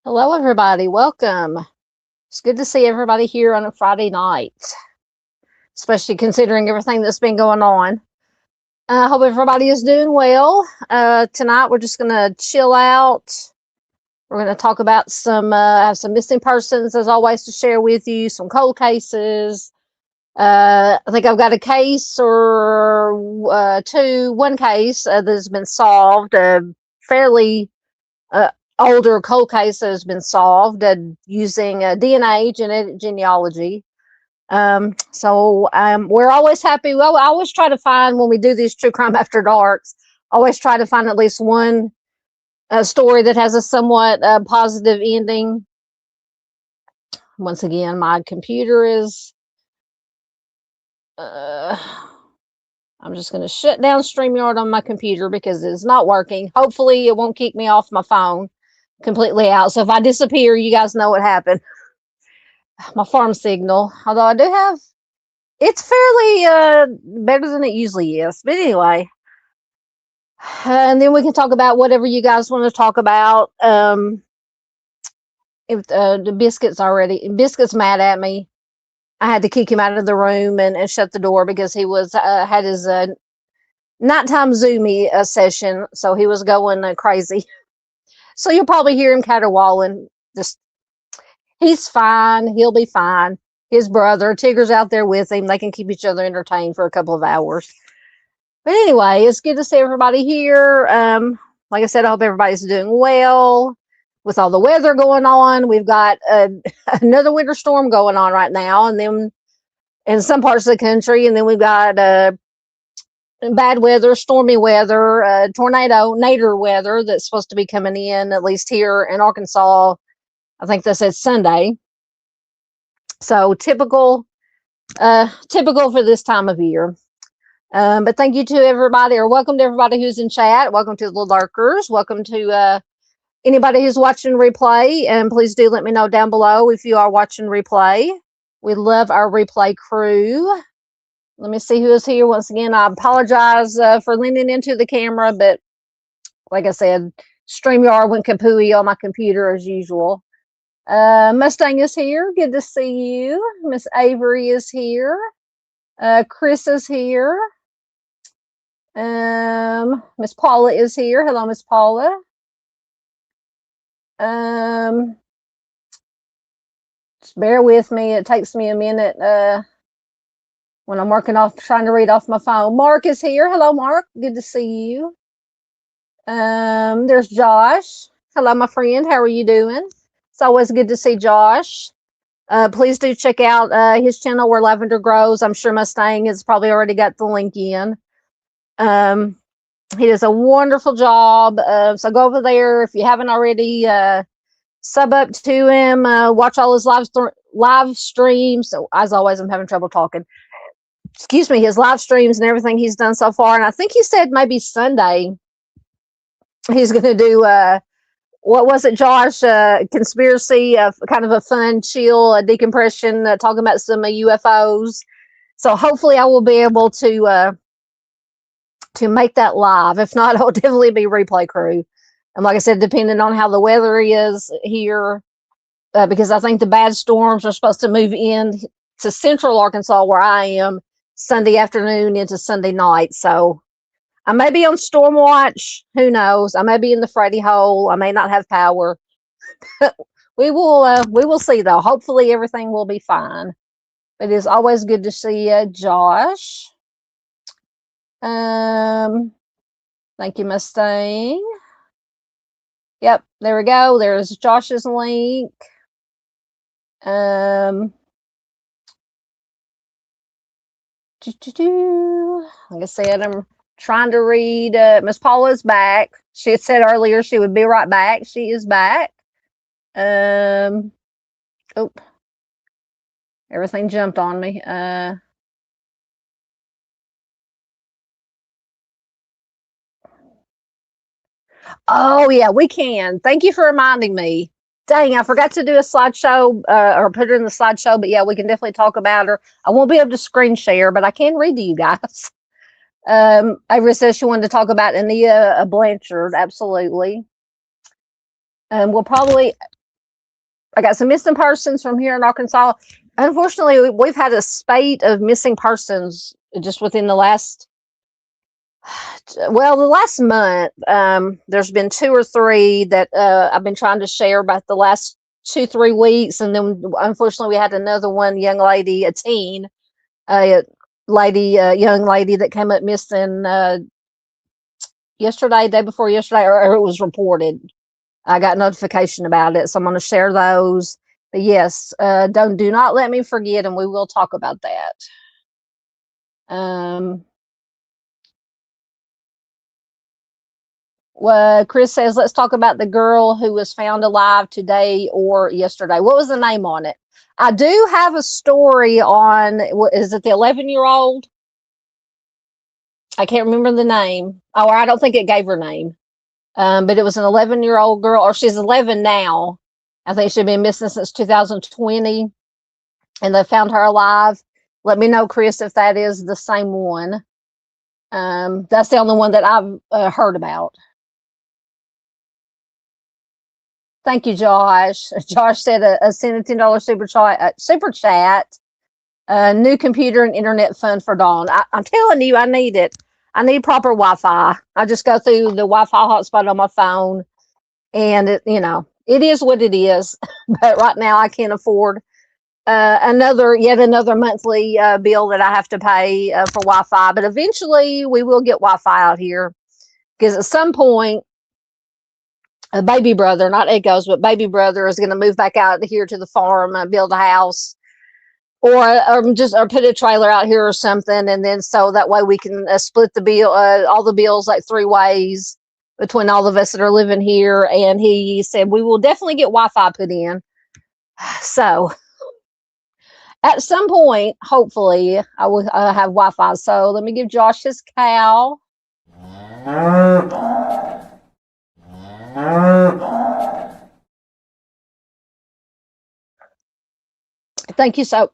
Hello, everybody. Welcome. It's good to see everybody here on a Friday night, especially considering everything that's been going on. I hope everybody is doing well. Tonight, we're just going to chill out. We're going to talk about have some missing persons, as always, to share with you, some cold cases. I think I've got a case or one case that has been solved, fairly older cold case that has been solved using DNA genealogy. So we're always happy. Well, I always try to find, when we do these True Crime After Darks, always try to find at least one story that has a somewhat positive ending. Once again, my computer is I'm just going to shut down StreamYard on my computer because it's not working. Hopefully it won't kick me off my phone completely out. So if I disappear, you guys know what happened. My farm signal, although I do have, it's fairly better than it usually is. But anyway, and then we can talk about whatever you guys want to talk about. If the Biscuit's mad at me. I had to kick him out of the room and shut the door because he was had his nighttime Zoomy session, so he was going crazy. So you'll probably hear him caterwauling. He's fine. He'll be fine. His brother, Tigger's out there with him. They can keep each other entertained for a couple of hours. But anyway, it's good to see everybody here. Like I said, I hope everybody's doing well. With all the weather going on, we've got another winter storm going on right now, and then in some parts of the country, and then we've got bad weather, stormy weather, nadir weather that's supposed to be coming in, at least here in Arkansas. I think they said Sunday. So typical for this time of year. But thank you to everybody, or welcome to everybody who's in chat. Welcome to the lurkers. Welcome to anybody who's watching replay. And please do let me know down below if you are watching replay. We love our replay crew. Let me see who is here. Once again, I apologize for leaning into the camera, but like I said, StreamYard went kapooey on my computer as usual. Mustang is here. Good to see you. Miss Avery is here. Chris is here. Miss Paula is here. Hello, Miss Paula. Just bear with me. It takes me a minute when I'm trying to read off my phone. Mark is here. Hello, Mark. Good to see you. There's Josh. Hello, my friend. How are you doing? It's always good to see Josh. Please do check out his channel, Where Lavender Grows. I'm sure Mustang has probably already got the link in. He does a wonderful job. So go over there if you haven't already. Sub up to him. Watch all his live streams. So, as always, I'm having trouble talking. Excuse me. His live streams and everything he's done so far. And I think he said maybe Sunday he's going to do. What was it, Josh? Conspiracy, kind of a fun, chill decompression, talking about some UFOs. So hopefully, I will be able to make that live. If not, it'll definitely be replay crew. And like I said, depending on how the weather is here, because I think the bad storms are supposed to move in to central Arkansas, where I am, Sunday afternoon into Sunday night. So I may be on storm watch. Who knows? I may be in the Freddy hole. I may not have power. We will see though. Hopefully everything will be fine. It is always good to see Josh. Thank you, Mustang. Yep, there we go. There's Josh's link. Like I said, I'm trying to read. Miss Paula's back. She had said earlier she would be right back. She is back. Oh, everything jumped on me. Oh yeah, we can. Thank you for reminding me. Dang, I forgot to do a slideshow or put it in the slideshow, but yeah, we can definitely talk about her. I won't be able to screen share, but I can read to you guys. Avery says she wanted to talk about Ania Blanchard. Absolutely. We'll probably, I got some missing persons from here in Arkansas. Unfortunately, we've had a spate of missing persons just within the last month. There's been 2 or 3 that I've been trying to share about the last 2-3 weeks, and then unfortunately we had another one, young lady, a teen, young lady that came up missing yesterday, day before yesterday, or it was reported. I got notification about it, so I'm going to share those. But yes, do not let me forget, and we will talk about that. Chris says, let's talk about the girl who was found alive today or yesterday. What was the name on it? I do have a story on, is it the 11-year-old? I can't remember the name. Oh, I don't think it gave her name. But it was an 11-year-old girl, or she's 11 now. I think she'd been missing since 2020, and they found her alive. Let me know, Chris, if that is the same one. That's the only one that I've heard about. Thank you, Josh. Josh said a send a $10 super chat. New computer and internet fund for Dawn. I'm telling you, I need it. I need proper Wi-Fi. I just go through the Wi-Fi hotspot on my phone, and it is what it is. But right now, I can't afford yet another monthly bill that I have to pay for Wi-Fi. But eventually, we will get Wi-Fi out here, because at some point, a baby brother, not Echoes, but baby brother is going to move back out here to the farm, build a house, or put a trailer out here or something, and then so that way we can split the bill, all the bills like 3 ways between all of us that are living here. And he said we will definitely get Wi-Fi put in. So at some point, hopefully, I will have Wi-Fi. So let me give Josh his cow. Thank you so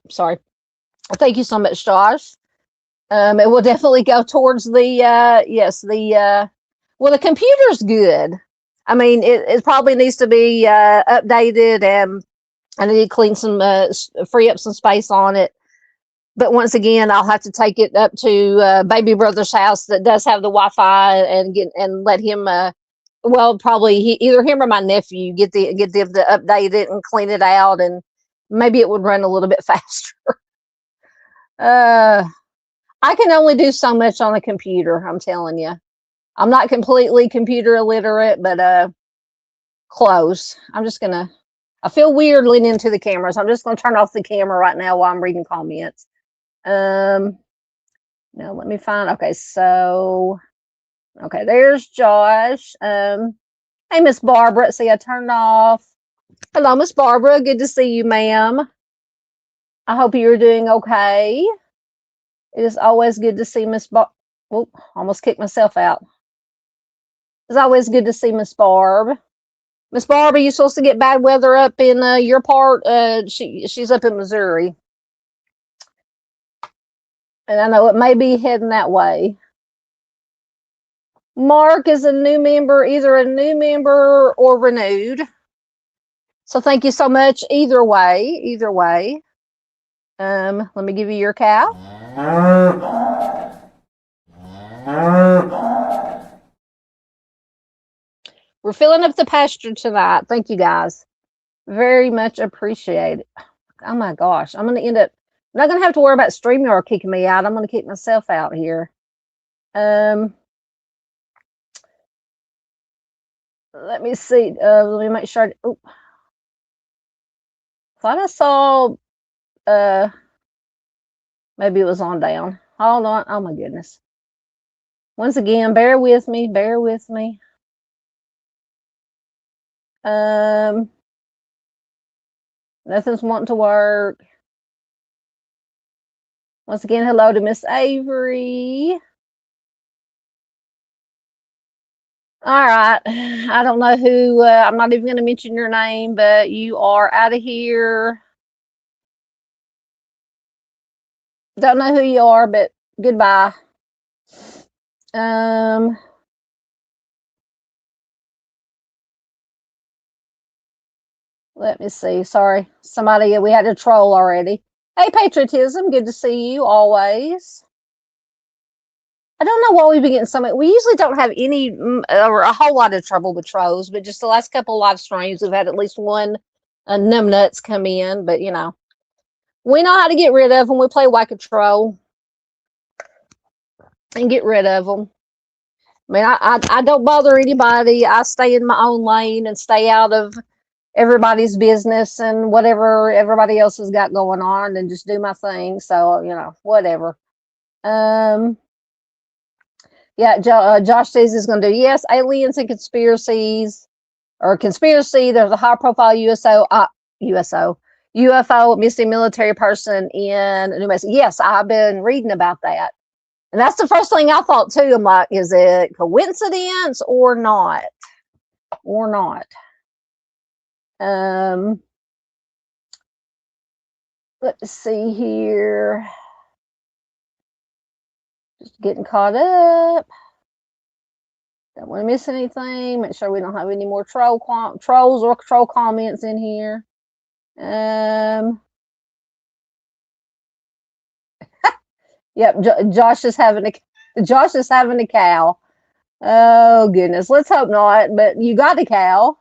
much, Josh. It will definitely go towards the the computer's good. I mean, it probably needs to be updated, and I need to clean free up some space on it. But once again, I'll have to take it up to baby brother's house that does have the Wi-Fi, and let him probably either him or my nephew get them to update it and clean it out and maybe it would run a little bit faster. I can only do so much on a computer, I'm telling you. I'm not completely computer illiterate, but close. I feel weird leaning into the camera, so I'm just gonna turn off the camera right now while I'm reading comments. Now let me find, okay, there's Josh. Hey, Miss Barbara. See, I turned off. Hello, Miss Barbara. Good to see you, ma'am. I hope you're doing okay. It is always good to see Miss Barb. Oh, almost kicked myself out. It's always good to see Miss Barb. Miss Barb, are you supposed to get bad weather up in your part? She's up in Missouri. And I know it may be heading that way. Mark is a new member, either a new member or renewed. So thank you so much. Either way. Let me give you your cow. We're filling up the pasture tonight. Thank you guys. Very much appreciated. Oh my gosh. I'm not going to have to worry about StreamYard kicking me out. I'm going to kick myself out here. Let me see. Let me make sure. Thought I saw. Maybe it was on down. Hold on. Oh my goodness. Once again, bear with me. Nothing's wanting to work. Once again, hello to Miss Avery. All right. I don't know who, I'm not even going to mention your name, but you are out of here. Don't know who you are, but goodbye. Let me see. Sorry. Somebody, we had a troll already. Hey, Patriotism. Good to see you always. I don't know why we've been getting so many. We usually don't have any or a whole lot of trouble with trolls, but just the last couple of live streams, we've had at least one numbnuts come in. But, you know, we know how to get rid of them. We play Whack a Troll and get rid of them. I mean, I don't bother anybody. I stay in my own lane and stay out of everybody's business and whatever everybody else has got going on, and just do my thing. So, you know, whatever. Yeah, Josh says he's going to do, yes, aliens and conspiracies, or conspiracy. There's a high profile UFO missing military person in New Mexico. Yes, I've been reading about that. And that's the first thing I thought too. I'm like, is it coincidence or not? Let's see here. Just getting caught up. Don't want to miss anything. Make sure we don't have any more trolls or troll comments in here. Yep, Josh is having a cow. Oh goodness, let's hope not. But you got a cow.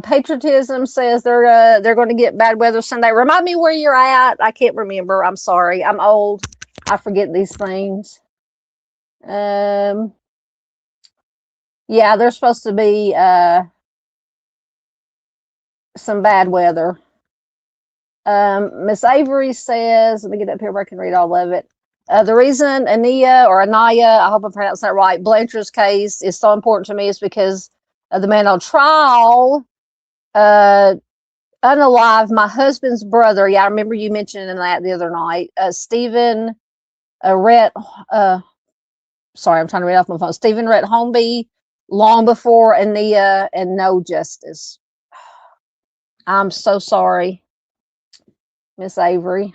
Patriotism says they're going to get bad weather Sunday. Remind me where you're at. I can't remember. I'm sorry. I'm old. I forget these things. Yeah, there's supposed to be some bad weather. Miss Avery says, let me get up here where I can read all of it. The reason Anaya, I hope I pronounced that right, Blanchard's case is so important to me is because the man on trial unalived my husband's brother. Yeah, I remember you mentioning that the other night. Stephen Rhett, sorry, I'm trying to read off my phone. Stephen Rhett Homeby, long before Anaya, and no justice. I'm so sorry, Miss Avery.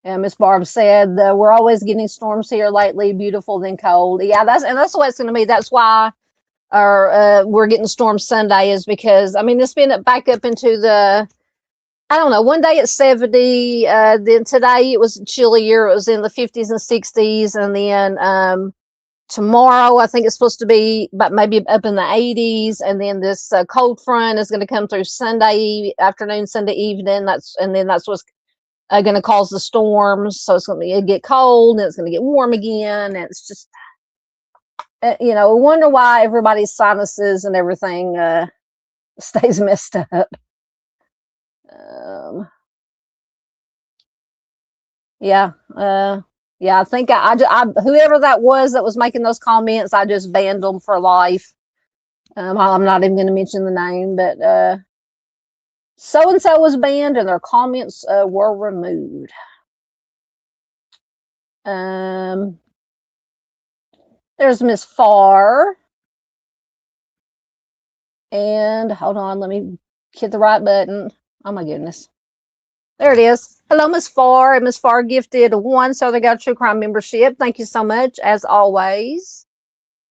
And Miss Barb said, we're always getting storms here lately, beautiful then cold. Yeah, that's the way it's going to be. That's why we're getting storms Sunday, is because, I mean, it's been back up into the, I don't know, one day it's 70, then today it was chillier. It was in the 50s and 60s. And then tomorrow, I think it's supposed to be, but maybe up in the 80s, and then this cold front is going to come through Sunday afternoon, Sunday evening. That's what's going to cause the storms. So it's going to get cold, and it's going to get warm again. And it's just, you know, I wonder why everybody's sinuses and everything stays messed up. Yeah. Yeah, I think I whoever that was making those comments, I just banned them for life. I'm not even going to mention the name, but so-and-so was banned and their comments were removed. There's Miss Farr. And hold on, let me hit the right button. Oh my goodness. There it is. Hello, Miss Farr. And Miss Farr gifted 1 Southern Gal True Crime membership. Thank you so much, as always.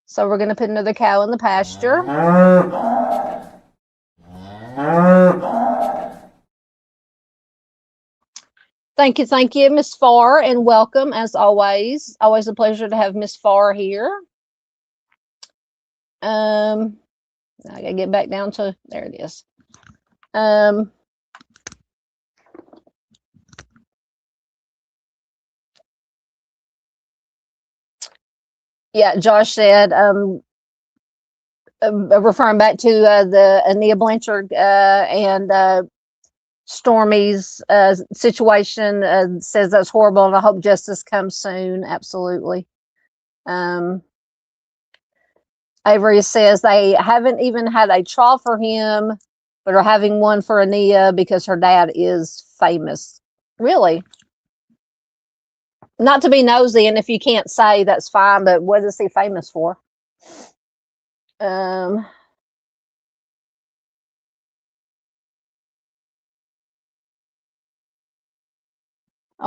So we're going to put another cow in the pasture. Thank you, Miss Farr, and welcome, as always. Always a pleasure to have Miss Farr here. I gotta get back down to, there it is. Yeah, Josh said, referring back to the Ania Blanchard and Stormy's situation, says that's horrible, and I hope justice comes soon. Absolutely. Avery says they haven't even had a trial for him, but are having one for Ania because her dad is famous. Really? Not to be nosy, and if you can't say, that's fine, but what is he famous for? I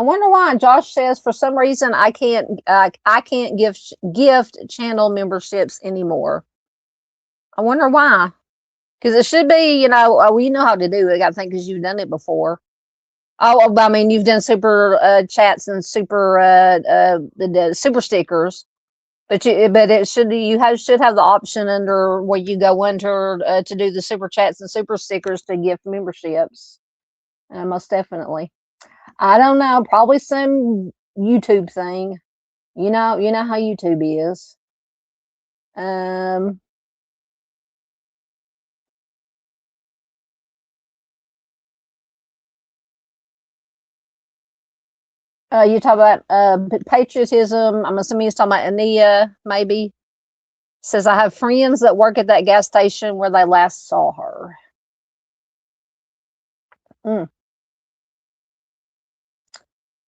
wonder why. Josh says for some reason I can't gift channel memberships anymore. I wonder why. Because it should be, you know, well, you know how to do it. I think because you've done it before. Oh, I mean, you've done super chats and super the super stickers, but it should, should have the option under where you go under to do the super chats and super stickers to gift memberships. Most definitely. I don't know, probably some YouTube thing. You know how YouTube is. You talk about patriotism. I'm assuming he's talking about Ania, maybe. Says, I have friends that work at that gas station where they last saw her.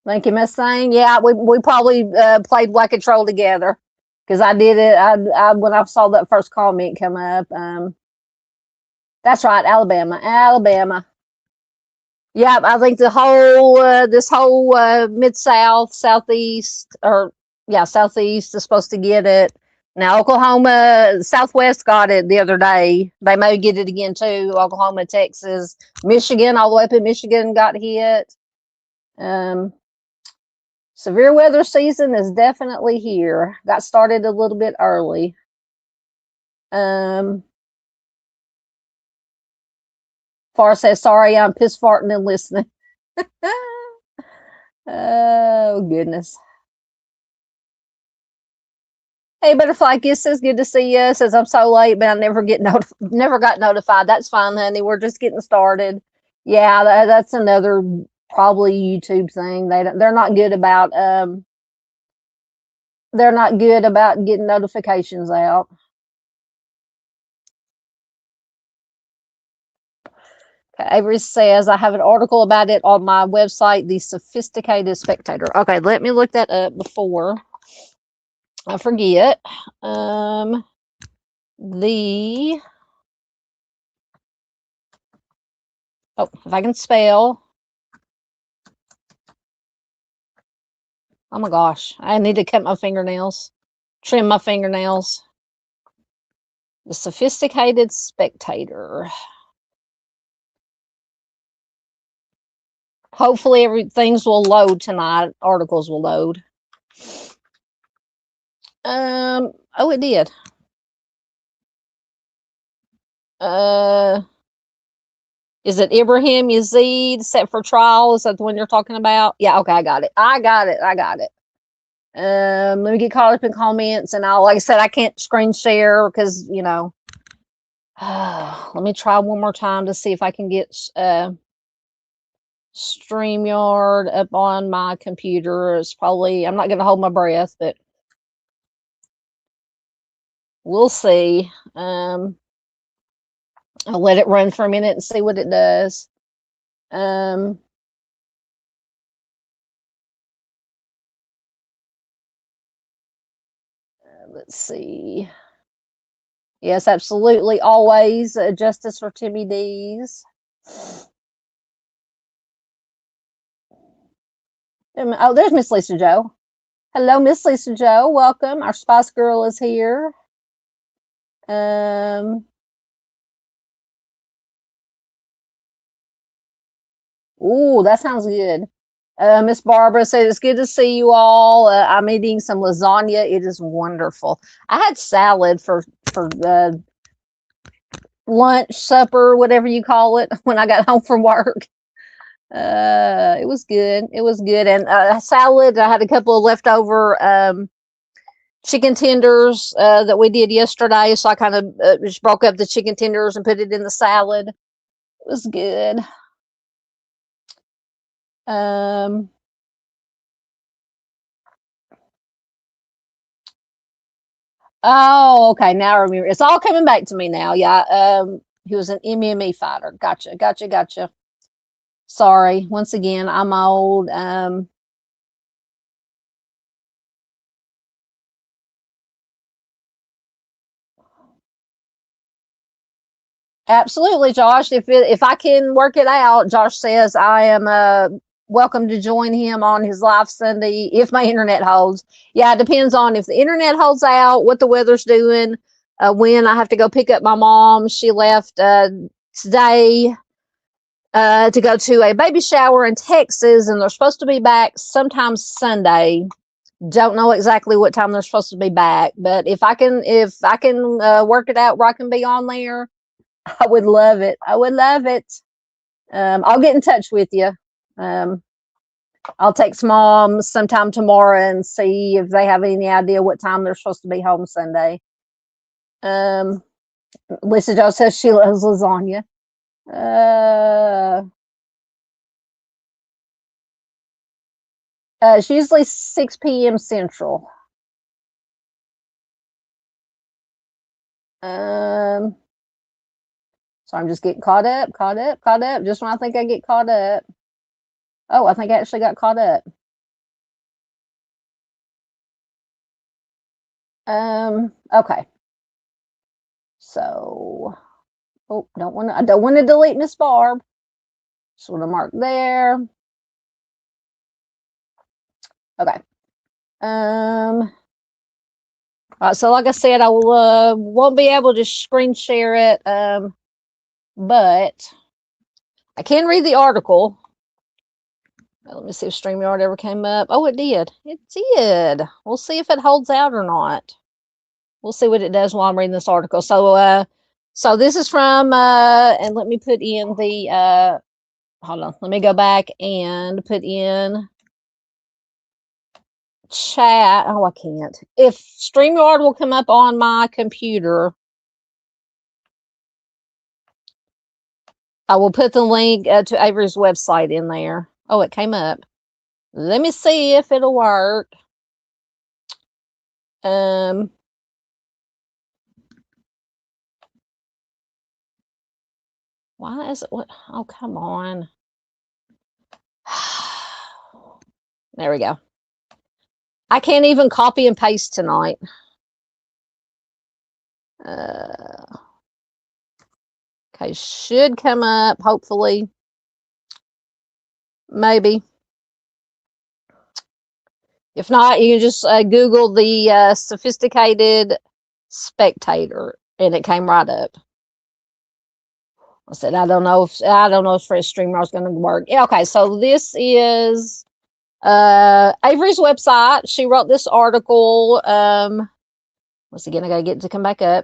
Thank you, Miss Thing. Yeah, we probably played Whack a Troll together, because I did it. I when I saw that first comment come up. That's right, Alabama. Yeah, I think the whole this whole mid-south, southeast, or yeah, southeast is supposed to get it. Now Oklahoma, Southwest got it the other day. They may get it again too. Oklahoma, Texas, Michigan, all the way up in Michigan got hit. Severe weather season is definitely here. Got started a little bit early. Far says, sorry, I'm piss farting and listening. Oh, goodness. Hey, Butterfly Kiss says, good to see you. Says, I'm so late, but I never got notified. That's fine, honey. We're just getting started. Yeah, that's another probably YouTube thing. They're not good about getting notifications out. Avery says, I have an article about it on my website, The Sophisticated Spectator. Okay, let me look that up before I forget. Oh, if I can spell. Oh my gosh, I need to cut my fingernails, trim my fingernails. The Sophisticated Spectator. Hopefully everything's will load tonight. Articles will load. Oh, it did. Is it Ibrahim Yazid set for trial? Is that the one you're talking about? Yeah, okay, I got it. I got it. Let me get caught up in comments, and like I said, I can't screen share because, you know. Let me try one more time to see if I can get StreamYard up on my computer. It's probably, I'm not going to hold my breath, but we'll see. I'll let it run for a minute and see what it does. Let's see. Yes, absolutely. Always justice for Timmy D's. Oh, there's Miss Lisa Joe. Hello, Miss Lisa Joe. Welcome. Our Spice Girl is here. Ooh, that sounds good. Miss Barbara said it's good to see you all. I'm eating some lasagna. It is wonderful. I had salad for lunch, supper, whatever you call it, when I got home from work. It was good. It was good. And salad, I had a couple of leftover chicken tenders that we did yesterday. So I kind of just broke up the chicken tenders and put it in the salad. It was good. Oh, okay. Now I remember. It's all coming back to me now. Yeah. He was an MMA fighter. Gotcha. Sorry. Once again, I'm old. Absolutely, Josh. If I can work it out, Josh says I am welcome to join him on his live Sunday if my internet holds. Yeah, it depends on if the internet holds out, what the weather's doing, when I have to go pick up my mom. She left today to go to a baby shower in Texas, and they're supposed to be back sometime Sunday. Don't know exactly what time they're supposed to be back, but if I can work it out where I can be on there, I would love it. I would love it. I'll get in touch with you. I'll text mom sometime tomorrow and see if they have any idea what time they're supposed to be home Sunday. Lisa Jo says she loves lasagna. It's usually 6 p.m. Central. So I'm just getting caught up. Just when I think I get caught up. Oh, I think I actually got caught up. Okay. So, oh, I don't want to delete Miss Barb. Just want to mark there. Okay. All right, so like I said, I will won't be able to screen share it, but I can read the article. Let me see if StreamYard ever came up. Oh, it did. It did. We'll see if it holds out or not. We'll see what it does while I'm reading this article. So, so this is from, and let me put in the, hold on. Let me go back and put in chat. Oh, I can't. If StreamYard will come up on my computer, I will put the link to Avery's website in there. Oh, it came up. Let me see if it'll work. Why is it what? Oh, come on. There we go. I can't even copy and paste tonight. Okay, should come up, hopefully. Maybe. If not, you can just Google the sophisticated spectator, and it came right up. I said, I don't know if Fresh Streamer is going to work. Yeah, okay, so this is Avery's website. She wrote this article. Let Once again, I got to get it to come back up.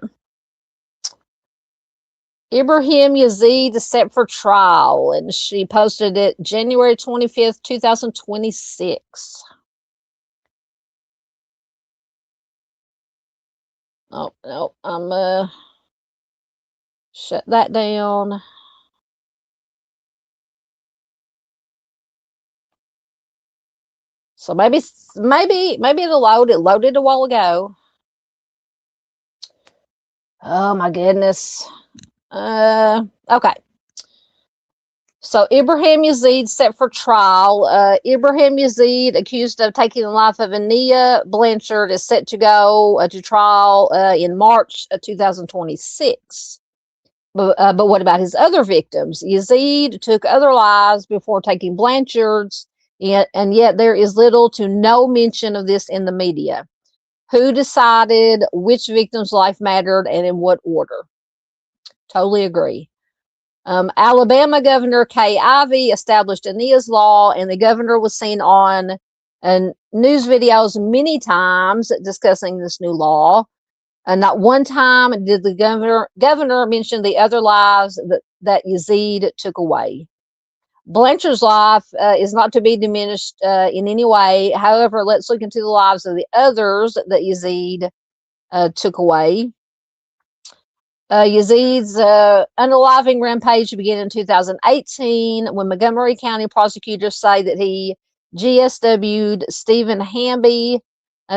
Ibrahim Yazid is set for trial, and she posted it January 25th, 2026. Oh, no, I'm shut that down. So maybe it'll load. It loaded a while ago. Oh my goodness. Okay. So Ibrahim Yazid set for trial. Ibrahim Yazid, accused of taking the life of Ania Blanchard, is set to go to trial in March of 2026. But what about his other victims? Yazid took other lives before taking Blanchard's, and yet there is little to no mention of this in the media. Who decided which victim's life mattered and in what order? Totally agree. Alabama Governor Kay Ivey established Ania's law, and the governor was seen on news videos many times discussing this new law. Not one time did the governor mention the other lives that Yazid took away. Blanchard's life is not to be diminished in any way. However, let's look into the lives of the others that Yazid took away. Yazid's unaliving rampage began in 2018 when Montgomery County prosecutors say that he GSW'd Stephen Hamby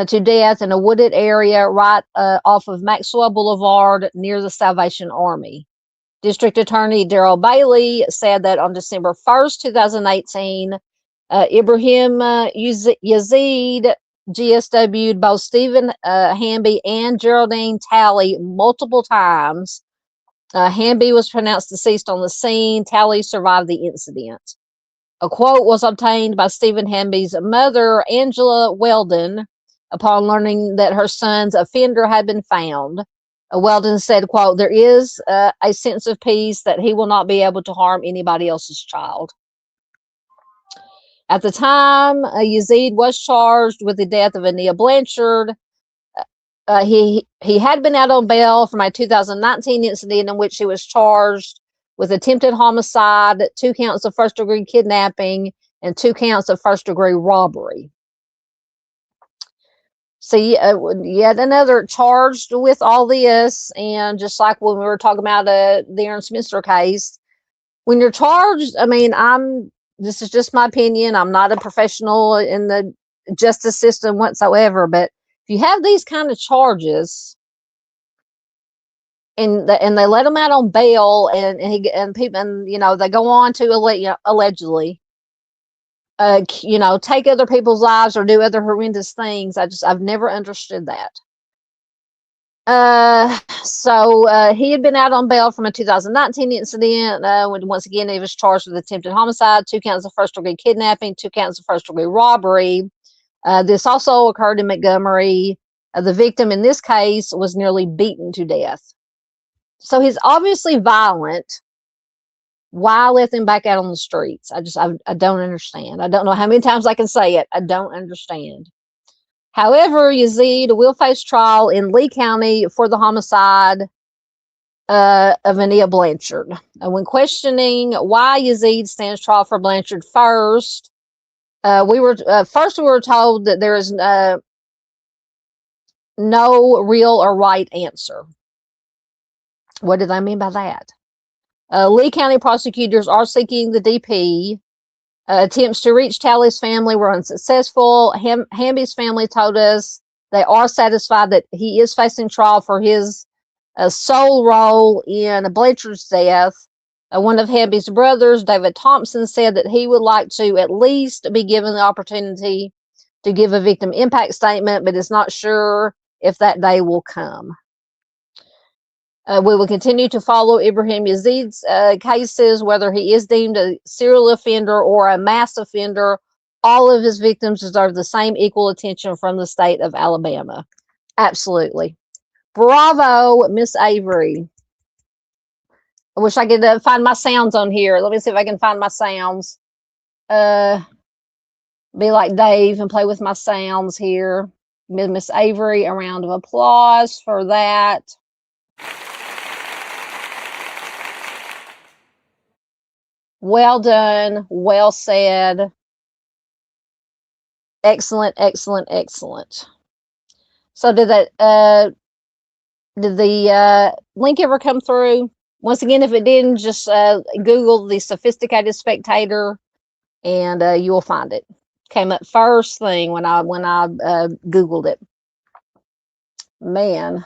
to death in a wooded area right off of Maxwell Boulevard near the Salvation Army. District Attorney Daryl Bailey said that on December 1st, 2018, Ibrahim Yazid GSW'd both Stephen Hamby and Geraldine Talley multiple times. Hamby was pronounced deceased on the scene. Talley survived the incident. A quote was obtained by Stephen Hamby's mother, Angela Weldon, upon learning that her son's offender had been found. Weldon said, quote, "There is a sense of peace that he will not be able to harm anybody else's child." At the time, Yazid was charged with the death of Ania Blanchard. He had been out on bail from a 2019 incident in which he was charged with attempted homicide, 2 counts of first-degree kidnapping, and 2 counts of first-degree robbery. See, yet another charged with all this, and just like when we were talking about the Aaron Spencer case, when you're charged, I mean, this is just my opinion. I'm not a professional in the justice system whatsoever, but if you have these kind of charges and they let him out on bail and people, and they go on to allegedly take other people's lives or do other horrendous things. I've never understood that. So he had been out on bail from a 2019 incident. When once again he was charged with attempted homicide, 2 counts of first-degree kidnapping, 2 counts of first-degree robbery. This also occurred in Montgomery. The victim in this case was nearly beaten to death. So he's obviously violent. Why let them back out on the streets? I don't understand. I don't know how many times I can say it. I don't understand. However, Yazid will face trial in Lee County for the homicide of Ania Blanchard. When questioning why Yazid stands trial for Blanchard first, we were told that there is no real or right answer. What do they mean by that? Lee County prosecutors are seeking the DP. Attempts to reach Talley's family were unsuccessful. Hamby's family told us they are satisfied that he is facing trial for his sole role in Blanchard's death. One of Hamby's brothers, David Thompson, said that he would like to at least be given the opportunity to give a victim impact statement, but is not sure if that day will come. We will continue to follow Ibrahim Yazid's cases, whether he is deemed a serial offender or a mass offender. All of his victims deserve the same equal attention from the state of Alabama. Absolutely. Bravo, Miss Avery. I wish I could find my sounds on here. Let me see if I can find my sounds. Be like Dave and play with my sounds here. Miss Avery, a round of applause for that. Well done. Well said. Excellent, excellent, excellent. So did the link ever come through? Once again, if it didn't, just Google the Sophisticated Spectator, and you will find it. Came up first thing when I Googled it. Man.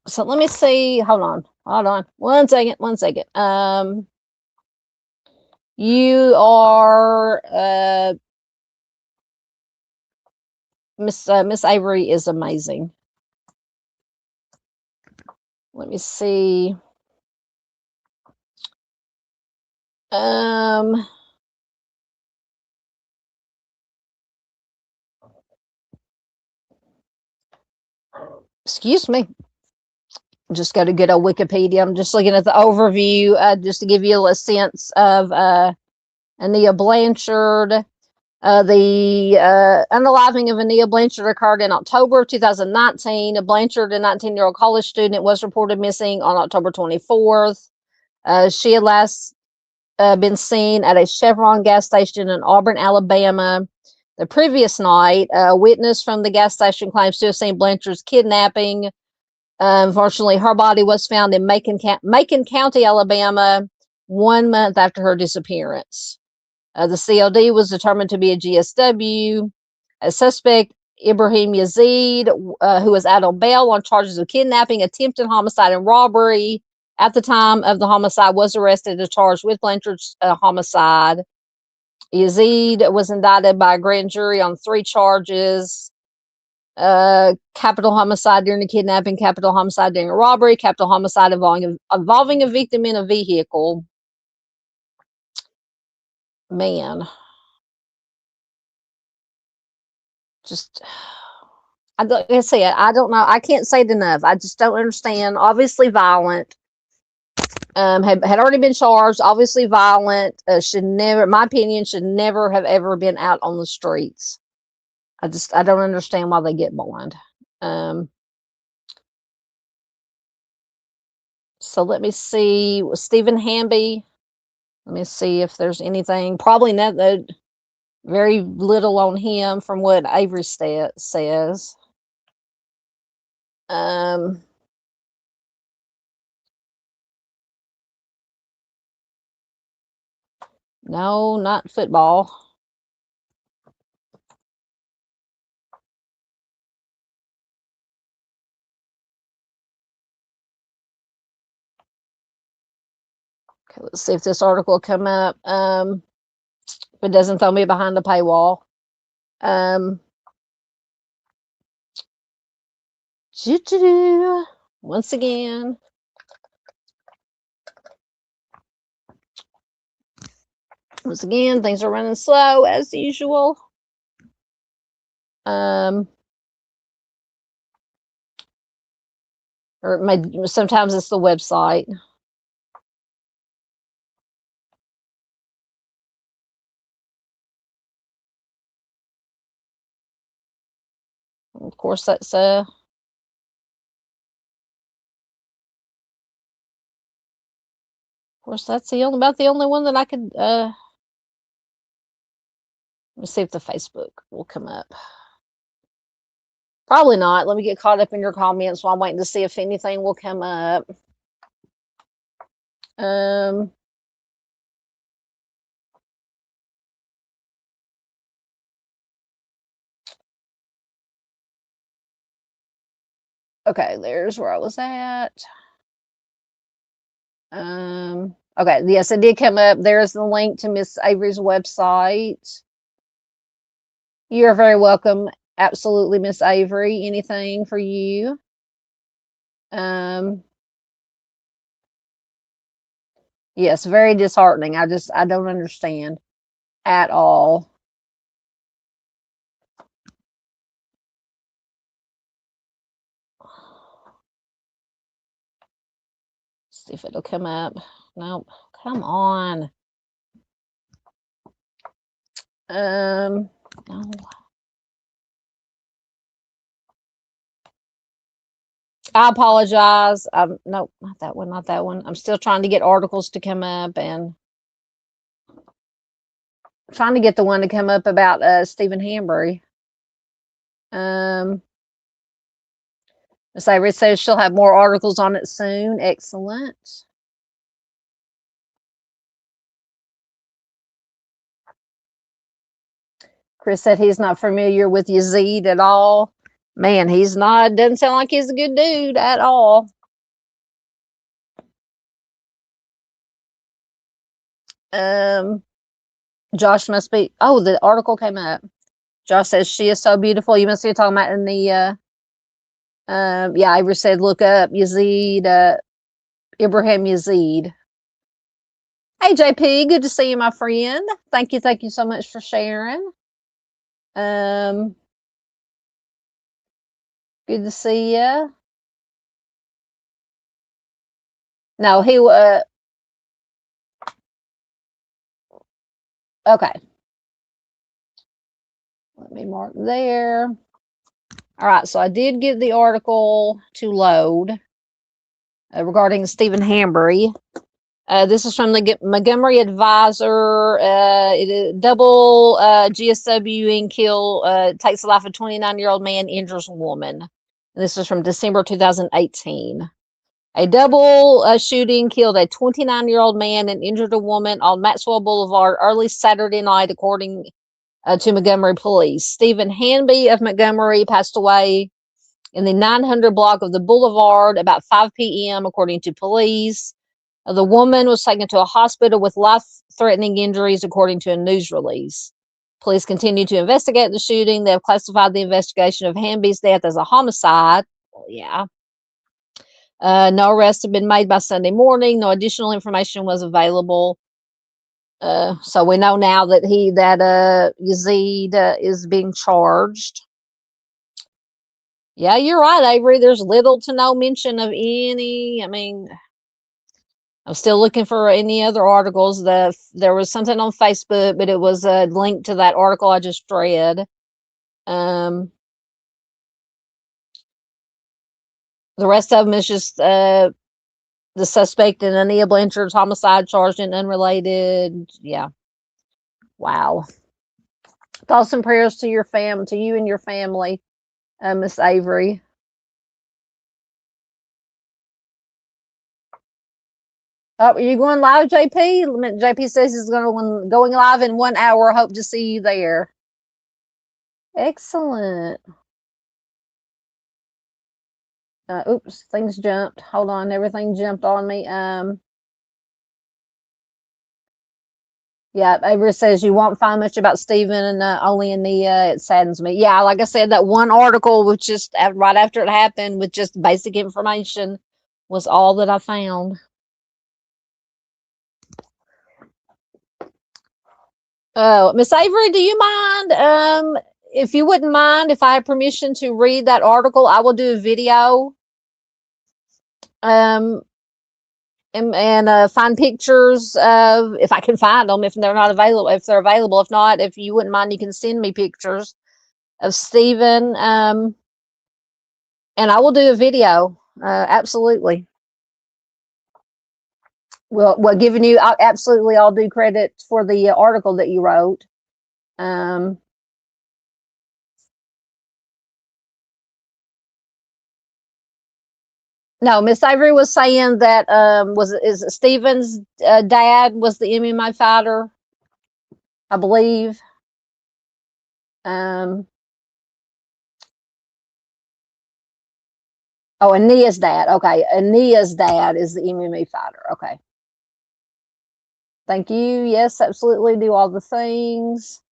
So let me see. Hold on. 1 second. You are Miss Avery is amazing. Let me see. Excuse me. Just got to get a Wikipedia. I'm just looking at the overview, just to give you a sense of Ania Blanchard. The unaliving of Ania Blanchard occurred in October of 2019. Blanchard, a 19-year-old college student, was reported missing on October 24th. She had last been seen at a Chevron gas station in Auburn, Alabama. The previous night, a witness from the gas station claims to have seen Blanchard's kidnapping. Unfortunately, her body was found in Macon County, Alabama, 1 month after her disappearance. The COD was determined to be a GSW. A suspect, Ibrahim Yazid, who was out on bail on charges of kidnapping, attempted homicide, and robbery. At the time of the homicide, was arrested and charged with Blanchard's homicide. Yazid was indicted by a grand jury on 3 charges: capital homicide during a kidnapping, capital homicide during a robbery, capital homicide involving a victim in a vehicle. Man, just I don't know. I can't say it enough. I just don't understand. Obviously violent. Had already been charged. Obviously violent. Should never, in my opinion, should never have ever been out on the streets. I don't understand why they get bond. So let me see. Stephen Hamby. Let me see if there's anything. Probably not. Very little on him from what Avery says. No, not football. Okay, let's see if this article will come up. If it doesn't throw me behind the paywall. Once again. Things are running slow as usual. Or sometimes it's the website. Of course, that's about the only one that I could. Let me see if the Facebook will come up. Probably not. Let me get caught up in your comments while I'm waiting to see if anything will come up. Okay, there's where I was at. Okay, yes, it did come up. There's the link to Miss Avery's website. You're very welcome. Absolutely, Miss Avery. Anything for you. Yes, very disheartening. I don't understand at all. See if it'll come up. Nope. Come on. No. I apologize. No, not that one, not that one. I'm still trying to get articles to come up and trying to get the one to come up about Stephen Hambury. Miss Avery says she'll have more articles on it soon. Excellent. Chris said he's not familiar with Yazid at all. Man, he's not. Doesn't sound like he's a good dude at all. Josh must be. Oh, the article came up. Josh says she is so beautiful. You must be talking about in the. Yeah, Avery said look up Yazid. Ibrahim Yazid. Hey JP, good to see you, my friend. Thank you so much for sharing. Good to see you. No, he okay. Let me mark there. All right, so I did get the article to load regarding Stephen Hambury. This is from the Montgomery Advisor. It is double GSW and kill takes the life of 29-year-old man, injures a woman. And this is from December 2018. A double shooting killed a 29-year-old man and injured a woman on Maxwell Boulevard early Saturday night, according to Montgomery police. Stephen Hanby of Montgomery passed away in the 900 block of the boulevard about 5 p.m., according to police. The woman was taken to a hospital with life-threatening injuries, according to a news release. Police continue to investigate the shooting. They have classified the investigation of Hanby's death as a homicide. Well, yeah. No arrests have been made by Sunday morning. No additional information was available. So we know now that Yazid is being charged. Yeah, you're right, Avery. There's little to no mention of any. I mean, I'm still looking for any other articles. There was something on Facebook, but it was a link to that article I just read. The rest of them is just the suspect in Ania Blanchard's homicide charged in unrelated. Yeah. Wow. Thoughts and prayers to your to you and your family, Miss Avery. Oh, are you going live, JP? JP says he's going live in 1 hour. Hope to see you there. Excellent. Oops, things jumped. Hold on, everything jumped on me. Yeah, Avery says you won't find much about Stephen and only in the. It saddens me. Yeah, like I said, that one article was just right after it happened with just basic information was all that I found. Oh, Miss Avery, do you mind? If you wouldn't mind, if I have permission to read that article, I will do a video. And find pictures of, if I can find them, if they're not available, if they're available. If not, if you wouldn't mind, you can send me pictures of Stephen. And I will do a video. Absolutely. Well, giving you absolutely all due credit for the article that you wrote. No, Miss Avery was saying that is it Stephen's dad was the MMA fighter, I believe. Oh, and Nia's dad. Okay, and Nia's dad is the MMA fighter. Okay. Thank you. Yes, absolutely. Do all the things.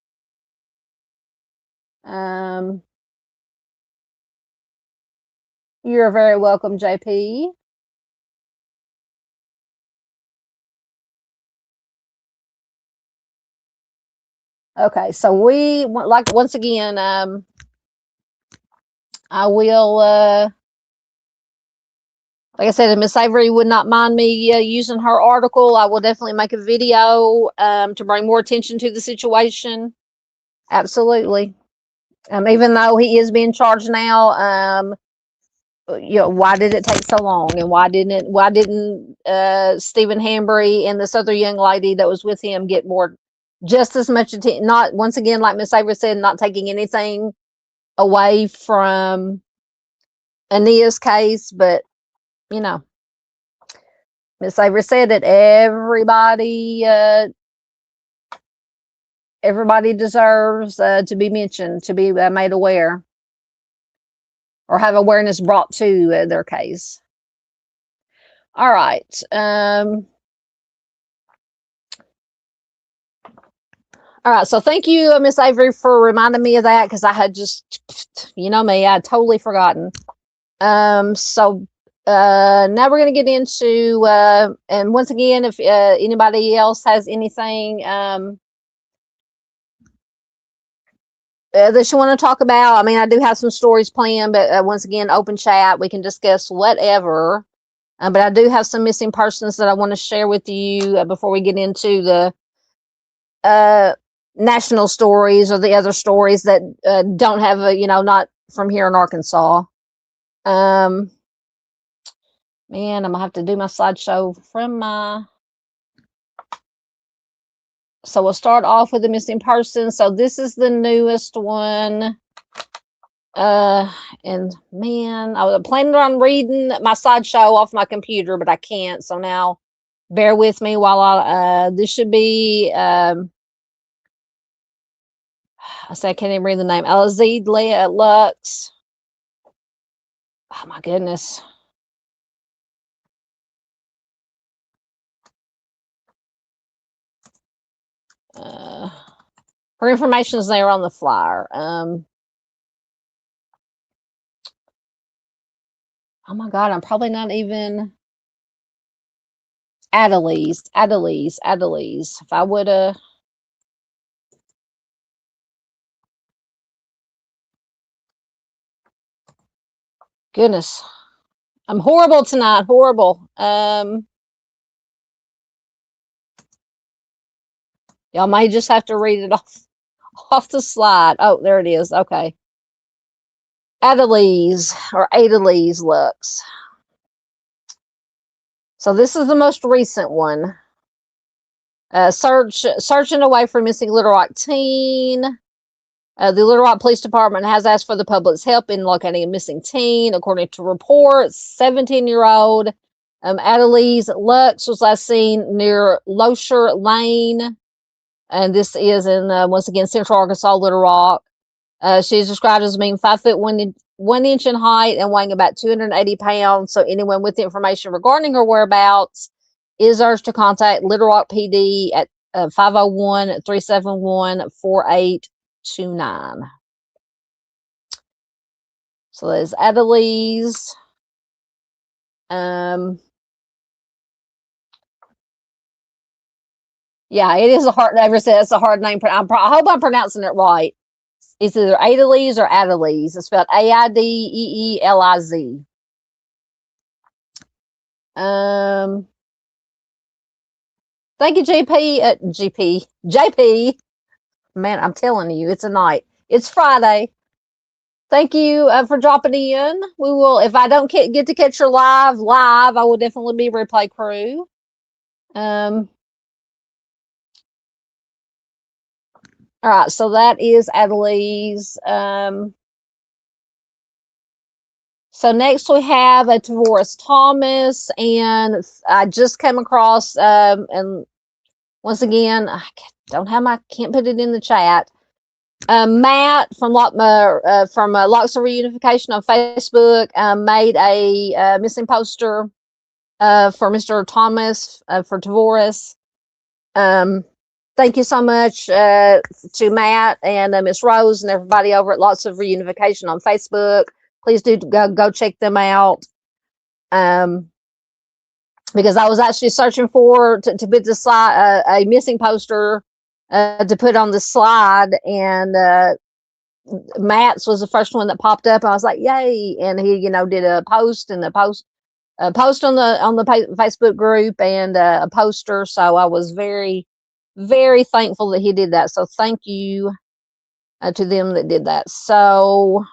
You're very welcome, JP. Okay, so we like once again. I will. Like I said, if Miss Avery would not mind me using her article, I will definitely make a video to bring more attention to the situation. Absolutely. Even though he is being charged now, why did it take so long, and why didn't Stephen Hambry and this other young lady that was with him get just as much attention? Not, once again, like Miss Avery said, not taking anything away from Ania's case, but Miss Avery said that everybody deserves to be mentioned, to be made aware, or have awareness brought to their case. All right. All right. So thank you, Miss Avery, for reminding me of that, because I had just, me, I had totally forgotten. So now we're going to get into, and once again, if anybody else has anything that you want to talk about, I mean, I do have some stories planned, but once again, open chat, we can discuss whatever. But I do have some missing persons that I want to share with you before we get into the national stories or the other stories that don't have not from here in Arkansas. Man, I'm gonna have to do my slideshow from my. So we'll start off with the missing person. So this is the newest one. And man, I was planning on reading my slideshow off my computer, but I can't. So now bear with me while this should be, I say I can't even read the name. Alazid Lux. Oh my goodness. Her information is there on the flyer. Oh my God, I'm probably not even Adelise. If I would have. Goodness, I'm horrible tonight. Horrible. Y'all may just have to read it off the slide. Oh, there it is. Okay. Adelise Lux. So this is the most recent one. Searching away for missing Little Rock teen. The Little Rock Police Department has asked for the public's help in locating a missing teen. According to reports, 17-year-old Adelise Lux was last seen near Loesher Lane. And this is in, once again, Central Arkansas, Little Rock. She's described as being 5 foot 1 inch in height and weighing about 280 pounds. So anyone with information regarding her whereabouts is urged to contact Little Rock PD at 501-371-4829. So there's Adelise. Yeah, it is a hard. Never said it's a hard name. I hope I'm pronouncing it right. It's either Adelise or Adelise. It's spelled Aideeliz. Thank you, JP. Man, I'm telling you, it's a night. It's Friday. Thank you for dropping in. We will, if I don't get to catch your live, I will definitely be replay crew. All right, so that is Adelise. So next we have a Tavoris Thomas, and I just came across, and once again, I can't put it in the chat. Matt from Locks of Reunification on Facebook made a missing poster for Mr. Thomas for Tavoris. Thank you so much to Matt and Miss Rose and everybody over at Lots of Reunification on Facebook. Please do go check them out. Because I was actually searching for to put the slide a missing poster to put on the slide, and Matt's was the first one that popped up. I was like, yay! And he, did a post and a post on the Facebook group and a poster. So I was very, very thankful that he did that. So thank you to them that did that. So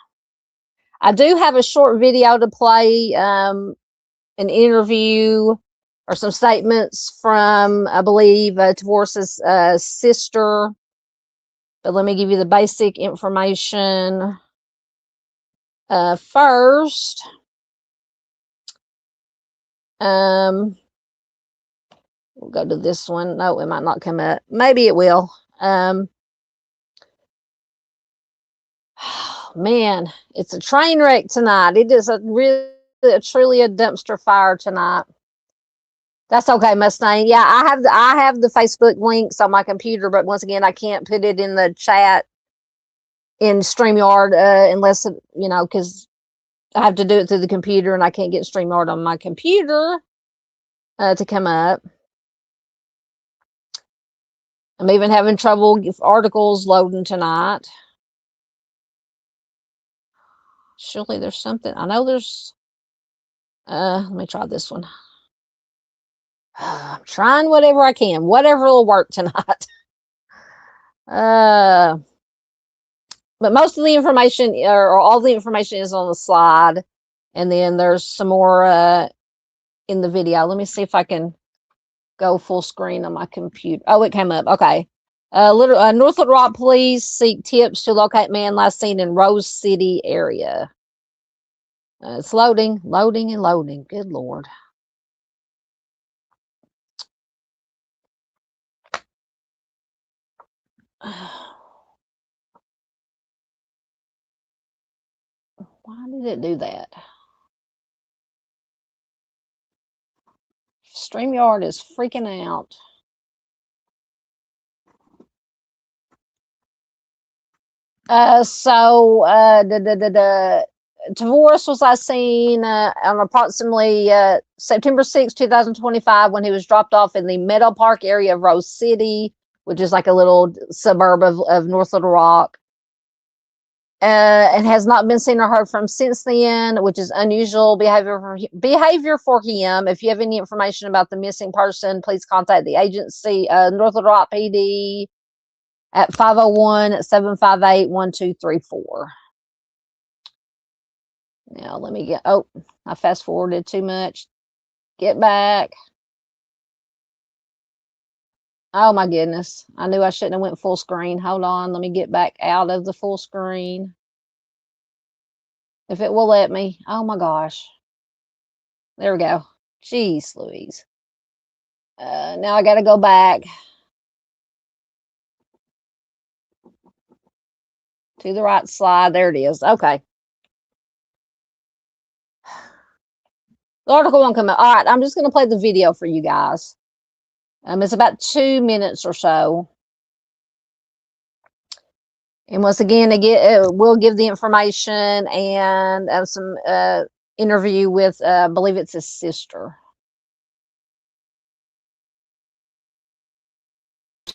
I do have a short video to play, an interview or some statements from, I believe, Tavor's sister. But let me give you the basic information first. We'll go to this one. No, it might not come up. Maybe it will. Man, it's a train wreck tonight. It is truly a dumpster fire tonight. That's okay, Mustang. Yeah, I have the Facebook links on my computer, but once again, I can't put it in the chat in StreamYard unless, because I have to do it through the computer and I can't get StreamYard on my computer to come up. I'm even having trouble with articles loading tonight. Surely there's something. I know there's, let me try this one. I'm trying whatever I can. Whatever will work tonight. But most of the information, or all the information, is on the slide. And then there's some more in the video. Let me see if I can go full screen on my computer. Oh, it came up. Okay. North Little Rock police seek tips to locate man last seen in Rose City area. It's loading, loading, and loading. Good Lord. Why did it do that? StreamYard is freaking out. Tavoris was last seen on approximately September 6, 2025, when he was dropped off in the Meadow Park area of Rose City, which is like a little suburb of North Little Rock. And has not been seen or heard from since then, which is unusual behavior for him. If you have any information about the missing person, please contact the agency, North Little Rock PD, at 501-758-1234. Now let me I fast forwarded too much. Get back. Oh my goodness. I knew I shouldn't have went full screen. Hold on. Let me get back out of the full screen. If it will let me. Oh my gosh. There we go. Jeez Louise. Now I got to go back to the right slide. There it is. Okay. The article won't come out. All right. I'm just going to play the video for you guys. It's about 2 minutes or so. And once again, we'll give the information and some interview with, I believe it's his sister.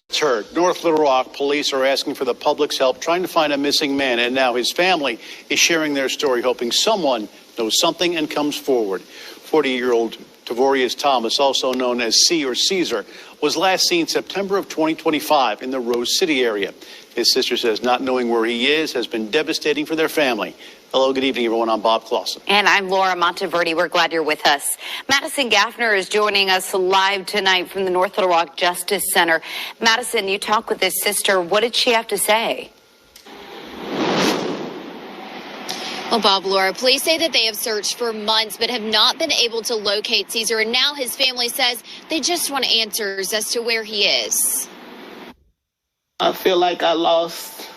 It's heard. North Little Rock police are asking for the public's help trying to find a missing man, and now his family is sharing their story, hoping someone knows something and comes forward. 40-year-old Tavorius Thomas, also known as C or Caesar, was last seen September of 2025 in the Rose City area. His sister says not knowing where he is has been devastating for their family. Hello, good evening, everyone. I'm Bob Clausen. And I'm Laura Monteverde. We're glad you're with us. Madison Gaffner is joining us live tonight from the North Little Rock Justice Center. Madison, you talked with his sister. What did she have to say? Well, Bob, Laura, police say that they have searched for months but have not been able to locate Caesar. And now his family says they just want answers as to where he is. I feel like I lost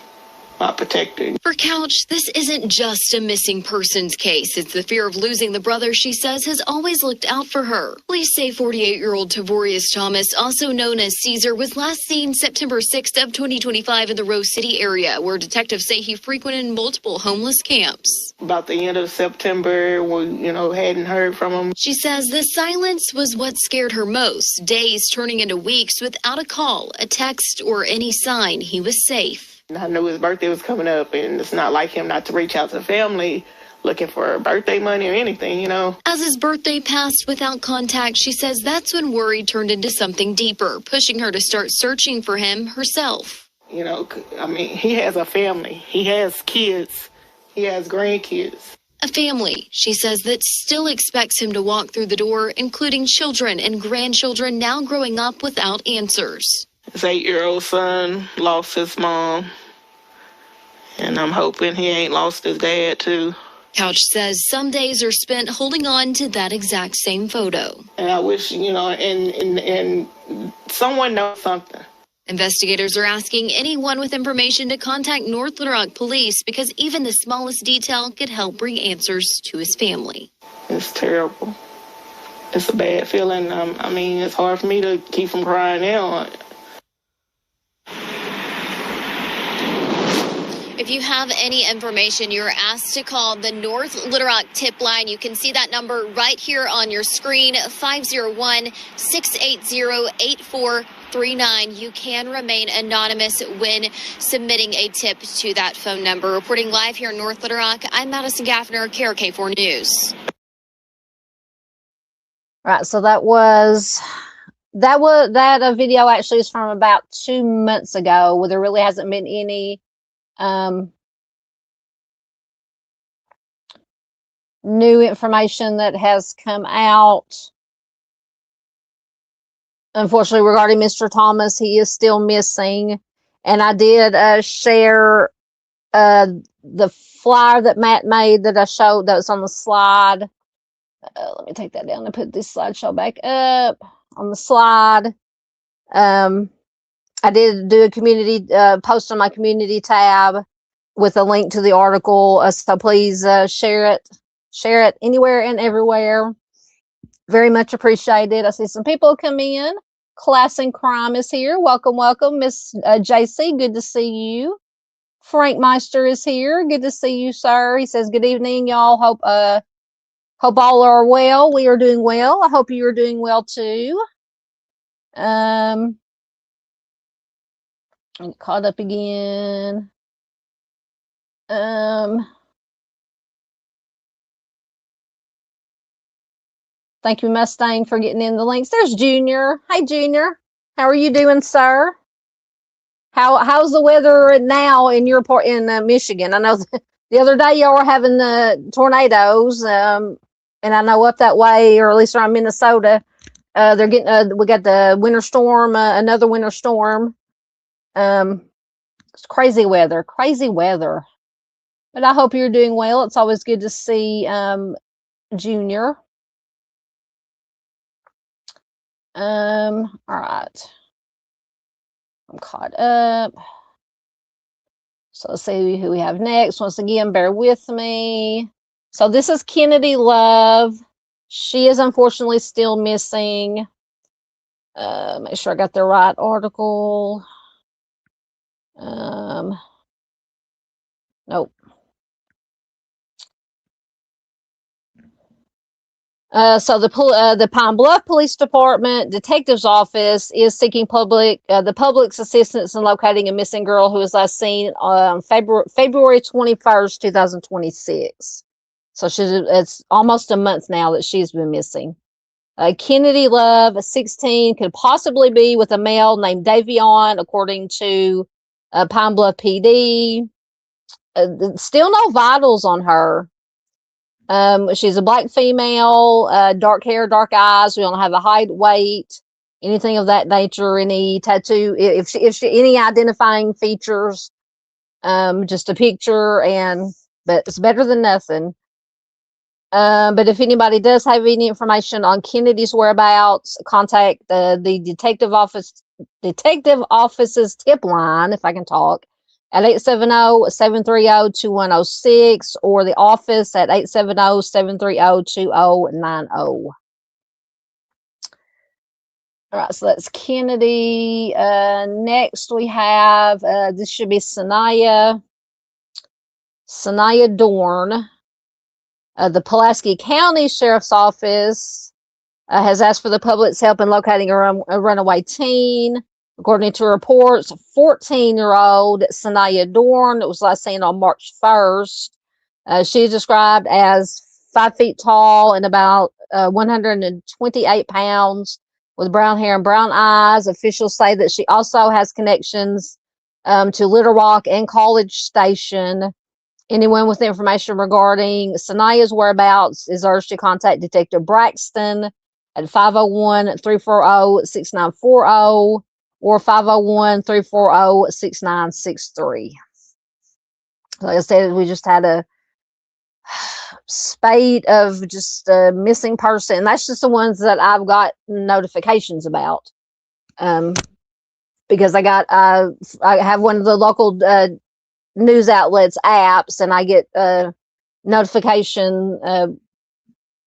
my protector. For Couch, this isn't just a missing persons case. It's the fear of losing the brother she says has always looked out for her. Police say 48-year-old Tavorius Thomas, also known as Caesar, was last seen September 6th of 2025 in the Rose City area, where detectives say he frequented multiple homeless camps. About the end of September, we, hadn't heard from him. She says the silence was what scared her most, days turning into weeks without a call, a text, or any sign he was safe. I knew his birthday was coming up, and it's not like him not to reach out to family looking for birthday money or anything, As his birthday passed without contact, she says that's when worry turned into something deeper, pushing her to start searching for him herself. He has a family. He has kids. He has grandkids. A family, she says, that still expects him to walk through the door, including children and grandchildren now growing up without answers. His 8-year-old son lost his mom, and I'm hoping he ain't lost his dad, too. Couch says some days are spent holding on to that exact same photo. And I wish, and someone knows something. Investigators are asking anyone with information to contact North Little Rock Police because even the smallest detail could help bring answers to his family. It's terrible. It's a bad feeling. It's hard for me to keep from crying now. If you have any information, you're asked to call the North Little Rock tip line. You can see that number right here on your screen, 501-680-8439. You can remain anonymous when submitting a tip to that phone number. Reporting live here in North Little Rock, I'm Madison Gaffner, KRK4 News. Right, so that video actually is from about 2 months ago, where there really hasn't been any new information that has come out. Unfortunately, regarding Mr. Thomas, he is still missing. And I did share the flyer that Matt made that I showed that was on the slide. Let me take that down and put this slideshow back up on the slide. I did do a community post on my community tab with a link to the article. So please share it anywhere and everywhere. Very much appreciated. I see some people come in. Class in Crime is here. Welcome, welcome. Miss JC, good to see you. Frank Meister is here. Good to see you, sir. He says, good evening, y'all. Hope all are well. We are doing well. I hope you are doing well too. I'm caught up again. Thank you, Mustang, for getting in the links. There's Junior. Hey, Junior. How are you doing, sir? How's the weather now in your part in Michigan? I know the other day y'all were having the tornadoes, and I know up that way, or at least around Minnesota, they're getting. We got the winter storm, another winter storm. It's crazy weather. But I hope you're doing well. It's always good to see Junior. All right. I'm caught up. So let's see who we have next. Once again, bear with me. So this is Kennedy Love. She is unfortunately still missing. Make sure I got the right article. Nope. So the Pine Bluff Police Department Detective's Office is seeking the public's assistance in locating a missing girl who was last seen on February 21st, 2026. So it's almost a month now that she's been missing. Kennedy Love, 16, could possibly be with a male named Davion, according to Pine Bluff PD. Still no vitals on her. She's a black female, dark hair, dark eyes. We don't have a height, weight, anything of that nature, any tattoo. If she any identifying features, just a picture, but it's better than nothing. But if anybody does have any information on Kennedy's whereabouts, contact the detective office's tip line, if I can talk, at 870-730-2106, or the office at 870-730-2090. All right, so that's Kennedy. Next we have, this should be Sanaya Dorn. The Pulaski County Sheriff's Office has asked for the public's help in locating a runaway teen. According to reports, 14-year-old Sanaya Dorn was last seen on March 1st. She is described as 5 feet tall and about 128 pounds, with brown hair and brown eyes. Officials say that she also has connections to Little Rock and College Station. Anyone with information regarding Sanaya's whereabouts is urged to contact Detective Braxton at 501-340-6940 or 501-340-6963. Like I said, we just had a spate of just missing person, and that's just the ones that I've got notifications about. Because I have one of the local news outlets apps, and I get notification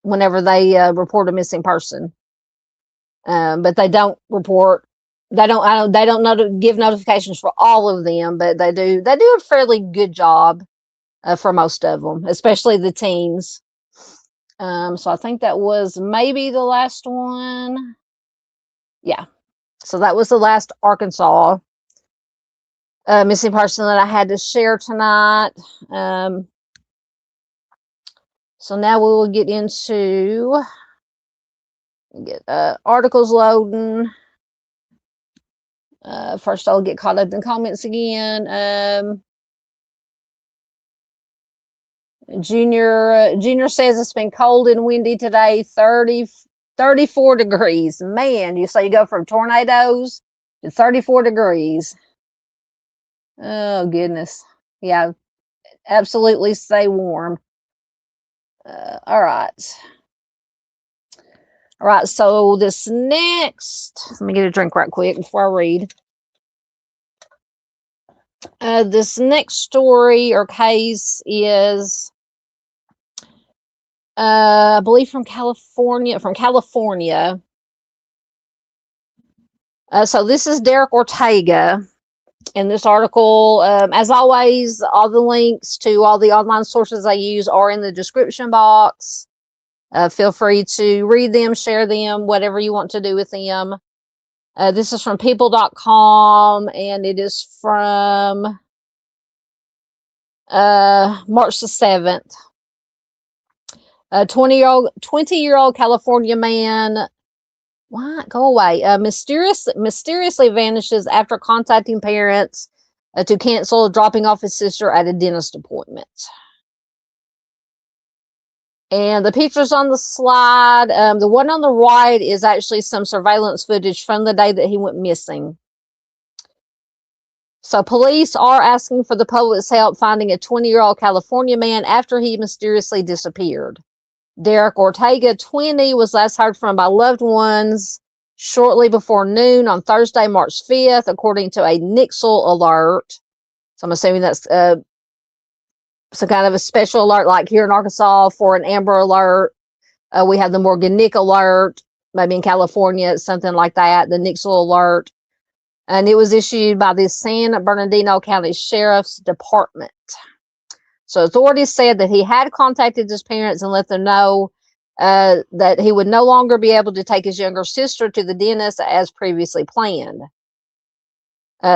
whenever they report a missing person. But they don't report. They don't give notifications for all of them, but they do a fairly good job for most of them, especially the teens. So I think that was maybe the last one. Yeah. So that was the last Arkansas missing person that I had to share tonight. So now we will get into articles loading. First, I'll get caught up in comments again. Junior says it's been cold and windy today, 34 degrees. Man, you go from tornadoes to 34 degrees. Oh, goodness. Yeah, absolutely stay warm. All right. All right, so this next, let me get a drink right quick before I read. This next story or case is, I believe from California. So this is Derick Ortega. In this article, as always, all the links to all the online sources I use are in the description box. Feel free to read them, share them, whatever you want to do with them. This is from people.com, and it is from March the 7th. A 20-year-old California man, what? Go away. Mysteriously vanishes after contacting parents to cancel dropping off his sister at a dentist appointment. And the pictures on the slide, the one on the right is actually some surveillance footage from the day that he went missing. So police are asking for the public's help finding a 20-year-old California man after he mysteriously disappeared. Derick Ortega, 20, was last heard from by loved ones shortly before noon on Thursday, March 5th, according to a Nixle alert. So I'm assuming that's some kind of a special alert, like here in Arkansas for an Amber Alert. We have the Morgan Nick Alert. Maybe in California, it's something like that, the Nixle Alert. And it was issued by the San Bernardino County Sheriff's Department. So authorities said that he had contacted his parents and let them know that he would no longer be able to take his younger sister to the dentist as previously planned.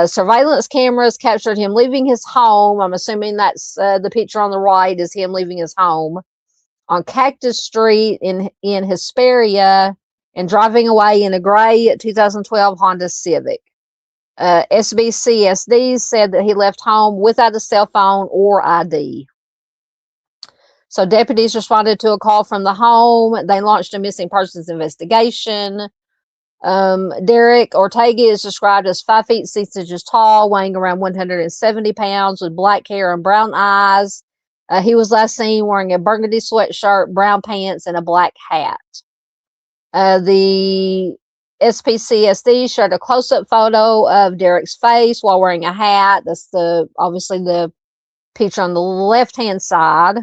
Surveillance cameras captured him leaving his home. I'm assuming that's the picture on the right is him leaving his home on Cactus Street in Hesperia and driving away in a gray 2012 Honda Civic. SBCSD said that he left home without a cell phone or ID. So deputies responded to a call from the home. They launched a missing persons investigation. Derick Ortega is described as 5 feet 6 inches tall, weighing around 170 pounds, with black hair and brown eyes. He was last seen wearing a burgundy sweatshirt, brown pants, and a black hat. The SPCSD shared a close-up photo of Derick's face while wearing a hat. That's obviously the picture on the left-hand side.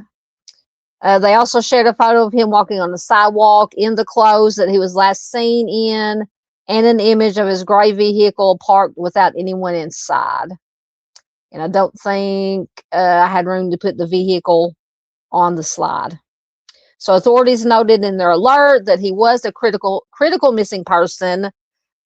They also shared a photo of him walking on the sidewalk in the clothes that he was last seen in, and an image of his gray vehicle parked without anyone inside. And I don't think I had room to put the vehicle on the slide. So authorities noted in their alert that he was a critical missing person,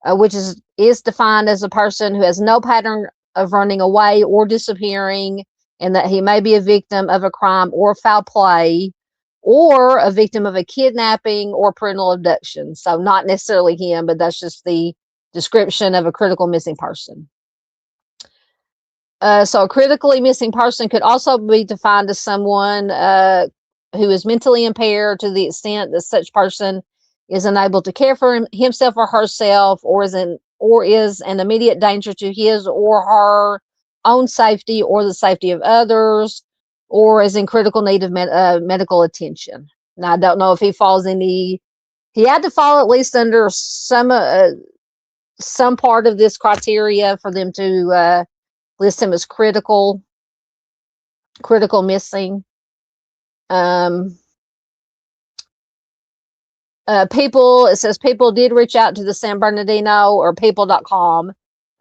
which is defined as a person who has no pattern of running away or disappearing, and that he may be a victim of a crime or foul play, or a victim of a kidnapping or parental abduction. So not necessarily him, but that's just the description of a critical missing person. So a critically missing person could also be defined as someone who is mentally impaired to the extent that such person is unable to care for himself or herself, or is an immediate danger to his or her own safety or the safety of others, or is in critical need of medical attention. Now, I don't know if he falls in he had to fall at least under some part of this criteria for them to list him as critical missing. It says people did reach out to the San Bernardino or people.com,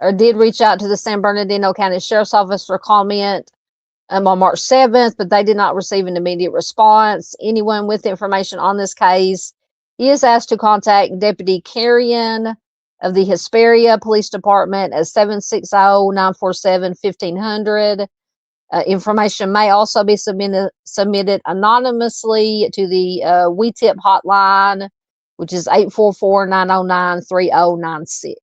or did reach out to the San Bernardino County Sheriff's Office for comment on March 7th, but they did not receive an immediate response. Anyone with information on this case is asked to contact Deputy Carrion of the Hesperia Police Department at 760-947-1500. Information may also be submitted anonymously to the WeTip hotline, which is 844-909-3096.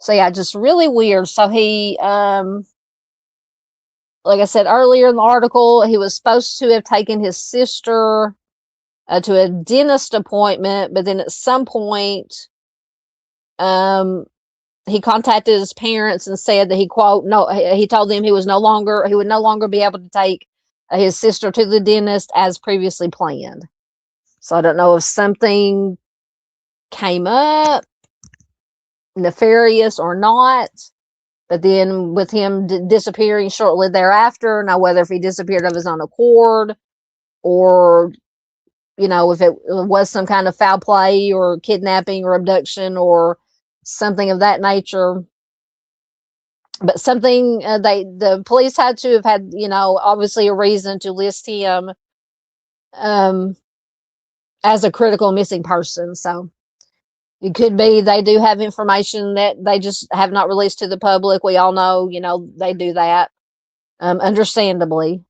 So yeah, just really weird. So he, like I said earlier in the article, he was supposed to have taken his sister to a dentist appointment, but then at some point, he contacted his parents and said that he told them he would no longer be able to take his sister to the dentist as previously planned. So I don't know if something came up, nefarious or not, but then with him disappearing shortly thereafter, now whether if he disappeared of his own accord or, if it was some kind of foul play or kidnapping or abduction or something of that nature. But something the police had to have had, obviously a reason to list him as a critical missing person. So it could be they do have information that they just have not released to the public. We all know, they do that, understandably.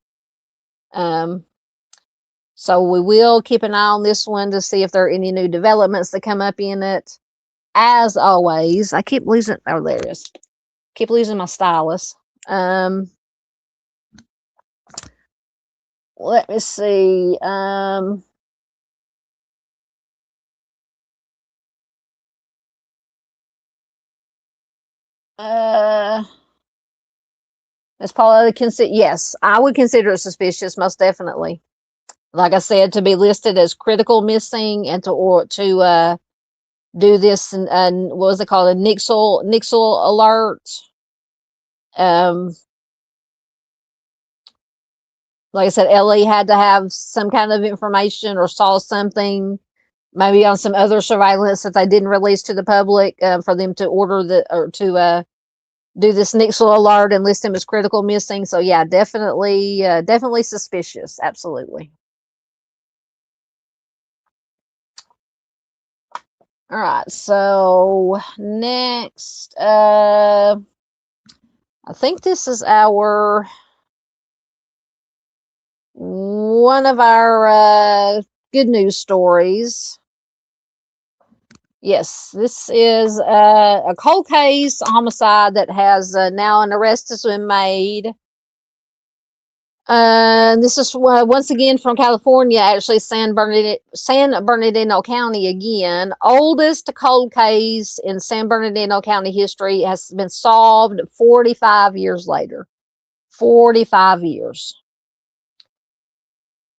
So we will keep an eye on this one to see if there are any new developments that come up in it. As always, I keep losing. Oh, there it is. Keep losing my stylus. Let me see. Ms. Paula, yes, I would consider it suspicious, most definitely. Like I said, to be listed as critical missing and to do this and what was it called, a Nixle alert. Like I said, Ellie had to have some kind of information or saw something, maybe on some other surveillance that they didn't release to the public, for them to do this Nixle alert and list him as critical missing. So yeah, definitely suspicious. Absolutely. All right, so next, I think this is one of our good news stories. Yes, this is a cold case, a homicide that has now an arrest has been made. This is once again from California, actually San Bernardino County again. Oldest cold case in San Bernardino County history, has been solved 45 years later. 45 years.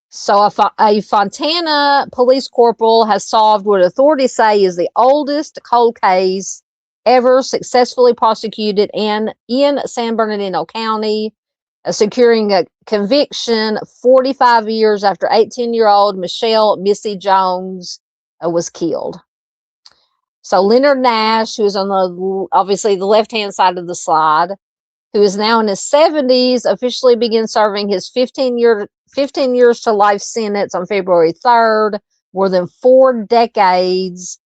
So a Fontana police corporal has solved what authorities say is the oldest cold case ever successfully prosecuted in San Bernardino County, securing a conviction 45 years after 18-year-old Michelle Missy Jones was killed. So Leonard Nash, who is on obviously the left-hand side of the slide, who is now in his 70s, officially began serving his 15 years to life sentence on February 3rd, more than 4 decades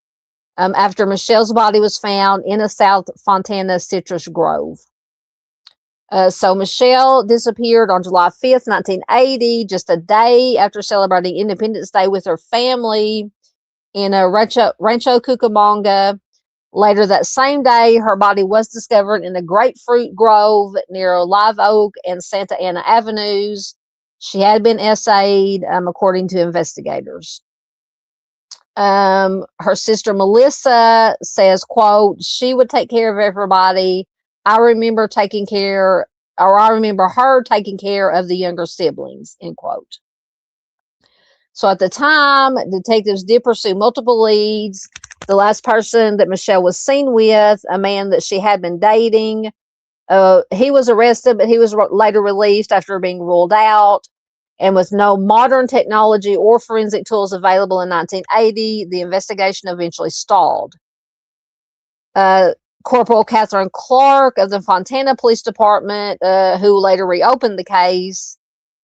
after Michelle's body was found in a South Fontana citrus grove. So Michelle disappeared on July 5th, 1980, just a day after celebrating Independence Day with her family in Rancho Cucamonga. Later that same day, her body was discovered in a grapefruit grove near Live Oak and Santa Ana Avenues. She had been essayed, according to investigators. Her sister Melissa says, quote, she would take care of everybody. I remember her taking care of the younger siblings, end quote. So at the time, detectives did pursue multiple leads. The last person that Michelle was seen with, a man that she had been dating, he was arrested, but he was later released after being ruled out. And with no modern technology or forensic tools available in 1980, the investigation eventually stalled. Corporal Catherine Clark of the Fontana Police Department, who later reopened the case,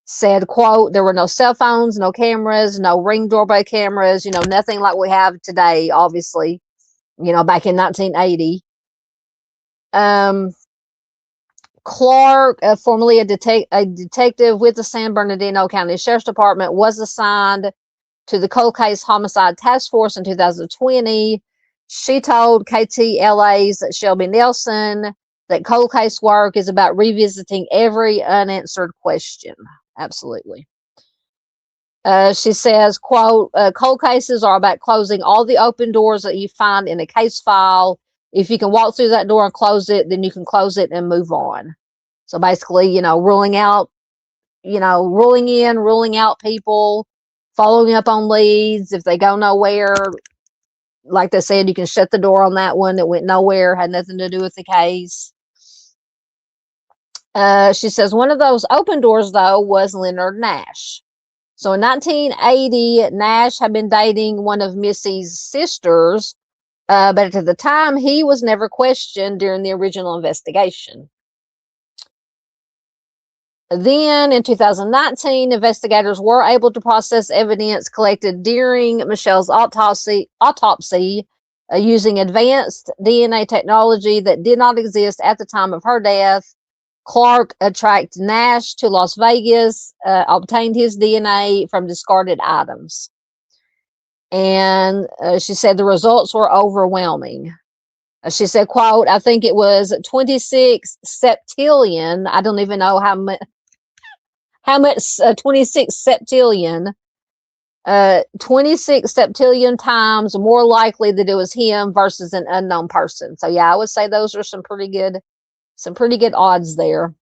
said, quote, there were no cell phones, no cameras, no Ring doorbell cameras, nothing like we have today, obviously, back in 1980. Clark, formerly a detective with the San Bernardino County Sheriff's Department, was assigned to the Cold Case Homicide Task Force in 2020. She told KTLA's Shelby Nelson that cold case work is about revisiting every unanswered question. Absolutely. She says, quote, cold cases are about closing all the open doors that you find in a case file. If you can walk through that door and close it, then you can close it and move on. So basically, ruling in, ruling out people, following up on leads. If they go nowhere, like they said, you can shut the door on that one that went nowhere, had nothing to do with the case. She says one of those open doors, though, was Leonard Nash. So in 1980, Nash had been dating one of Missy's sisters, but at the time, he was never questioned during the original investigation. Then in 2019, investigators were able to process evidence collected during Michelle's autopsy using advanced DNA technology that did not exist at the time of her death. Clark tracked Nash to Las Vegas, obtained his DNA from discarded items. And she said the results were overwhelming. She said, quote, I think it was 26 septillion. I don't even know how much 26 septillion. 26 septillion times more likely that it was him versus an unknown person. So yeah, I would say those are some pretty good odds there.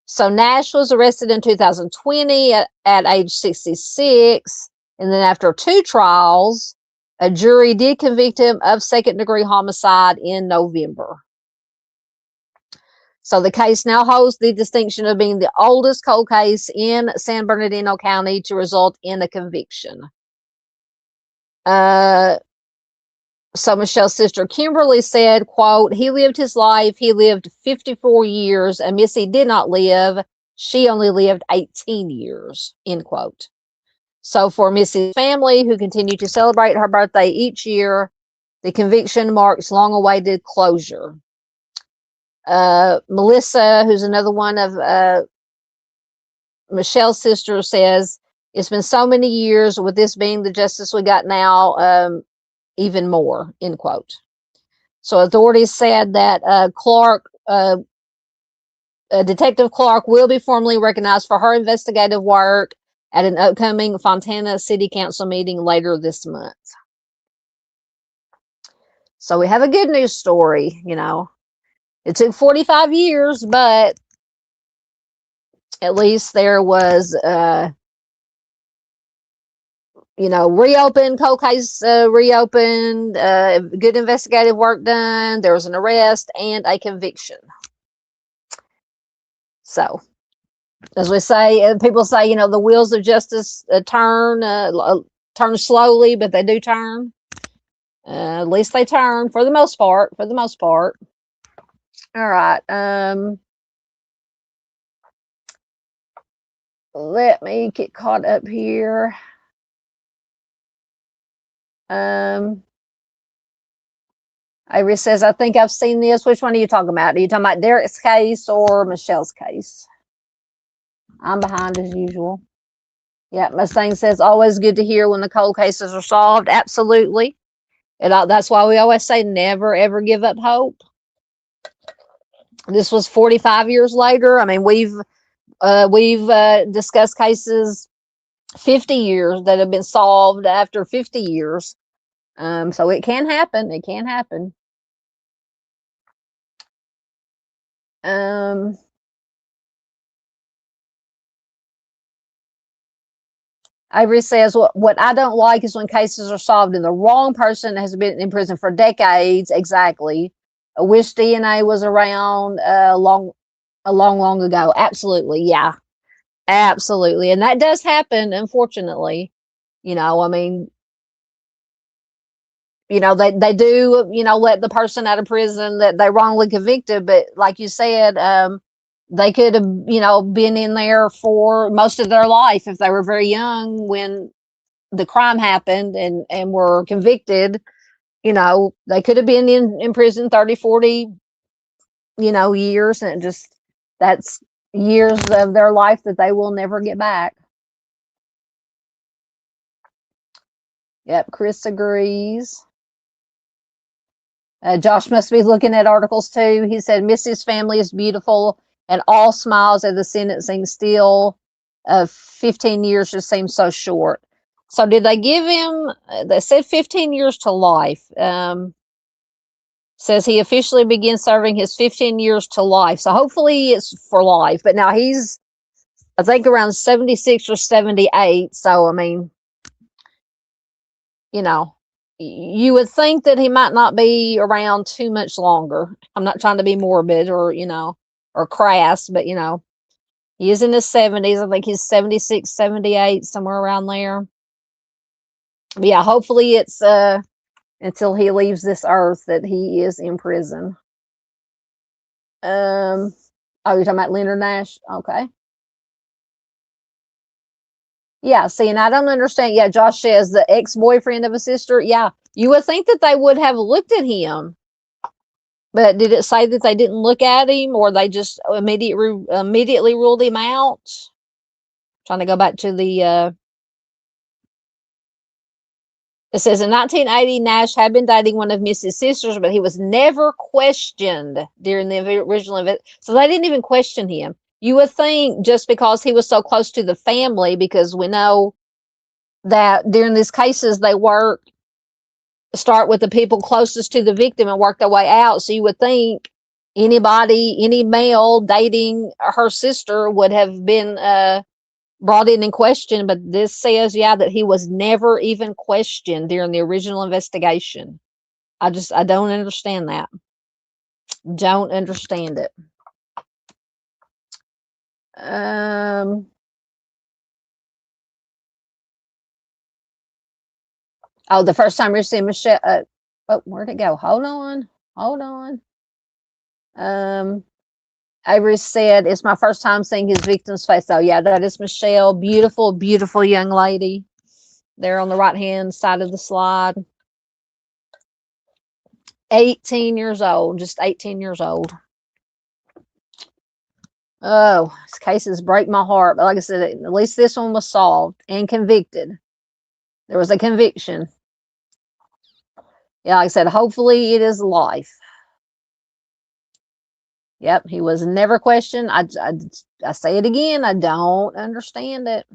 So Nash was arrested in 2020 at age 66, and then after 2 trials, a jury did convict him of second-degree homicide in November. So the case now holds the distinction of being the oldest cold case in San Bernardino County to result in a conviction. So Michelle's sister Kimberly said, quote, he lived his life. He lived 54 years, and Missy did not live. She only lived 18 years, end quote. So for Missy's family, who continue to celebrate her birthday each year, the conviction marks long-awaited closure. Melissa, who's another one of Michelle's sisters, says, it's been so many years with this being the justice we got now, even more, end quote. So authorities said that Detective Clark will be formally recognized for her investigative work at an upcoming Fontana City Council meeting later this month. So we have a good news story, It took 45 years, but at least there was, reopened, cold case reopened, good investigative work done. There was an arrest and a conviction. So, as we say, people say, the wheels of justice turn slowly, but they do turn. At least they turn for the most part. All right. Let me get caught up here. Avery says, I think I've seen this. Which one are you talking about? Are you talking about Derick's case or Michelle's case? I'm behind as usual. Yeah, Mustang says, always good to hear when the cold cases are solved. Absolutely. And that's why we always say never, ever give up hope. This was 45 years later. I mean, we've discussed cases 50 years that have been solved after 50 years. So it can happen. It can happen. Avery says, what I don't like is when cases are solved and the wrong person has been in prison for decades. Exactly. I wish DNA was around long ago. Absolutely. Yeah, absolutely. And that does happen, unfortunately. You know, I mean, you know, they do, you know, let the person out of prison that they wrongly convicted. But like you said, they could have, you know, been in there for most of their life if they were very young when the crime happened and were convicted. You know, they could have been in prison 30, 40, you know, years. And just, that's years of their life that they will never get back. Yep, Chris agrees. Josh must be looking at articles too. He said, Missy's family is beautiful and all smiles at the sentencing. Still, 15 years just seems so short. So did they give him, they said 15 years to life. Says he officially begins serving his 15 years to life. So hopefully it's for life. But now he's, I think, around 76 or 78. So, I mean, you know, you would think that he might not be around too much longer. I'm not trying to be morbid or, you know, or crass, but, you know, he is in his 70s. I think he's 76, 78, somewhere around there. But yeah, hopefully it's until he leaves this earth that he is in prison. Oh, you're talking about Leonard Nash? Okay. Yeah, see, and I don't understand. Yeah, Josh says the ex-boyfriend of a sister. Yeah, you would think that they would have looked at him. But did it say that they didn't look at him or they just immediately ruled him out? Trying to go back to the, it says in 1980, Nash had been dating one of Missy's sisters, but he was never questioned during the original event. So they didn't even question him. You would think just because he was so close to the family, because we know that during these cases, they start with the people closest to the victim and work their way out. So you would think any male dating her sister would have been brought in and questioned. But this says, yeah, that he was never even questioned during the original investigation. I don't understand that. Don't understand it. Oh, the first time you're seeing Michelle. Oh, where'd it go? Hold on. Avery said, it's my first time seeing his victim's face. Oh, yeah, that is Michelle. Beautiful, beautiful young lady. There on the right-hand side of the slide. 18 years old, just 18 years old. Oh, these cases break my heart. But like I said, at least this one was solved and convicted. There was a conviction. Yeah, like I said, hopefully it is life. Yep, he was never questioned. I say it again, I don't understand it.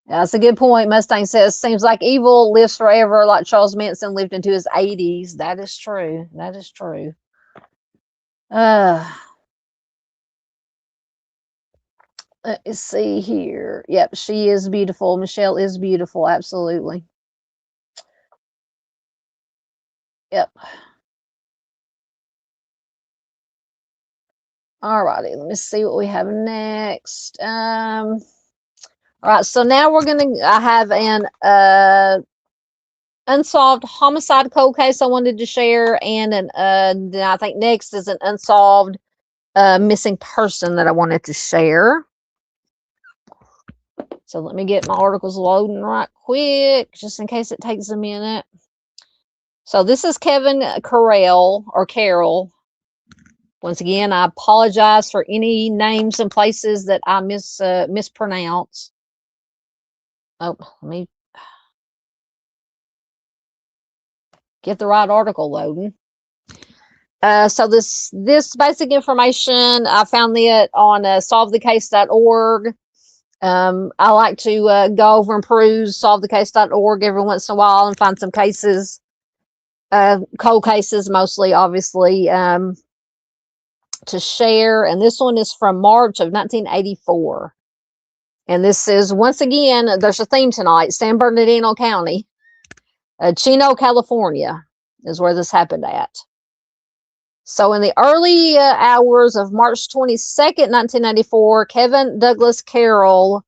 That's a good point. Mustang says, seems like evil lives forever, like Charles Manson lived into his 80s. That is true. That is true. Let me see here. Yep, she is beautiful. Michelle is beautiful. Absolutely. Yep. All righty. Let me see what we have next. All right. So now I have an unsolved homicide cold case I wanted to share, and then I think next is an unsolved missing person that I wanted to share. So let me get my articles loading right quick, just in case it takes a minute. So this is Kevin Carel or Carel. Once again, I apologize for any names and places that I mispronounce. Oh, get the right article loading. So this basic information, I found it on solvethecase.org. I like to go over and peruse solvethecase.org every once in a while and find some cases, cold cases mostly, obviously, to share. And this one is from March of 1984. And this is, once again, there's a theme tonight, San Bernardino County. Chino, California is where this happened at. So in the early hours of March 22nd, 1994, Kevin Douglas Carel,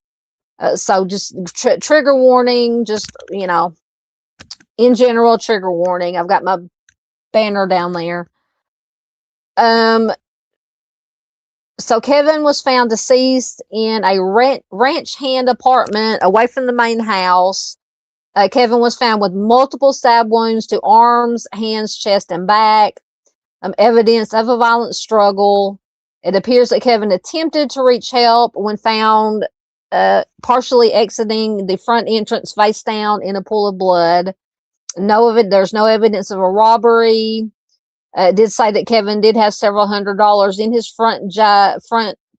so just trigger warning, just, you know, in general, trigger warning. I've got my banner down there. So Kevin was found deceased in a ranch hand apartment away from the main house. Kevin was found with multiple stab wounds to arms, hands, chest, and back. Evidence of a violent struggle. It appears that Kevin attempted to reach help when found partially exiting the front entrance face down in a pool of blood. There's no evidence of a robbery. It did say that Kevin did have several $100s in his front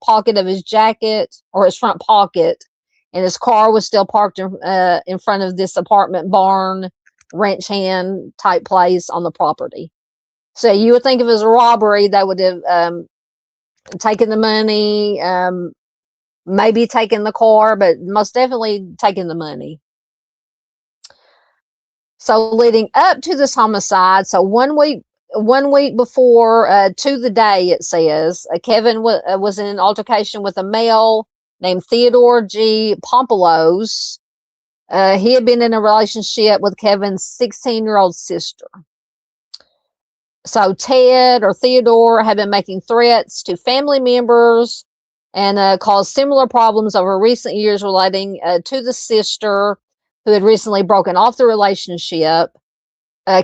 pocket of his jacket, or his front pocket, and his car was still parked in front of this apartment barn, ranch hand type place on the property. So you would think if it was a robbery, they would have taken the money, maybe taken the car, but most definitely taken the money. So leading up to this homicide, so 1 week before, to the day, it says, Kevin was in an altercation with a male named Theodore G. Pompolos. He had been in a relationship with Kevin's 16-year-old sister. So Ted, or Theodore, had been making threats to family members and caused similar problems over recent years relating to the sister, who had recently broken off the relationship.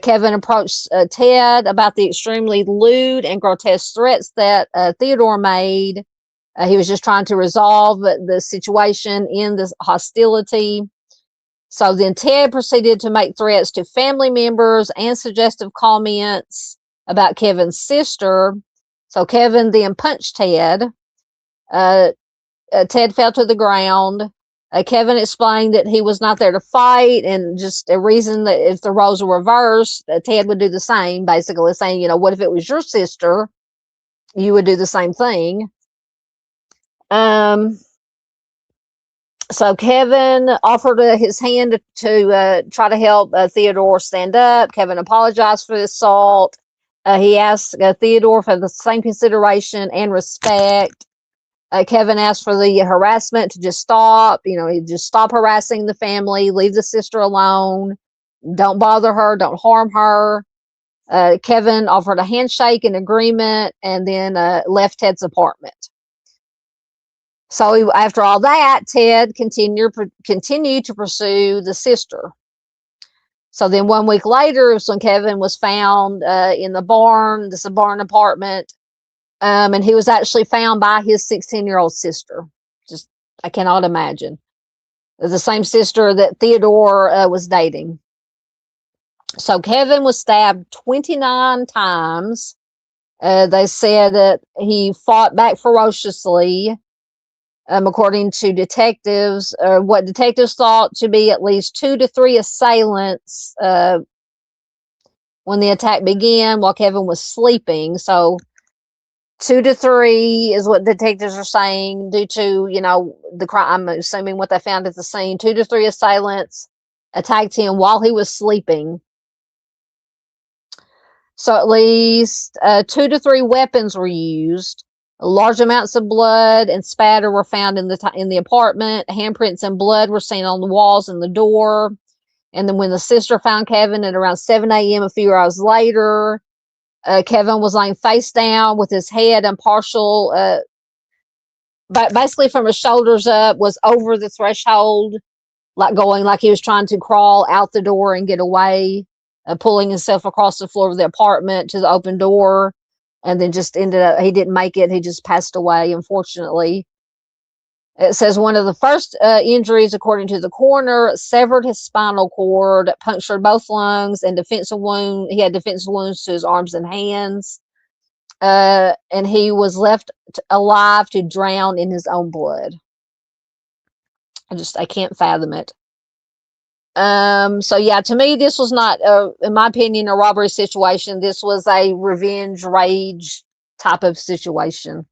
Kevin approached Ted about the extremely lewd and grotesque threats that Theodore made. He was just trying to resolve the situation in this hostility. So then Ted proceeded to make threats to family members and suggestive comments about Kevin's sister. So Kevin then punched Ted. Ted fell to the ground. Kevin explained that he was not there to fight, and just a reason that if the roles were reversed, Ted would do the same, basically saying, you know, what if it was your sister? You would do the same thing. So Kevin offered his hand to try to help Theodore stand up. Kevin apologized for the assault. He asked Theodore for the same consideration and respect. Kevin asked for the harassment to just stop. You know, just stop harassing the family. Leave the sister alone. Don't bother her. Don't harm her. Kevin offered a handshake in agreement, and then left Ted's apartment. So after all that, Ted continued to pursue the sister. So then 1 week later was when Kevin was found in the barn, this barn apartment. And he was actually found by his 16-year-old sister. Just, I cannot imagine. The same sister that Theodore was dating. So Kevin was stabbed 29 times. They said that he fought back ferociously. According to detectives, what detectives thought to be at least 2 to 3 assailants when the attack began while Kevin was sleeping. So 2 to 3 is what detectives are saying, due to, you know, the crime. I'm assuming what they found at the scene. 2 to 3 assailants attacked him while he was sleeping. So at least 2 to 3 weapons were used. Large amounts of blood and spatter were found in the apartment. Handprints and blood were seen on the walls and the door. And then when the sister found Kevin at around 7 a.m. a few hours later, Kevin was laying face down with his head and partial, basically from his shoulders up, was over the threshold, like he was trying to crawl out the door and get away, pulling himself across the floor of the apartment to the open door. And then just ended up, he didn't make it. He just passed away, unfortunately. It says one of the first injuries, according to the coroner, severed his spinal cord, punctured both lungs, and he had defensive wounds to his arms and hands. And he was left alive to drown in his own blood. I can't fathom it. So yeah, to me, this was not, in my opinion, a robbery situation. This was a revenge rage type of situation.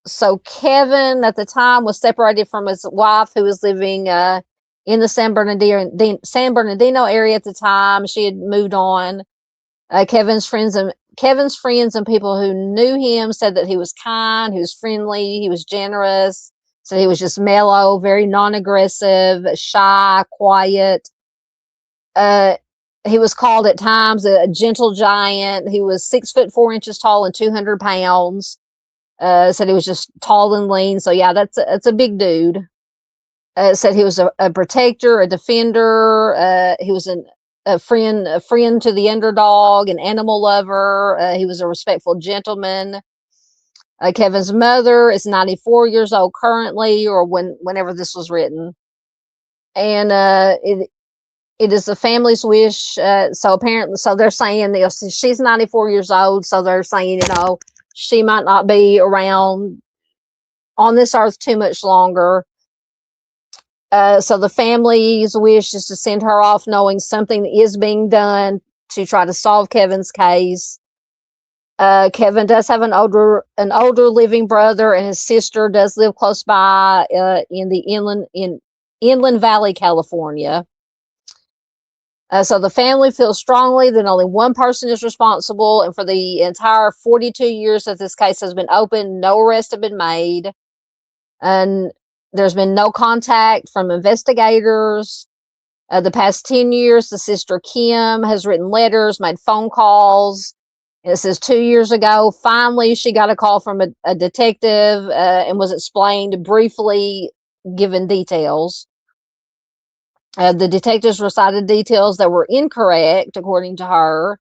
So Kevin at the time was separated from his wife, who was living in the San Bernardino area at the time. She had moved on. Kevin's friends and people who knew him said that he was kind, he was friendly, he was generous. So he was just mellow, very non-aggressive, shy, quiet. He was called at times a gentle giant. He was 6'4" tall and 200 pounds. Said he was just tall and lean. So yeah, that's a big dude. Said he was a protector, a defender. He was a friend to the underdog, an animal lover. He was a respectful gentleman. Kevin's mother is 94 years old currently, or whenever this was written. And it is the family's wish. So apparently, so they're saying she's 94 years old. So they're saying, she might not be around on this earth too much longer. So the family's wish is to send her off knowing something is being done to try to solve Kevin's case. Kevin does have an older living brother, and his sister does live close by in Inland Valley, California. So the family feels strongly that only one person is responsible, and for the entire 42 years that this case has been open, no arrests have been made, and there's been no contact from investigators. The past 10 years, the sister Kim has written letters, made phone calls. It says 2 years ago, finally, she got a call from a detective and was explained briefly, given details. The detectives recited details that were incorrect, according to her.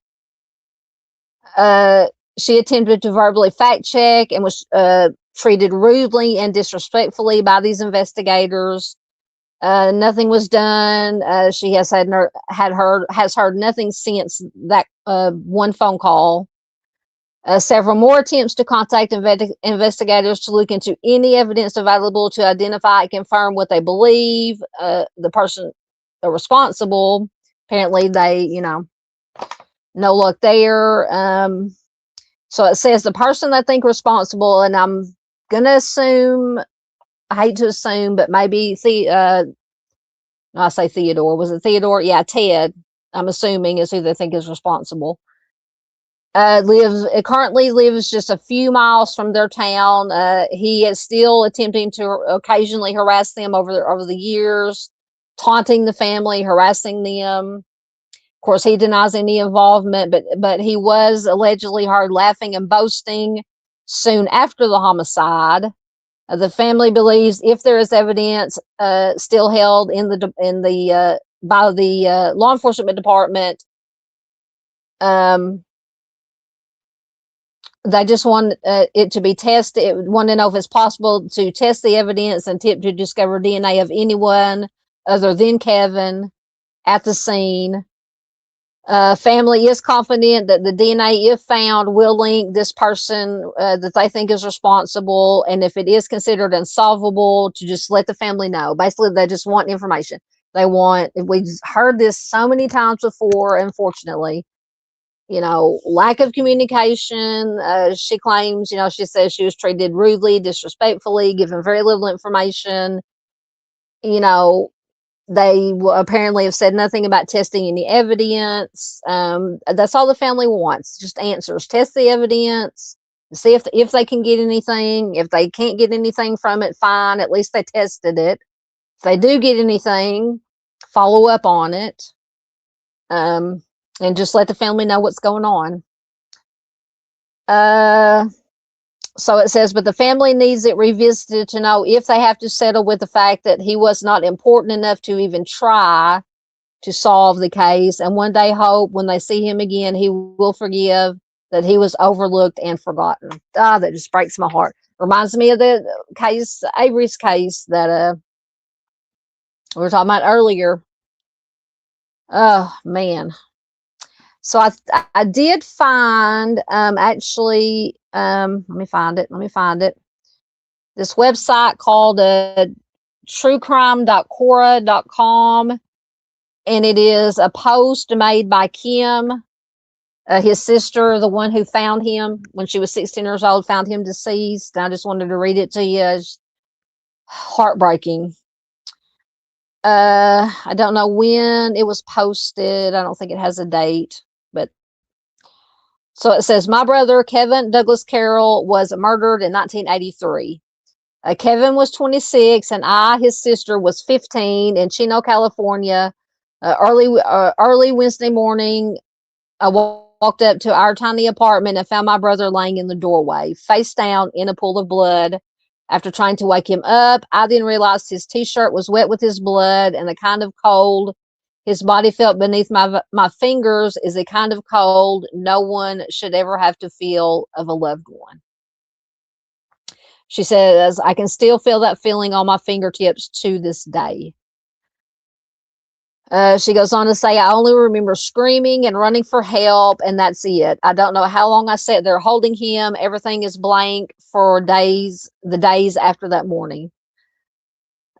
She attempted to verbally fact check and was treated rudely and disrespectfully by these investigators. Nothing was done. She has heard nothing since that one phone call. Several more attempts to contact investigators to look into any evidence available to identify and confirm what they believe the person responsible. Apparently, they, no luck there. So it says the person they think responsible, and I'm gonna assume, I hate to assume, but maybe I say Theodore. Was it Theodore? Yeah, Ted. I'm assuming is who they think is responsible. Currently lives just a few miles from their town. He is still attempting to occasionally harass them over the years, taunting the family, harassing them. Of course, he denies any involvement, but he was allegedly heard laughing and boasting soon after the homicide. The family believes if there is evidence still held by the law enforcement department, they just want it to be tested. Want to know if it's possible to test the evidence and attempt to discover DNA of anyone other than Kevin at the scene. Family is confident that the DNA, if found, will link this person that they think is responsible. And if it is considered unsolvable, to just let the family know. Basically, they just want information. We've heard this so many times before, unfortunately. Lack of communication. She claims, she says she was treated rudely, disrespectfully, given very little information. They apparently have said nothing about testing any evidence. That's all the family wants, just answers. Test the evidence, see if they can get anything. If they can't get anything from it, fine. At least they tested it. If they do get anything, follow up on it. And just let the family know what's going on. So it says, but the family needs it revisited to know if they have to settle with the fact that he was not important enough to even try to solve the case, and one day hope when they see him again, he will forgive, that he was overlooked and forgotten. That just breaks my heart. Reminds me of the case, Avery's case that we were talking about earlier. Oh man. So I did find actually let me find it. This website called truecrime.quora.com, and it is a post made by Kim, his sister, the one who found him when she was 16 years old, found him deceased. I just wanted to read it to you. It's heartbreaking. I don't know when it was posted. I don't think it has a date, but so it says, my brother, Kevin Douglas Carel, was murdered in 1983. Kevin was 26 and I, his sister, was 15 in Chino, California. Early Wednesday morning, I walked up to our tiny apartment and found my brother laying in the doorway, face down in a pool of blood. After trying to wake him up, I then realized his t-shirt was wet with his blood, and the kind of cold his body felt beneath my fingers is a kind of cold no one should ever have to feel of a loved one. She says, I can still feel that feeling on my fingertips to this day. She goes on to say, I only remember screaming and running for help, and that's it. I don't know how long I sat there holding him. Everything is blank for the days after that morning.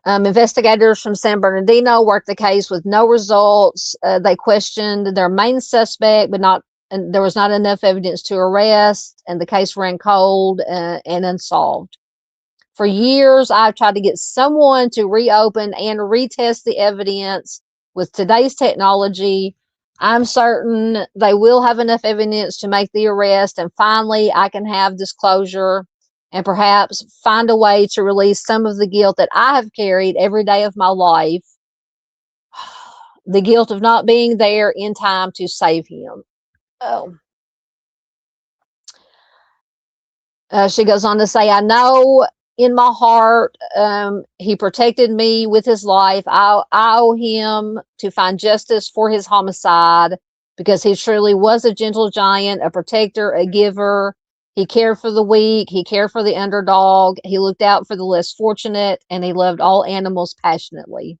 Investigators from San Bernardino worked the case with no results. They questioned their main suspect, and there was not enough evidence to arrest, and the case ran cold and unsolved. For years, I've tried to get someone to reopen and retest the evidence. With today's technology, I'm certain they will have enough evidence to make the arrest, and finally I can have disclosure and perhaps find a way to release some of the guilt that I have carried every day of my life. The guilt of not being there in time to save him. Oh. She goes on to say, I know in my heart, he protected me with his life. I owe him to find justice for his homicide because he truly was a gentle giant, a protector, a giver. He cared for the weak. He cared for the underdog. He looked out for the less fortunate, and he loved all animals passionately.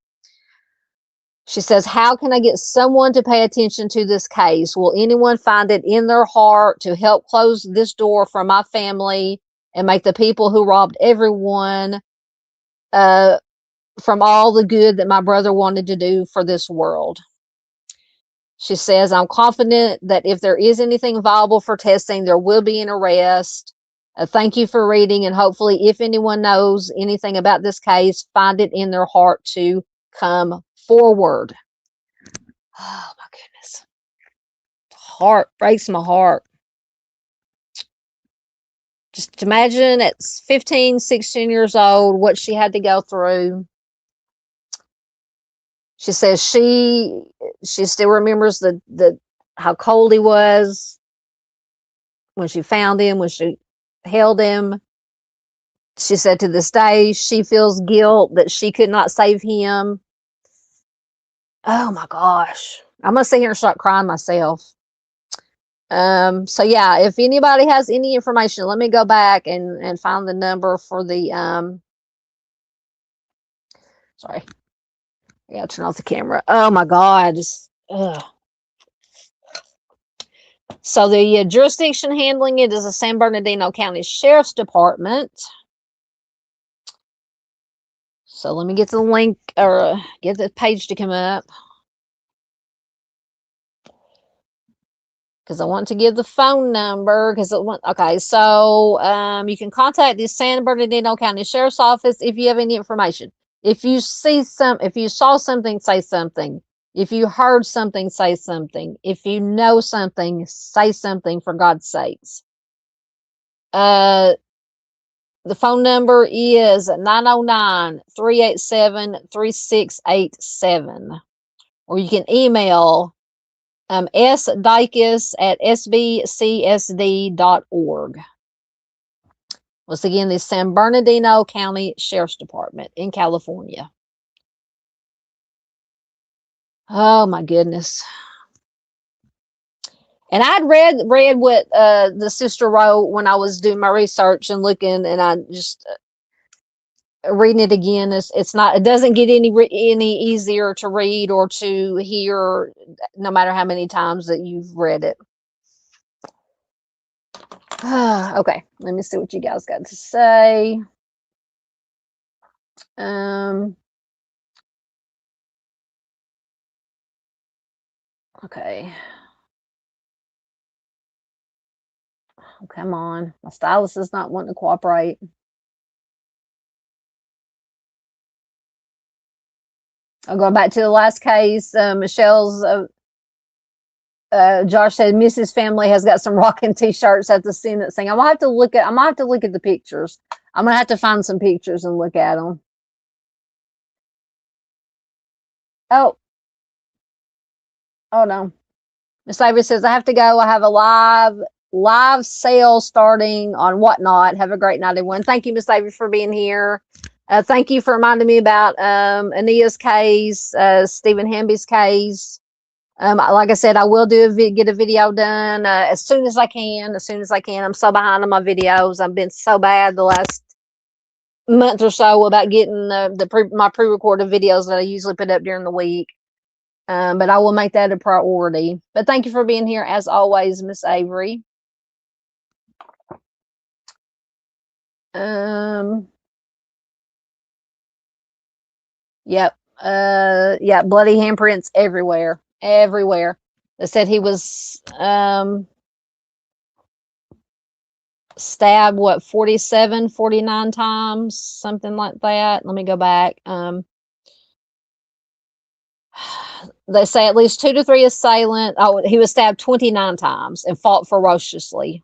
She says, how can I get someone to pay attention to this case? Will anyone find it in their heart to help close this door for my family and make the people who robbed everyone from all the good that my brother wanted to do for this world? She says, I'm confident that if there is anything viable for testing, there will be an arrest. Thank you for reading, and hopefully if anyone knows anything about this case, find it in their heart to come forward. Oh my goodness. Heart breaks my heart. Just imagine at 15, 16 years old, what she had to go through. She says she still remembers the how cold he was when she found him, when she held him. She said to this day, she feels guilt that she could not save him. Oh my gosh. I'm going to sit here and start crying myself. So yeah, if anybody has any information, let me go back and find the number for the, sorry. I gotta turn off the camera. Oh my God. So the jurisdiction handling it is the San Bernardino County Sheriff's Department. So let me get the link or get the page to come up, because I want to give the phone number because it went. Okay, so you can contact the San Bernardino County Sheriff's Office if you have any information. If you saw something, say something. If you heard something, say something. If you know something, say something, for God's sakes. The phone number is 909-387-3687. Or you can email sdicus@sbcsd.org. Once again, the San Bernardino County Sheriff's Department in California. Oh my goodness. And I'd read what the sister wrote when I was doing my research and looking, and I just reading it again. It's not. It doesn't get any easier to read or to hear, no matter how many times that you've read it. Okay, let me see what you guys got to say. Okay. Oh, come on. My stylist is not wanting to cooperate. I'll go back to the last case. Michelle's Josh said Mrs. Family has got some rocking t-shirts at the sentencing. I'm gonna have to look at the pictures. I'm gonna have to find some pictures and look at them. Oh no. Miss Avery says I have to go. I have a live sale starting on Whatnot. Have a great night, everyone. Thank you, Miss Avery, for being here. Thank you for reminding me about Ania's case, Stephen Hamby's case. Like I said, I will get a video done as soon as I can. I'm so behind on my videos. I've been so bad the last month or so about getting my pre-recorded videos that I usually put up during the week. But I will make that a priority. But thank you for being here as always, Miss Avery. Yep. Yeah, bloody handprints everywhere. They said he was stabbed 47, 49 times, something like that. Let me go back. They say at least 2 to 3 assailants. Oh, he was stabbed 29 times and fought ferociously.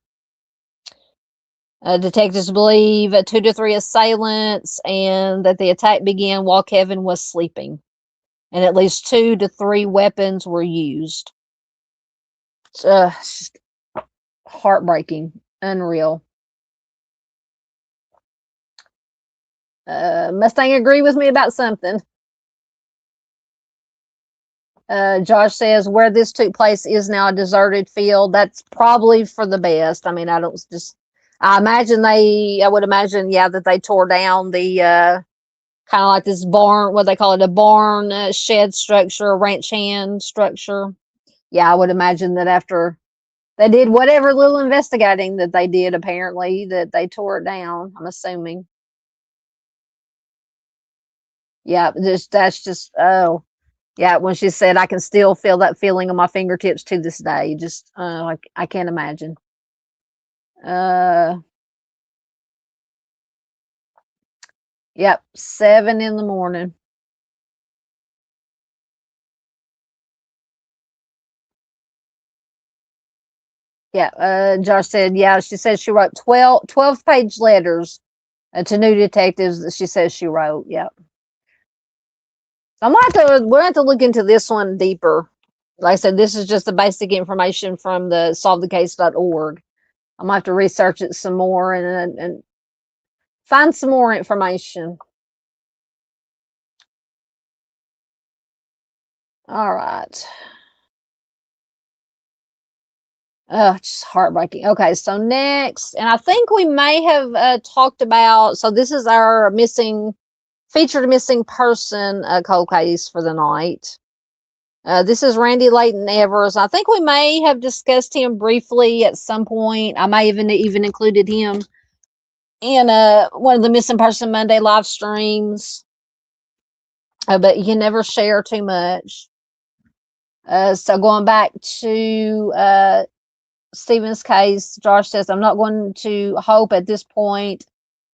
Detectives believe 2 to 3 assailants, and that the attack began while Kevin was sleeping. And at least 2 to 3 weapons were used. It's just heartbreaking, unreal. Mustang agree with me about something. Josh says where this took place is now a deserted field. That's probably for the best. I mean, I would imagine, yeah, that they tore down the kind of like this barn, what they call it, a barn shed structure, a ranch hand structure. Yeah, I would imagine that after they did whatever little investigating that they did, apparently, that they tore it down, I'm assuming. Yeah, that's just, oh, yeah, when she said, I can still feel that feeling on my fingertips to this day. Just, I can't imagine. Yep, 7 in the morning. Yeah, Josh said, yeah, she said she wrote 12-page letters to new detectives that she says she wrote. Yep. We'll have to look into this one deeper. Like I said, this is just the basic information from the solvethecase.org. I'm gonna have to research it some more and find some more information. All right. Oh, just heartbreaking. Okay, so next, and I think we may have talked about, so this is our featured missing person cold case for the night. This is Randi Layton Evers. I think we may have discussed him briefly at some point. I may even included him in one of the Missing Person Monday live streams. But you can never share too much. So going back to Stephen's case, Josh says, I'm not going to hope at this point.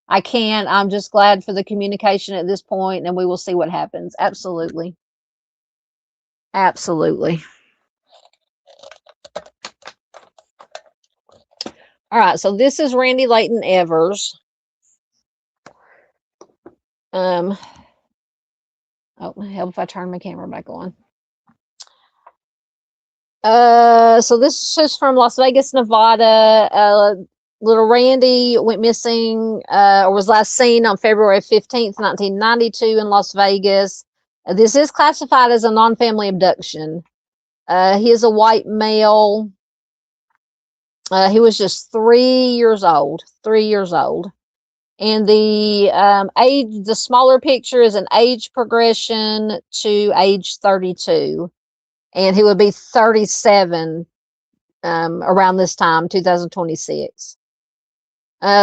I can't. I'm just glad for the communication at this point, and we will see what happens. Absolutely. Absolutely. All right, so this is Randi Layton Evers. Oh, help if I turn my camera back on. So this is just from Las Vegas, Nevada. Little Randi went missing, or was last seen on February 15th, 1992 in Las Vegas. This is classified as a non-family abduction. He is a white male. He was just 3 years old. 3 years old. And the smaller picture is an age progression to age 32. And he would be 37 around this time, 2026.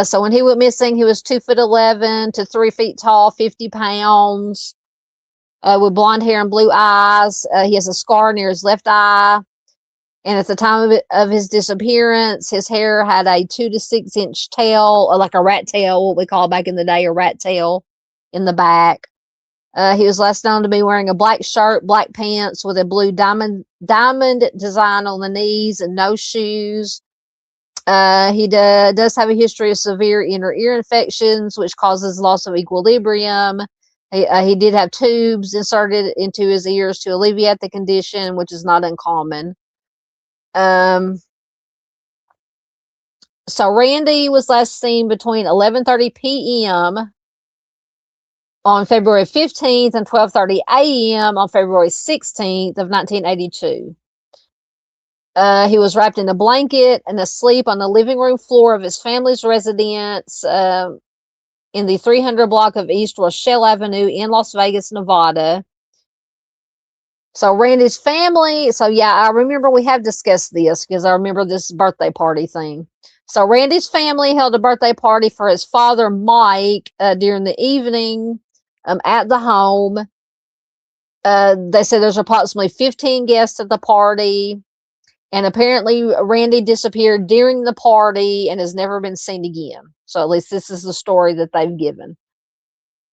So when he went missing, he was 2'11" to 3 feet tall, 50 pounds, with blonde hair and blue eyes. He has a scar near his left eye. And at the time of his disappearance, his hair had a 2 to 6 inch tail, like a rat tail, what we call back in the day a rat tail, in the back. He was last known to be wearing a black shirt, black pants with a blue diamond design on the knees, and no shoes. He does have a history of severe inner ear infections, which causes loss of equilibrium. He did have tubes inserted into his ears to alleviate the condition, which is not uncommon. So Randi was last seen between 11:30 p.m. on February 15th and 12:30 a.m. on February 16th of 1982. He was wrapped in a blanket and asleep on the living room floor of his family's residence in the 300 block of East Rochelle Avenue in Las Vegas, Nevada. So Randi's family, so yeah, I remember we have discussed this because I remember this birthday party thing. So Randi's family held a birthday party for his father, Mike, during the evening at the home. They said there's approximately 15 guests at the party. And apparently Randi disappeared during the party and has never been seen again. So at least this is the story that they've given.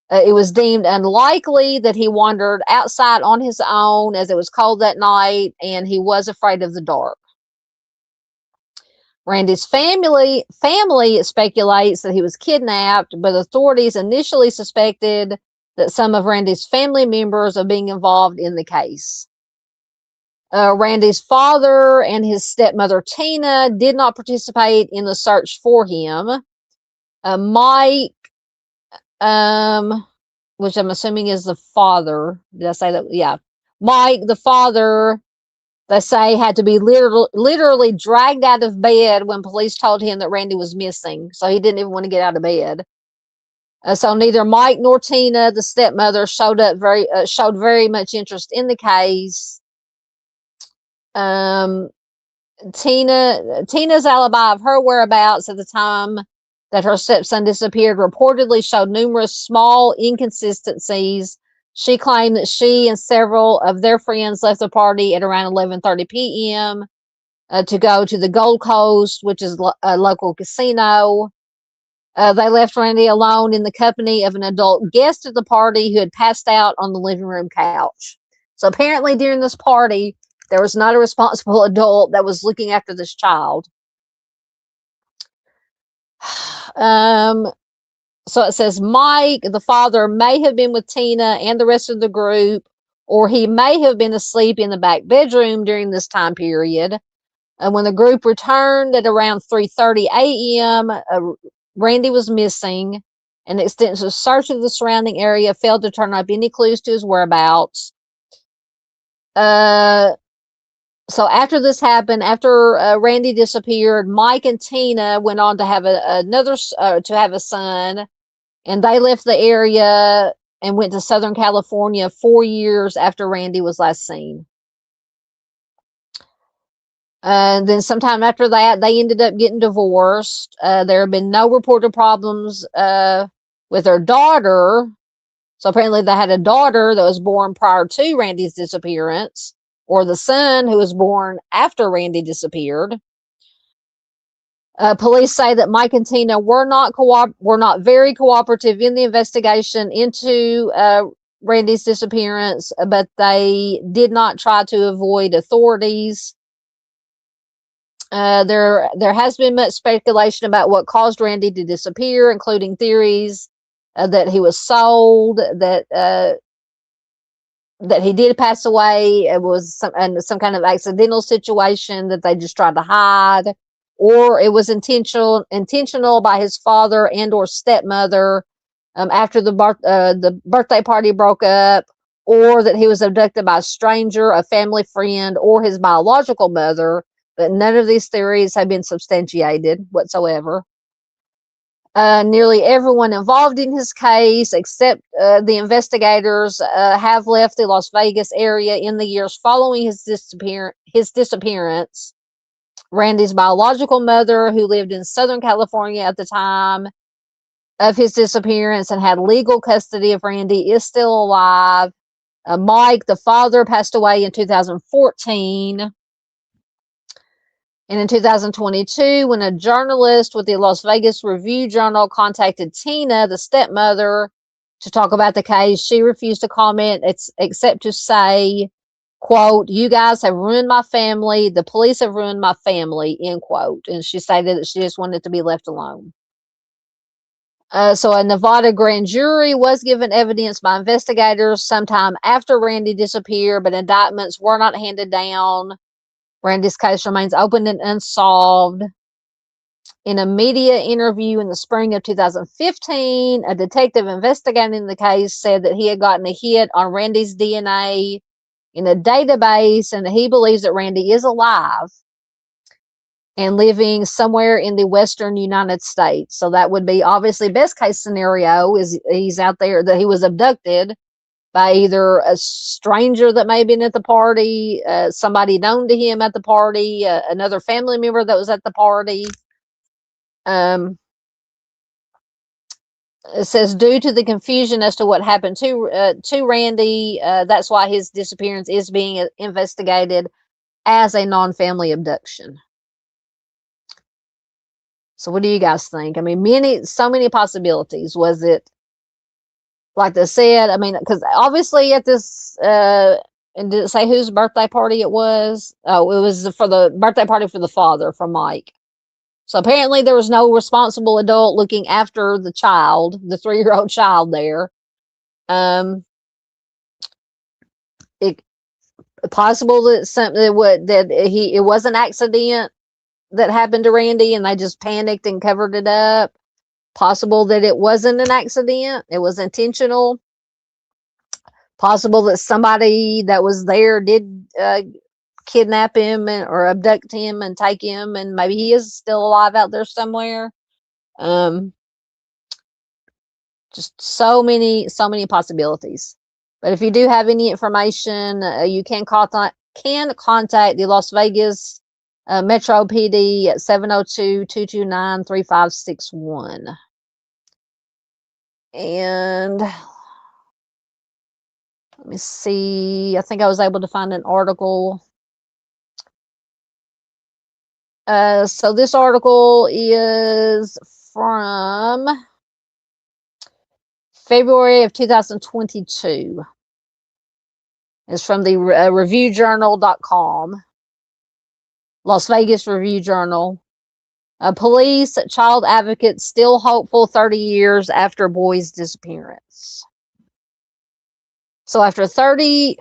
It was deemed unlikely that he wandered outside on his own, as it was cold that night and he was afraid of the dark. Randi's family speculates that he was kidnapped, but authorities initially suspected that some of Randi's family members are being involved in the case. Randi's father and his stepmother, Tina, did not participate in the search for him. Mike, which I'm assuming is the father. Did I say that? Yeah. Mike, the father, they say, had to be literally dragged out of bed when police told him that Randi was missing. So he didn't even want to get out of bed. So neither Mike nor Tina, the stepmother, showed very much interest in the case. Tina's alibi of her whereabouts at the time that her stepson disappeared reportedly showed numerous small inconsistencies. She claimed that she and several of their friends left the party at around 11:30 p.m. To go to the Gold Coast, which is a local casino. They left Randi alone in the company of an adult guest at the party who had passed out on the living room couch. So apparently during this party, there was not a responsible adult that was looking after this child. So it says Mike, the father, may have been with Tina and the rest of the group, or he may have been asleep in the back bedroom during this time period. And when the group returned at around 3:30 a.m., Randi was missing. An extensive search of the surrounding area failed to turn up any clues to his whereabouts. So after this happened, after Randi disappeared, Mike and Tina went on to have a son, and they left the area and went to Southern California 4 years after Randi was last seen. Then sometime after that, they ended up getting divorced. There have been no reported problems with their daughter. So apparently they had a daughter that was born prior to Randi's disappearance, or the son who was born after Randi disappeared. Police say that Mike and Tina were not very cooperative in the investigation into Randi's disappearance, but they did not try to avoid authorities. There has been much speculation about what caused Randi to disappear, including theories that he was sold, that he did pass away. It was some kind of accidental situation that they just tried to hide, or it was intentional by his father and or stepmother after the birthday party broke up, or that he was abducted by a stranger, a family friend, or his biological mother. but none of these theories have been substantiated whatsoever. Nearly everyone involved in his case, except the investigators, have left the Las Vegas area in the years following his disappearance. Randy's biological mother, who lived in Southern California at the time of his disappearance and had legal custody of Randy, is still alive. Mike, the father, passed away in 2014. And in 2022, when a journalist with the Las Vegas Review-Journal contacted Tina, the stepmother, to talk about the case, she refused to comment except to say, quote, "You guys have ruined my family. The police have ruined my family," end quote. And she stated that she just wanted to be left alone. So a Nevada grand jury was given evidence by investigators sometime after Randy disappeared, but indictments were not handed down. Randy's case remains open and unsolved. In a media interview in the spring of 2015, a detective investigating the case said that he had gotten a hit on Randy's DNA in a database and that he believes that Randy is alive and living somewhere in the western United States. So that would be obviously best case scenario is he's out there, that he was abducted by either a stranger that may have been at the party, somebody known to him at the party, another family member that was at the party. It says due to the confusion as to what happened to Randy, that's why his disappearance is being investigated as a non-family abduction. So what do you guys think? I mean, so many possibilities. Was it, like they said, I mean, because obviously at this, and did it say whose birthday party it was? Oh, it was for the birthday party for the father, for Mike. So apparently there was no responsible adult looking after the child, the 3-year-old child there. It possible that it was an accident that happened to Randy and they just panicked and covered it up. Possible that it wasn't an accident, it was intentional. Possible that somebody that was there did kidnap him or abduct him and take him, and maybe he is still alive out there somewhere. Just so many possibilities. But if you do have any information, you can contact the Las Vegas Metro PD at 702-229-3561. And let me see. I think I was able to find an article. So this article is from February of 2022. It's from the reviewjournal.com. Las Vegas Review-Journal. Police, child advocates still hopeful 30 years after boy's disappearance. So after 30,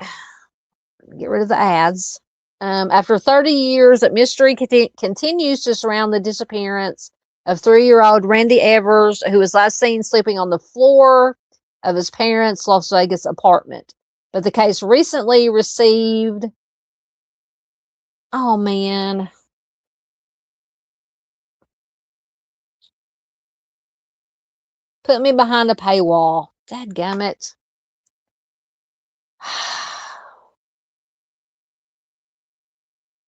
get rid of the ads. After 30 years, mystery continues to surround the disappearance of 3-year-old Randy Evers, who was last seen sleeping on the floor of his parents' Las Vegas apartment. But the case recently received, oh man, put me behind a paywall. Dadgummit.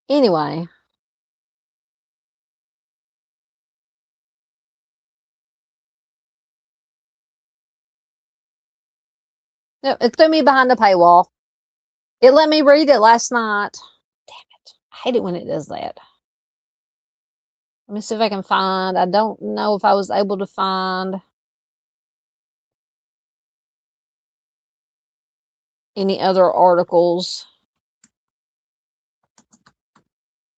Anyway. No, it threw me behind the paywall. It let me read it last night. Damn it. I hate it when it does that. Let me see if I can find. I don't know if I was able to find any other articles.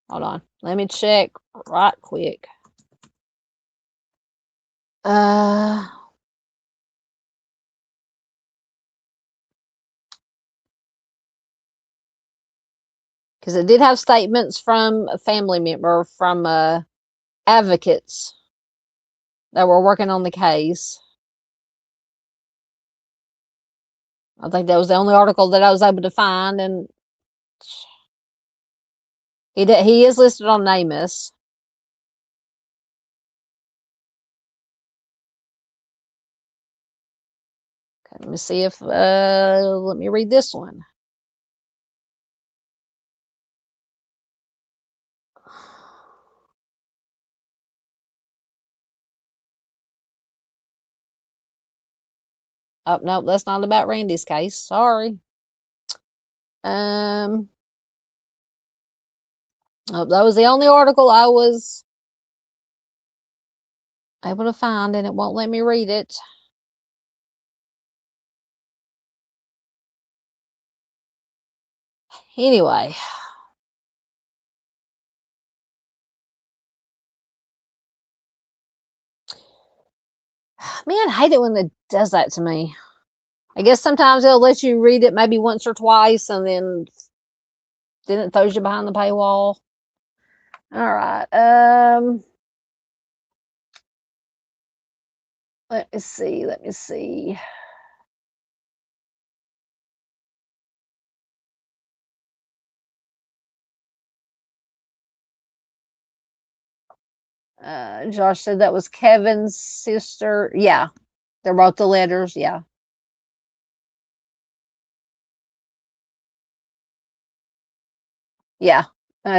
Hold on. Let me check right quick. Because it did have statements from a family member, from advocates that were working on the case. I think that was the only article that I was able to find, and He is listed on NamUs. Okay, let me see if let me read this one. Oh, no, that's not about Randy's case. Sorry. Oh, that was the only article I was able to find, and it won't let me read it. Anyway. Man, I hate it when it does that to me. I guess sometimes they'll let you read it maybe once or twice, and then it throws you behind the paywall. All right. Let me see. Josh said that was Kevin's sister. Yeah, they wrote the letters. Yeah. Yeah.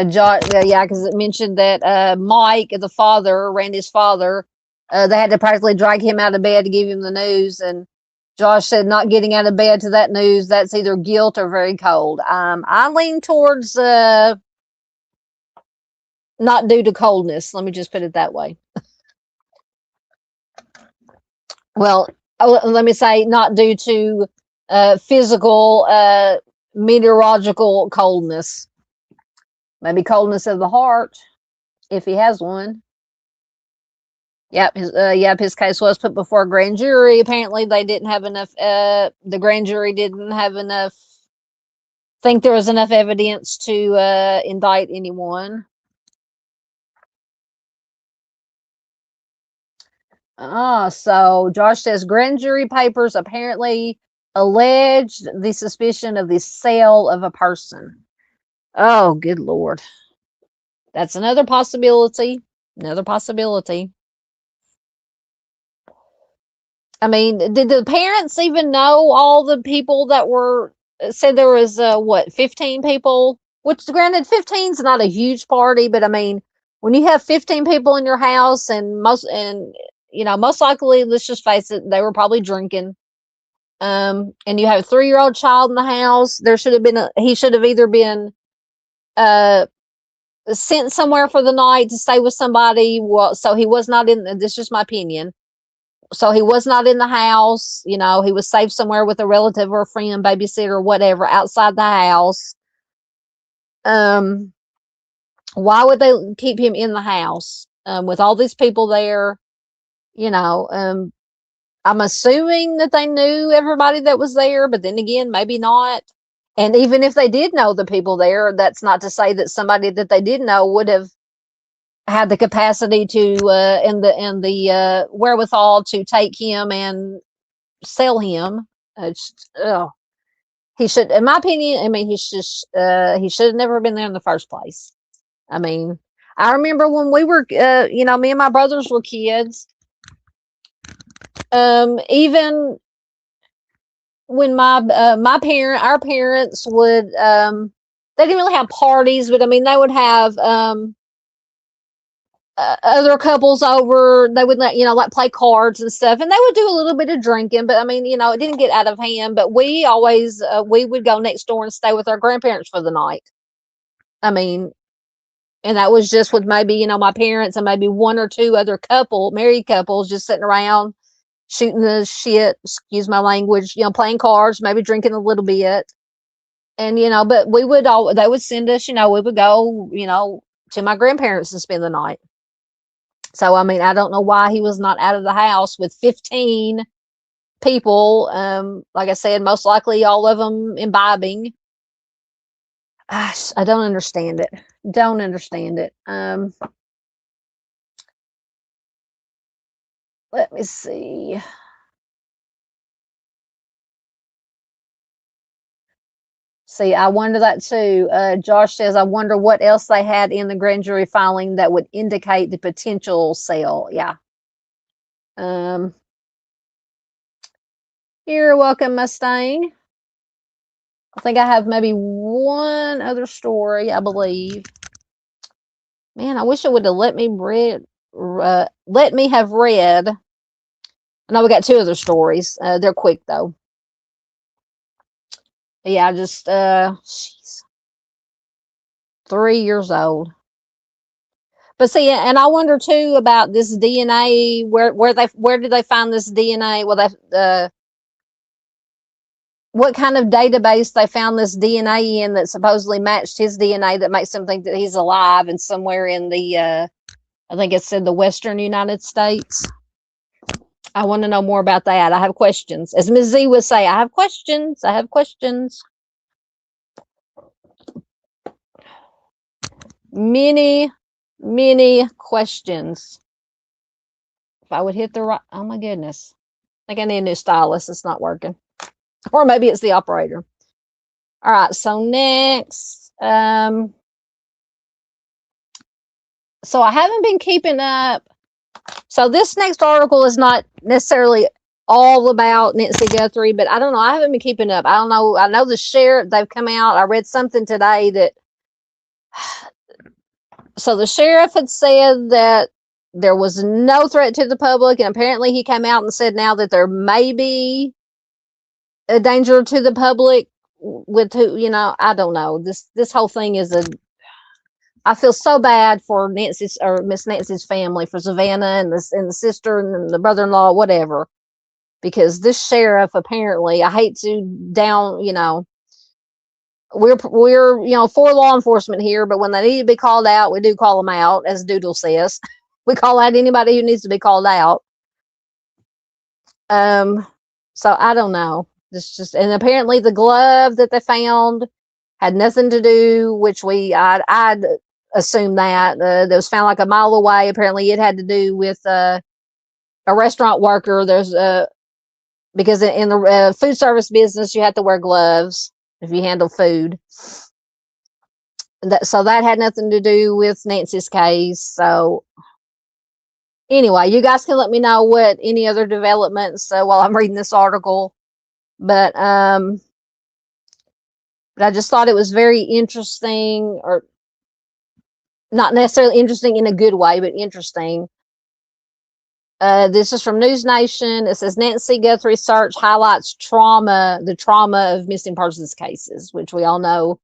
Josh, yeah, because it mentioned that Mike, the father, Randy's father, they had to practically drag him out of bed to give him the news. And Josh said not getting out of bed to that news, that's either guilt or very cold. I lean towards not due to coldness. Let me just put it that way. Well, let me say not due to physical, meteorological coldness. Maybe coldness of the heart, if he has one. Yep, his case was put before a grand jury. Apparently, they didn't have enough. The grand jury didn't have enough. Think there was enough evidence to indict anyone. So Josh says grand jury papers apparently alleged the suspicion of the sale of a person. Oh, good Lord. That's another possibility. Another possibility. I mean, did the parents even know all the people that were said there was 15 people? Which granted 15 is not a huge party, but I mean, when you have 15 people in your house and most likely, let's just face it, they were probably drinking. And you have a 3-year-old child in the house, there should have been he should have either been sent somewhere for the night to stay with somebody. Well, so he was not in. This is just my opinion. So he was not in the house. He was safe somewhere with a relative or a friend, babysitter, or whatever, outside the house. Why would they keep him in the house with all these people there? I'm assuming that they knew everybody that was there, but then again, maybe not. And even if they did know the people there, that's not to say that somebody that they did know would have had the capacity to and the wherewithal to take him and sell him. He should, in my opinion, I mean, he should have never been there in the first place. I mean, I remember when we were, me and my brothers were kids. Even when our parents would, they didn't really have parties, but I mean, they would have other couples over. They would like play cards and stuff, and they would do a little bit of drinking, but I mean, it didn't get out of hand. But we always we would go next door and stay with our grandparents for the night. I mean, and that was just with maybe my parents and maybe one or two other married couples just sitting around shooting the shit, excuse my language, playing cards, maybe drinking a little bit. And but they would send us, we would go to my grandparents and spend the night. So, I mean, I don't know why he was not out of the house with 15 people. Like I said, most likely all of them imbibing. Gosh, I don't understand it. Don't understand it. Let me see. See, I wonder that too. Josh says, I wonder what else they had in the grand jury filing that would indicate the potential sale. Yeah. You're welcome, Mustang. I think I have maybe one other story, I believe. Man, I wish it would have let me have read. I know we got two other stories. They're quick though. Yeah, just she's 3 years old. But see, and I wonder too about this DNA. Where did they find this DNA? Well, what kind of database they found this DNA in that supposedly matched his DNA that makes them think that he's alive and somewhere in the I think it said the Western United States. I want to know more about that. I have questions. As Ms. Z would say, I have questions. I have questions. Many questions. If I would hit the right, oh my goodness. I think I need a new stylus. It's not working. Or maybe it's the operator. All right, so next. So I haven't been keeping up. So this next article is not necessarily all about Nancy Guthrie, but I don't know. I haven't been keeping up. I don't know. I know the sheriff, they've come out. I read something today that, so the sheriff had said that there was no threat to the public, and apparently he came out and said now that there may be a danger to the public with who, I don't know. This whole thing is I feel so bad for Nancy's or Miss Nancy's family, for Savannah and the sister and the brother-in-law, whatever, because this sheriff apparently, I hate to down, we're for law enforcement here, but when they need to be called out, we do call them out, as Doodle says. We call out anybody who needs to be called out. So I don't know. And apparently the glove that they found had nothing to do, which I'd assume that was found like a mile away. Apparently it had to do with a restaurant worker. There's because in the food service business, you have to wear gloves if you handle food. So that had nothing to do with Nancy's case. So anyway, you guys can let me know what any other developments while I'm reading this article. But I just thought it was very interesting, or not necessarily interesting in a good way, but interesting. This is from News Nation. It says Nancy Guthrie search highlights the trauma of missing persons cases, which we all know,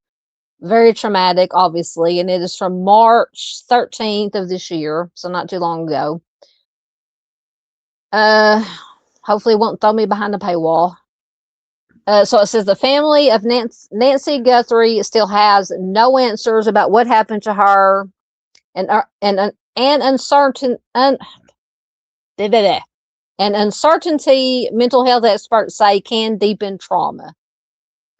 very traumatic, obviously. And it is from March 13th of this year, so not too long ago. Hopefully it won't throw me behind a paywall. So it says the family of Nancy Guthrie still has no answers about what happened to her, and uncertainty mental health experts say can deepen trauma.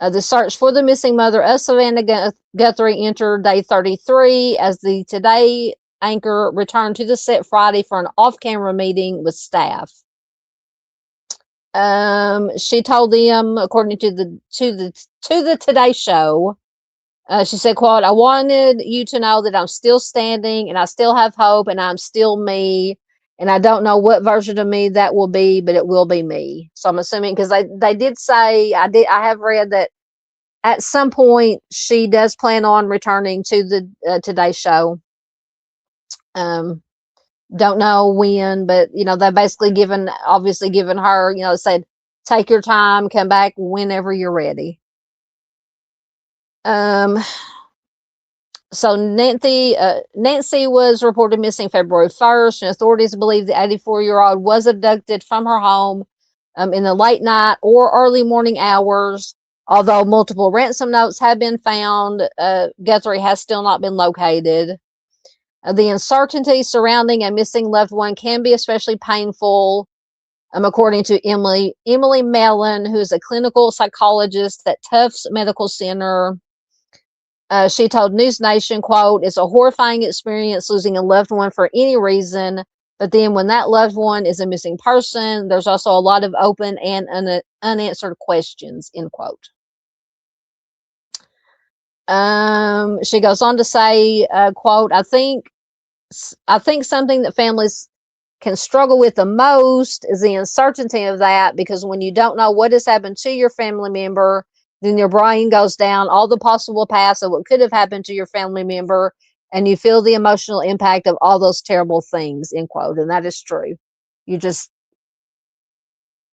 The search for the missing mother of Savannah Guthrie entered day 33 as the Today anchor returned to the set Friday for an off-camera meeting with staff. She told them, according to the Today Show, she said, quote, "I wanted you to know that I'm still standing and I still have hope and I'm still me. And I don't know what version of me that will be, but it will be me." So I'm assuming, because they did say, I have read that at some point she does plan on returning to the Today Show. Don't know when, but they've basically given her, said, take your time, come back whenever you're ready. So Nancy was reported missing February 1st, and authorities believe the 84-year-old was abducted from her home in the late night or early morning hours. Although multiple ransom notes have been found, Guthrie has still not been located. The uncertainty surrounding a missing loved one can be especially painful, according to Emily Mellon, who is a clinical psychologist at Tufts Medical Center. She told News Nation, quote, "It's a horrifying experience losing a loved one for any reason, but then when that loved one is a missing person, there's also a lot of open and unanswered questions," end quote. She goes on to say, quote, I think something that families can struggle with the most is the uncertainty of that, because when you don't know what has happened to your family member, then your brain goes down all the possible paths of what could have happened to your family member, and you feel the emotional impact of all those terrible things, end quote. And that is true. You just,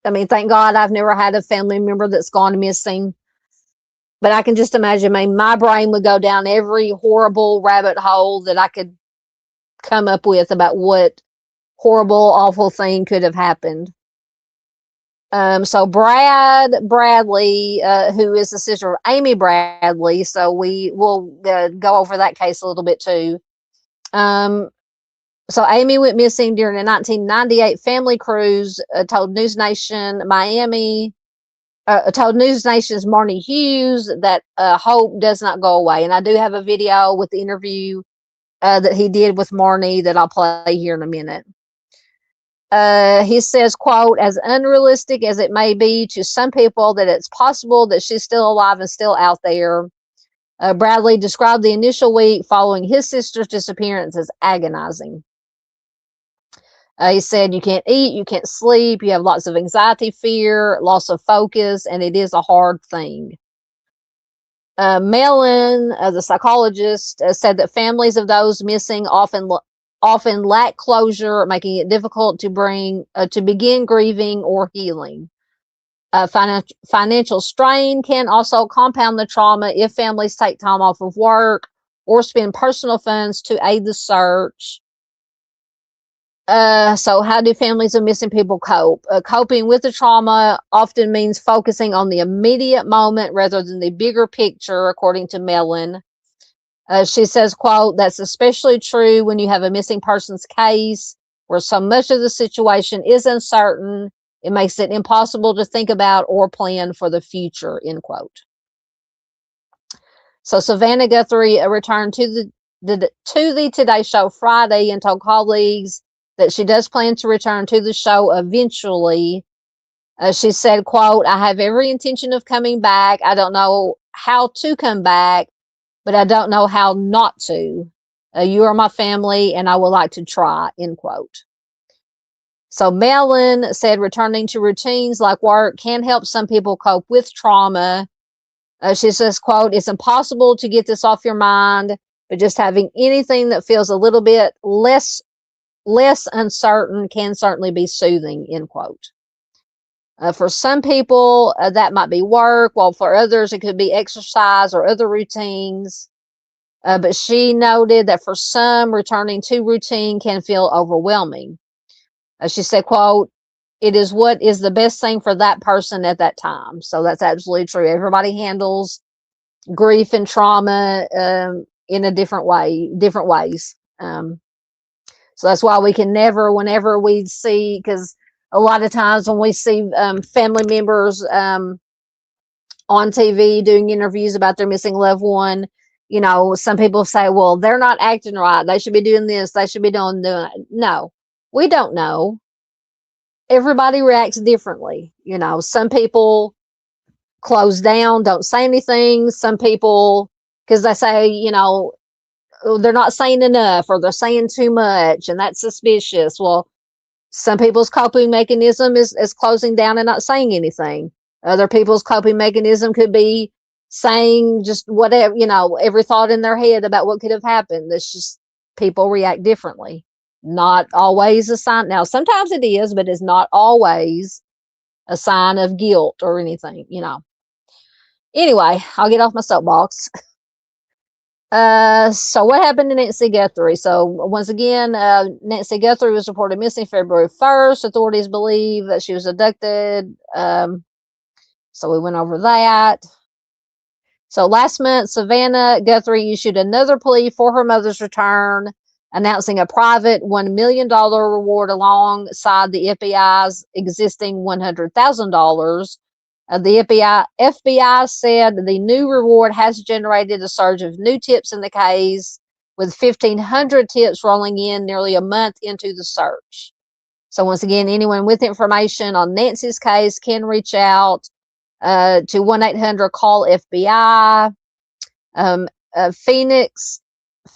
I mean, thank God I've never had a family member that's gone missing. But I can just imagine my brain would go down every horrible rabbit hole that I could come up with about what horrible, awful thing could have happened. So Bradley, who is the sister of Amy Bradley, so we will go over that case a little bit too. So Amy went missing during a 1998 family cruise, told News Nation Miami. Told News Nation's Marnie Hughes that hope does not go away. And I do have a video with the interview that he did with Marnie that I'll play here in a minute. He says, quote, as unrealistic as it may be to some people that it's possible that she's still alive and still out there, Bradley described the initial week following his sister's disappearance as agonizing. He said, you can't eat, you can't sleep, you have lots of anxiety, fear, loss of focus, and it is a hard thing. Mellon, the psychologist, said that families of those missing often lack closure, making it difficult to begin grieving or healing. Financial strain can also compound the trauma if families take time off of work or spend personal funds to aid the search. So how do families of missing people cope? Coping with the trauma often means focusing on the immediate moment rather than the bigger picture, according to Mellon. She says, quote, that's especially true when you have a missing persons case where so much of the situation is uncertain. It makes it impossible to think about or plan for the future, end quote. So Savannah Guthrie returned to the Today Show Friday and told colleagues that she does plan to return to the show eventually. She said, quote, I have every intention of coming back. I don't know how to come back, but I don't know how not to. You are my family, and I would like to try, end quote. So Mellon said returning to routines like work can help some people cope with trauma. She says, quote, it's impossible to get this off your mind, but just having anything that feels a little bit less uncertain can certainly be soothing, end quote. For some people, that might be work, while for others, it could be exercise or other routines. But she noted that for some, returning to routine can feel overwhelming. She said, quote, it is what is the best thing for that person at that time. So that's absolutely true. Everybody handles grief and trauma in a different ways. So that's why we can never, whenever we see, because a lot of times when we see family members on TV doing interviews about their missing loved one, you know, some people say, well, they're not acting right. They should be doing this. They should be doing that. No, we don't know. Everybody reacts differently. You know, some people close down, don't say anything. Some people, because they say, you know, they're not saying enough or they're saying too much, and that's suspicious. Well, some people's coping mechanism is closing down and not saying anything. Other people's coping mechanism could be saying just whatever, you know, every thought in their head about what could have happened. It's just people react differently. Not always a sign. Now, sometimes it is, but it's not always a sign of guilt or anything, you know. Anyway, I'll get off my soapbox. So what happened to Nancy Guthrie? So once again, Nancy Guthrie was reported missing February 1st. Authorities believe that she was abducted. So we went over that. So last month, Savannah Guthrie issued another plea for her mother's return, announcing a private $1 million reward alongside the FBI's existing $100,000. The FBI said the new reward has generated a surge of new tips in the case, with 1,500 tips rolling in nearly a month into the search. So once again, anyone with information on Nancy's case can reach out to 1-800-CALL-FBI. Phoenix's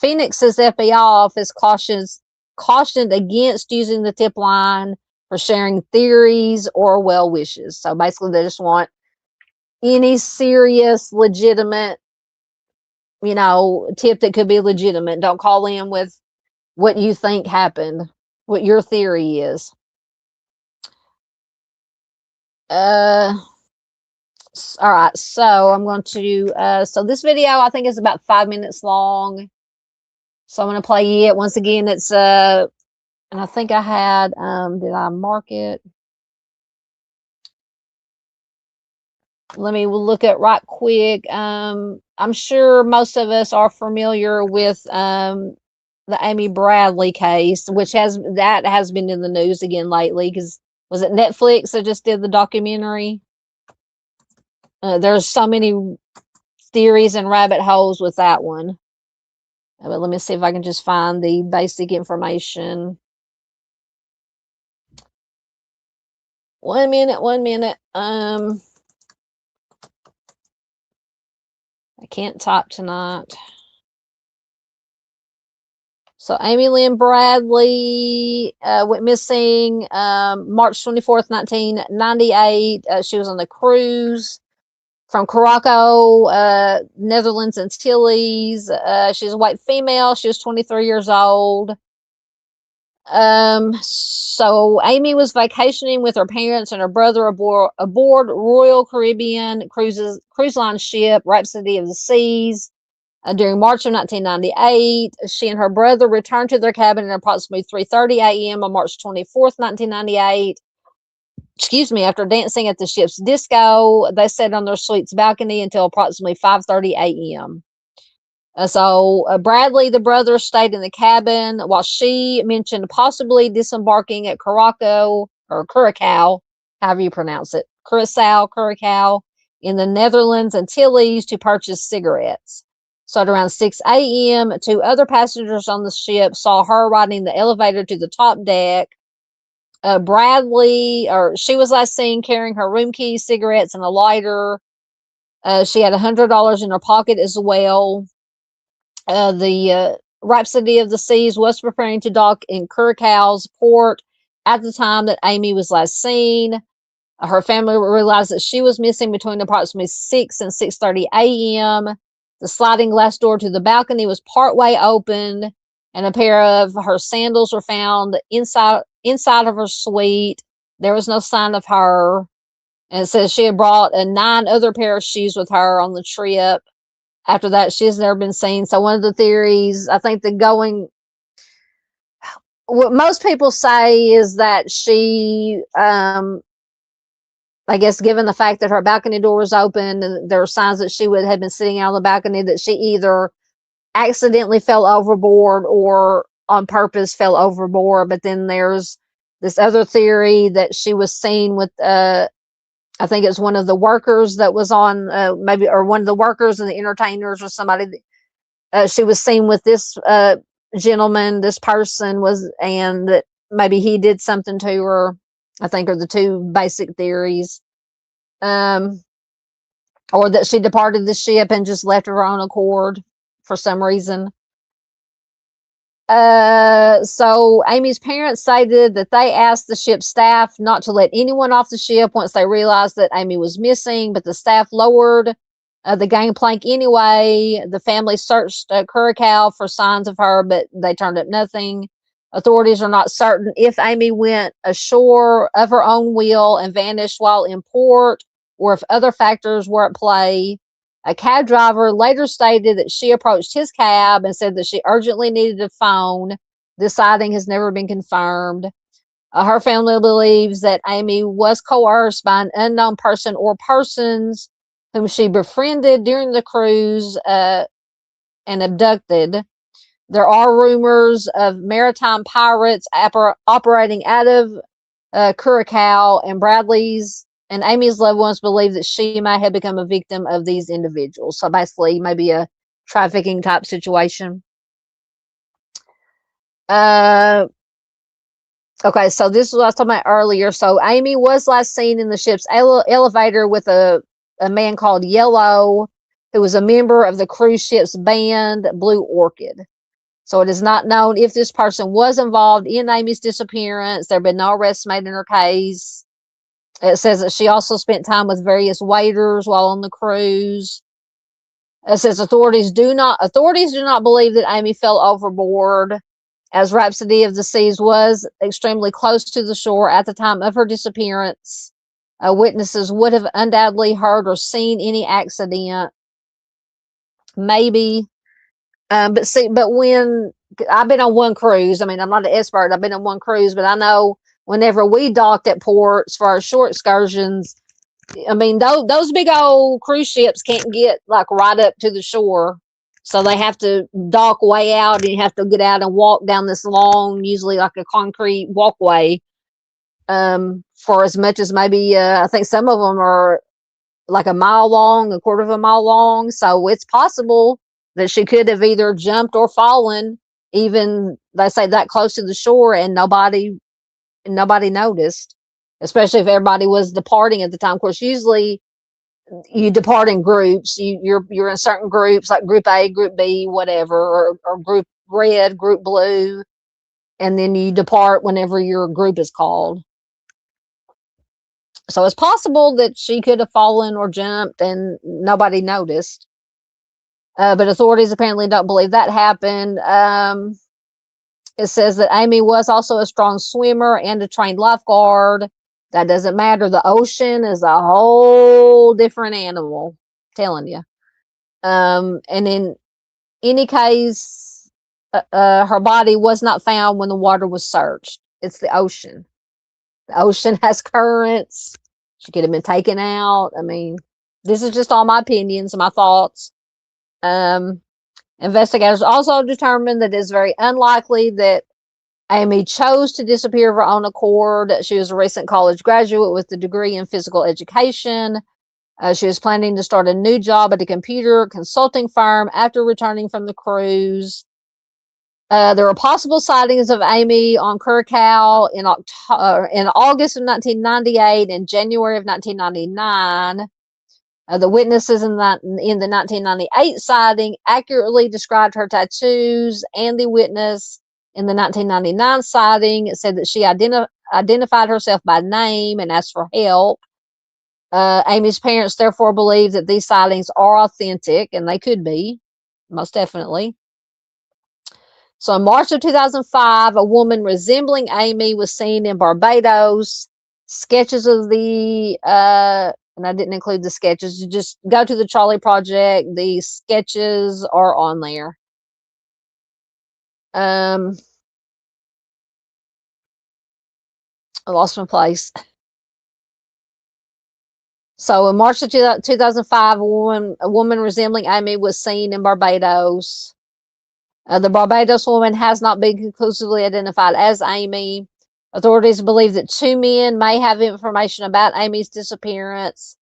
FBI office cautioned against using the tip line for sharing theories or well wishes. So basically, they just want any serious, legitimate, tip that could be legitimate. Don't call in with what you think happened, what your theory is. All right, so I'm going to so this video I think is about 5 minutes long, so I'm going to play it once again. It's and I think I had did I mark it? Let me look at right quick. I'm sure most of us are familiar with the Amy Bradley case, which has been in the news again lately, because was it Netflix that just did the documentary? There's so many theories and rabbit holes with that one. But let me see if I can just find the basic information. 1 minute. I can't type tonight. So Amy Lynn Bradley went missing March 24th, 1998. She was on the cruise from Caracal, Netherlands Antilles. She's a white female. She was 23 years old. So Amy was vacationing with her parents and her brother aboard Royal Caribbean cruise line ship Rhapsody of the Seas. During March of 1998, she and her brother returned to their cabin at approximately 3:30 a.m. on March 24th, 1998. After dancing at the ship's disco. They sat on their suite's balcony until approximately 5:30 a.m. So Bradley, the brother, stayed in the cabin while she mentioned possibly disembarking at Curacao, however you pronounce it, Curacao, in the Netherlands Antilles to purchase cigarettes. So at around 6 a.m., 2 other passengers on the ship saw her riding the elevator to the top deck. She was last seen carrying her room keys, cigarettes, and a lighter. She had $100 in her pocket as well. The Rhapsody of the Seas was preparing to dock in Curacao's port at the time that Amy was last seen. Her family realized that she was missing between approximately 6 and 6:30 a.m. The sliding glass door to the balcony was partway open, and a pair of her sandals were found inside of her suite. There was no sign of her. And it says she had brought 9 other pair of shoes with her on the trip. After that, she has never been seen. So one of the theories, I think what most people say is that she, I guess, given the fact that her balcony door was open and there were signs that she have been sitting out on the balcony, that she either accidentally fell overboard or on purpose fell overboard. But then there's this other theory that she was seen with, I think it's one of the workers that was on, or one of the workers and the entertainers or somebody. She was seen with this gentleman, this person and that maybe he did something to her, I think, are the 2 basic theories. Or that she departed the ship and just left of her own accord for some reason. So Amy's parents stated that they asked the ship's staff not to let anyone off the ship once they realized that Amy was missing, but the staff lowered the gangplank anyway. The family searched Curacao for signs of her, but they turned up nothing. Authorities are not certain if Amy went ashore of her own will and vanished while in port, or if other factors were at play. A cab driver later stated that she approached his cab and said that she urgently needed a phone. This sighting has never been confirmed. Her family believes that Amy was coerced by an unknown person or persons whom she befriended during the cruise and abducted. There are rumors of maritime pirates operating out of Curacao, and Bradley's and Amy's loved ones believe that she may have become a victim of these individuals. So basically, maybe a trafficking type situation. Okay, so this is what I was talking about earlier. So Amy was last seen in the ship's elevator with a man called Yellow. who was a member of the cruise ship's band, Blue Orchid. So it is not known if this person was involved in Amy's disappearance. There have been no arrests made in her case. It says that she also spent time with various waiters while on the cruise. It says authorities do not believe that Amy fell overboard, as Rhapsody of the Seas was extremely close to the shore at the time of her disappearance. Witnesses would have undoubtedly heard or seen any accident. Maybe. But when I've been on one cruise, I mean, I'm not an expert. I've been on one cruise, but I know whenever we docked at ports for our short excursions, I mean, those big old cruise ships can't get like right up to the shore. So they have to dock way out, and you have to get out and walk down this long, usually like a concrete walkway, for as much as maybe, I think some of them are like a mile long, a quarter of a mile long. So it's possible that she could have either jumped or fallen, even they say that close to the shore, and nobody noticed, especially if everybody was departing at the time. Of course, usually you depart in groups. You're in certain groups, like group A, group B, whatever, or group red, group blue, and then you depart whenever your group is called. So it's possible that she could have fallen or jumped and nobody noticed. But authorities apparently don't believe that happened. It says that Amy was also a strong swimmer and a trained lifeguard. That doesn't matter. The ocean is a whole different animal, I'm telling you. And in any case, her body was not found when the water was searched. It's the ocean. The ocean has currents. She could have been taken out. I mean, this is just all my opinions and my thoughts. Investigators also determined that it's very unlikely that Amy chose to disappear of her own accord. She was a recent college graduate with a degree in physical education. She was planning to start a new job at a computer consulting firm after returning from the cruise. There were possible sightings of Amy on Carel in August of 1998 and January of 1999. The witnesses in the 1998 sighting accurately described her tattoos, and the witness in the 1999 sighting said that she identified herself by name and asked for help. Amy's parents therefore believe that these sightings are authentic, and they could be, most definitely. So in March of 2005, a woman resembling Amy was seen in Barbados. Sketches of the, and I didn't include the sketches, you just go to the Charlie Project. The sketches are on there. I lost my place. So in March of 2005, a woman resembling Amy was seen in Barbados. The Barbados woman has not been conclusively identified as Amy. Authorities believe that two men may have information about Amy's disappearance.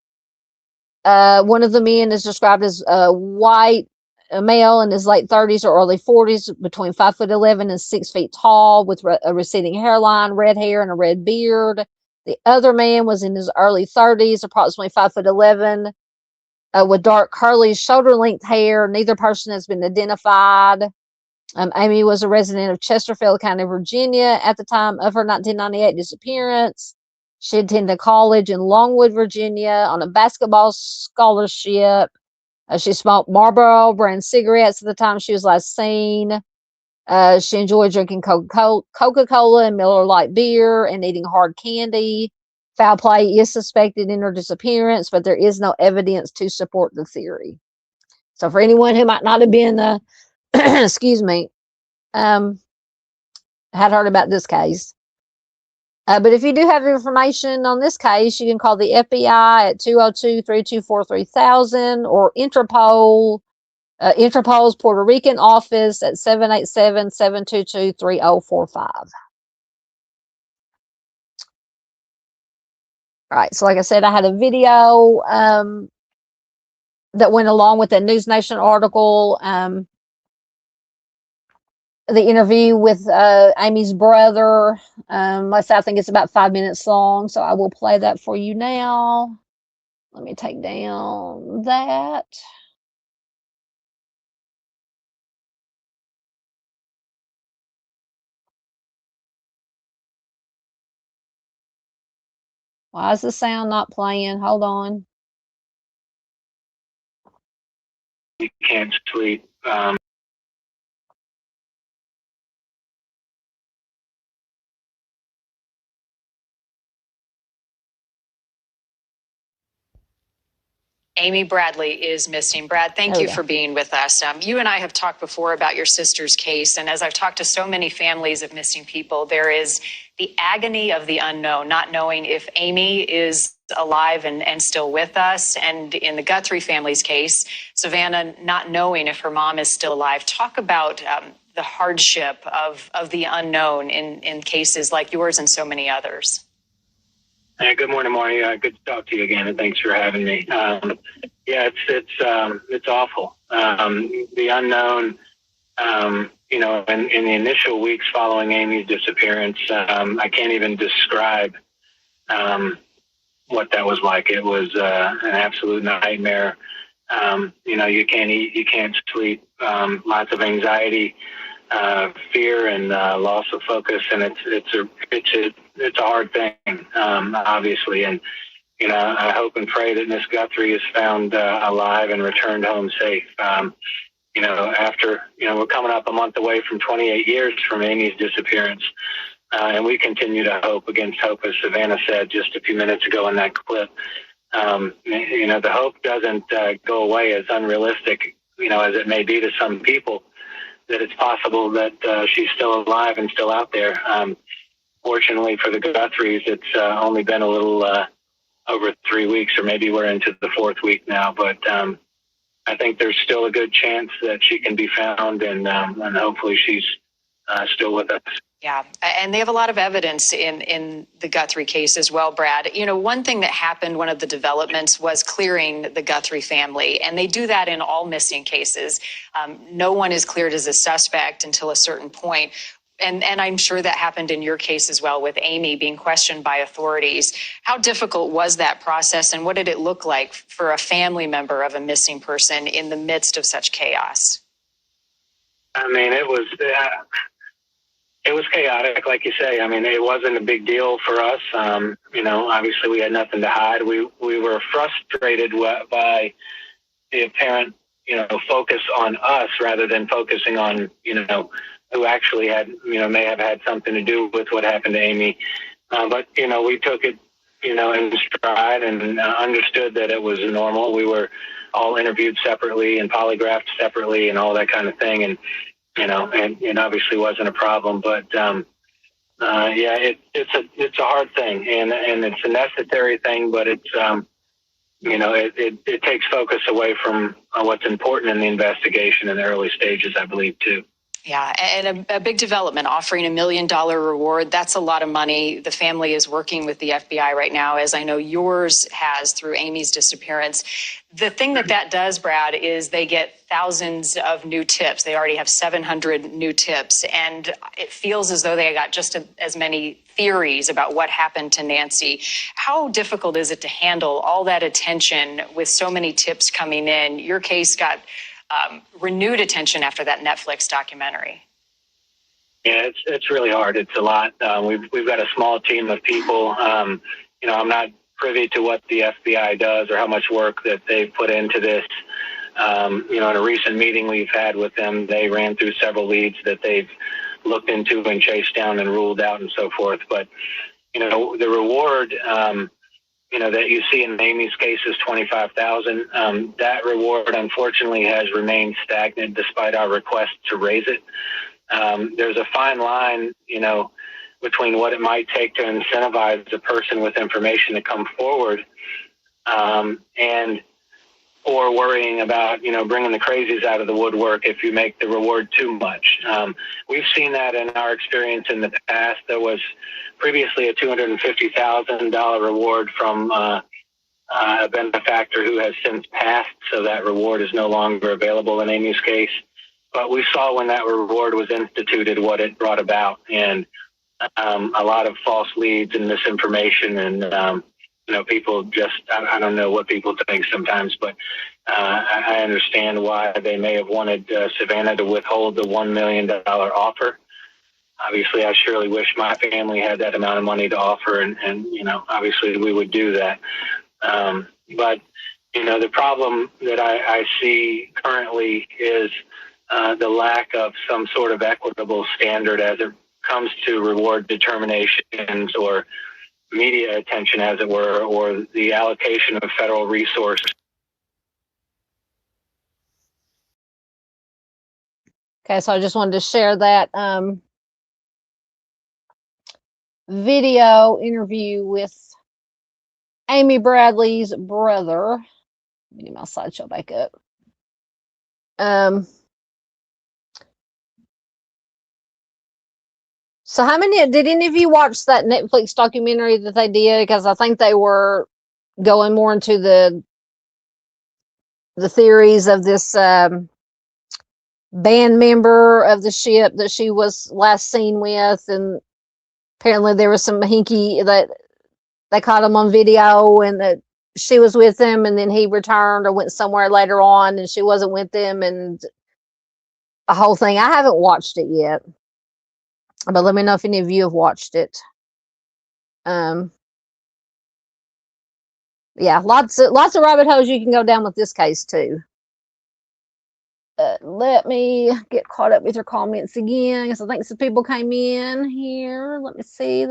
One of the men is described as a white male in his late 30s or early 40s, between 5'11" and 6 feet tall, with a receding hairline, red hair, and a red beard. The other man was in his early 30s, approximately 5'11", with dark curly shoulder-length hair. Neither person has been identified. Amy was a resident of Chesterfield County, Virginia at the time of her 1998 disappearance. She attended college in Longwood, Virginia on a basketball scholarship. She smoked Marlboro brand cigarettes at the time she was last seen. She enjoyed drinking Coca-Cola and Miller Lite beer and eating hard candy. Foul play is suspected in her disappearance, but there is no evidence to support the theory. So for anyone who might not have been excuse me, had heard about this case. But if you do have information on this case, you can call the FBI at 202-324-3000 or Interpol, Interpol's Puerto Rican office at 787-722-3045. All right, so like I said, I had a video that went along with the News Nation article. The interview with Amy's brother. I think it's about 5 minutes long, so I will play that for you now. Let me take down that. Why is the sound not playing? Hold on. You can't sleep. Amy Bradley is missing. Brad, thank you for being with us. You and I have talked before about your sister's case, and as I've talked to so many families of missing people, there is the agony of the unknown, not knowing if Amy is alive and still with us, and in the Guthrie family's case, Savannah not knowing if her mom is still alive. Talk about the hardship of the unknown in cases like yours and so many others. Good morning, Marty. Good to talk to you again, and thanks for having me. It's awful. The unknown, in the initial weeks following Amy's disappearance, I can't even describe what that was like. It was an absolute nightmare. You can't eat, you can't sleep, lots of anxiety, fear, and loss of focus, and it's a hard thing, obviously. And I hope and pray that Miss Guthrie is found alive and returned home safe. After we're coming up a month away from 28 years from Amy's disappearance, and we continue to hope against hope, as Savannah said just a few minutes ago in that clip. The hope doesn't go away, as unrealistic as it may be to some people, that it's possible that she's still alive and still out there. Fortunately for the Guthries, it's only been a little over 3 weeks, or maybe we're into the 4th week now. But I think there's still a good chance that she can be found, and hopefully she's still with us. Yeah, and they have a lot of evidence in the Guthrie case as well, Brad. One thing that happened, one of the developments, was clearing the Guthrie family, and they do that in all missing cases. No one is cleared as a suspect until a certain point. And I'm sure that happened in your case as well, with Amy being questioned by authorities. How difficult was that process, and what did it look like for a family member of a missing person in the midst of such chaos? I mean, it was chaotic, like you say. I mean, it wasn't a big deal for us. Obviously we had nothing to hide. We were frustrated by the apparent, focus on us rather than focusing on, who actually had, may have had something to do with what happened to Amy. But we took it, in stride, and understood that it was normal. We were all interviewed separately and polygraphed separately and all that kind of thing. And, and obviously wasn't a problem, but, it's a hard thing, and it's a necessary thing, but it's, it takes focus away from what's important in the investigation in the early stages, I believe, too. Yeah, and a big development, offering $1 million reward. That's a lot of money. The family is working with the FBI right now, as I know yours has through Amy's disappearance. The thing that does, Brad, is they get thousands of new tips. They already have 700 new tips, and it feels as though they got just as many theories about what happened to Nancy. How difficult is it to handle all that attention with so many tips coming in? Your case got renewed attention after that Netflix documentary. Yeah, it's really hard. It's a lot. We've got a small team of people. I'm not privy to what the FBI does or how much work that they've put into this. In a recent meeting we've had with them, they ran through several leads that they've looked into and chased down and ruled out and so forth. But, the reward, that you see in Amy's case is $25,000. That reward, unfortunately, has remained stagnant despite our request to raise it. There's a fine line, between what it might take to incentivize a person with information to come forward, or worrying about, bringing the crazies out of the woodwork if you make the reward too much. We've seen that in our experience in the past. There was previously a $250,000 reward from a benefactor who has since passed, so that reward is no longer available in Amy's case. But we saw when that reward was instituted what it brought about, and a lot of false leads and misinformation, and people just, I don't know what people think sometimes, but I understand why they may have wanted Savannah to withhold the $1 million offer. obviously, I surely wish my family had that amount of money to offer, and obviously we would do that. But the problem that I see currently is the lack of some sort of equitable standard as it comes to reward determinations or media attention, as it were, or the allocation of federal resources. Okay, so I just wanted to share that video interview with Amy Bradley's brother. Let me get my slideshow back up. So did any of you watch that Netflix documentary that they did? Because I think they were going more into the theories of this band member of the ship that she was last seen with, and apparently there was some hinky that they caught him on video, and that she was with him, and then he returned or went somewhere later on, and she wasn't with him, and a whole thing. I haven't watched it yet, but let me know if any of you have watched it. Yeah, lots of rabbit holes you can go down with this case too. Let me get caught up with your comments again, because I think some people came in here. Let me see.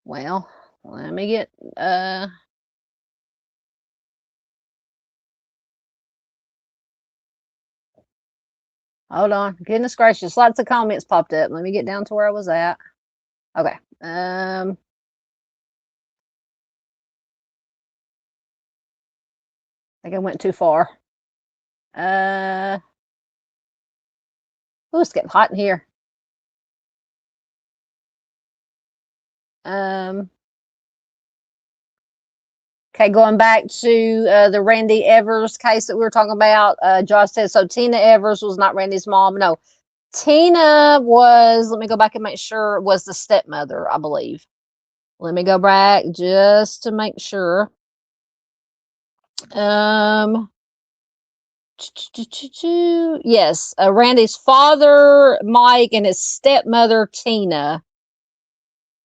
Well, let me get hold on. Goodness gracious, lots of comments popped up. Let me get down to where I was at. Okay. I think I went too far. Oh, it's getting hot in here. Okay, going back to the Randi Evers case that we were talking about. Josh says, so Tina Evers was not Randy's mom. No, Tina was, let me go back and make sure, was the stepmother, I believe. Let me go back just to make sure. Yes, Randy's father, Mike, and his stepmother, Tina.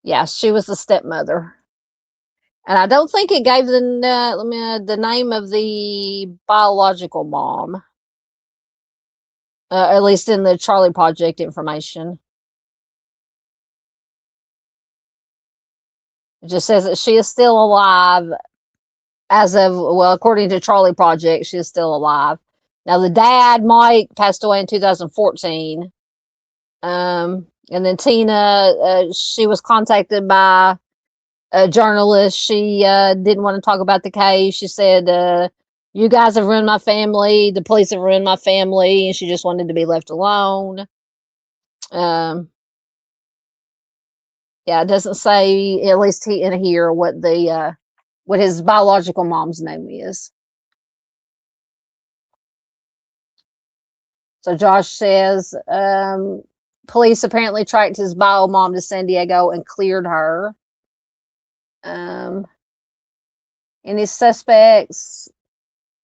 Yeah, she was the stepmother. And I don't think it gave the name of the biological mom, at least in the Charlie Project information. It just says that she is still alive as of, well, according to Charlie Project, she is still alive. Now, the dad, Mike, passed away in 2014. And then Tina, she was contacted by a journalist. She didn't want to talk about the case. She said, you guys have ruined my family. The police have ruined my family. And she just wanted to be left alone. Yeah, it doesn't say, at least in here, what his biological mom's name is. So Josh says, police apparently tracked his bio mom to San Diego and cleared her. Any suspects?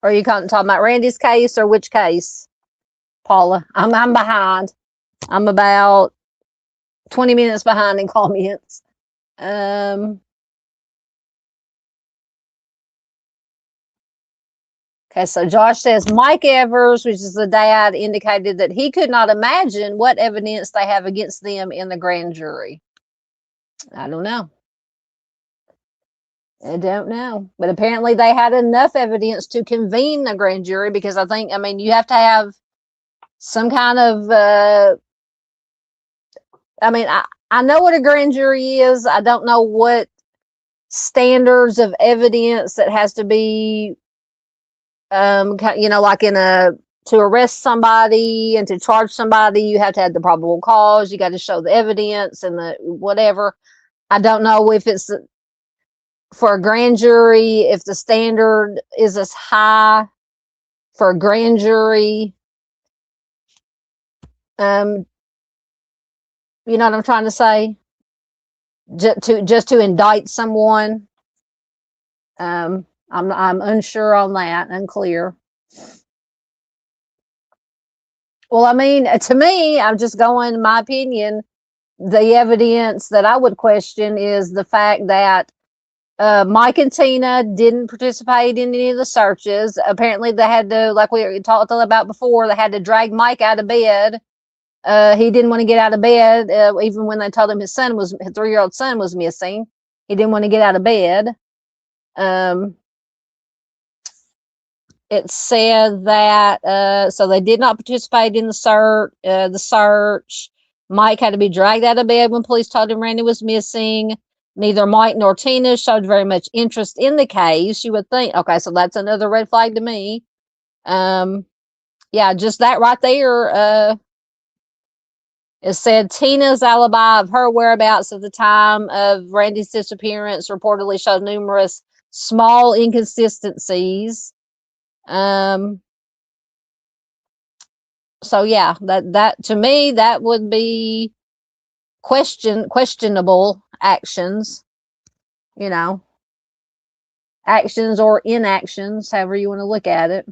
Are you talking about Randy's case or which case, Paula? I'm behind. I'm about 20 minutes behind in comments. Okay, so Josh says Mike Evers, which is the dad, indicated that he could not imagine what evidence they have against them in the grand jury. I don't know. I don't know. But apparently they had enough evidence to convene a grand jury, because I mean, you have to have some kind of, I know what a grand jury is. I don't know what standards of evidence that has to be, like to arrest somebody and to charge somebody, you have to have the probable cause. You got to show the evidence and the whatever. I don't know if it's for a grand jury, if the standard is as high for a grand jury. You know what I'm trying to say? Just to indict someone. I'm unsure on that, unclear. Well, I mean, to me, I'm just going, my opinion, the evidence that I would question is the fact that Mike and Tina didn't participate in any of the searches. Apparently, they had to, like we talked about before, they had to drag Mike out of bed. He didn't want to get out of bed, even when they told him his 3-year-old son was missing. He didn't want to get out of bed. It said that so they did not participate in the search. Mike had to be dragged out of bed when police told him Randi was missing. Neither Mike nor Tina showed very much interest in the case. You would think, okay, so that's another red flag to me. Yeah, just that right there. It said Tina's alibi of her whereabouts at the time of Randi's disappearance reportedly showed numerous small inconsistencies. So yeah, that to me, that would be questionable actions, actions or inactions, however you want to look at it.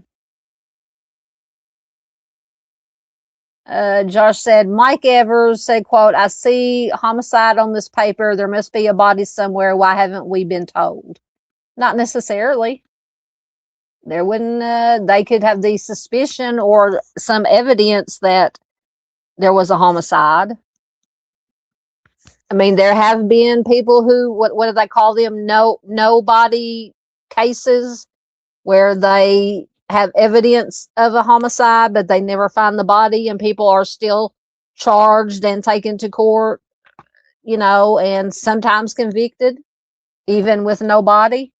Josh said, Mike Evers said, quote, I see homicide on this paper. There must be a body somewhere. Why haven't we been told? Not necessarily. There wouldn't, they could have the suspicion or some evidence that there was a homicide. I mean, there have been people who, what do they call them? No body cases where they have evidence of a homicide, but they never find the body, and people are still charged and taken to court, and sometimes convicted, even with no body.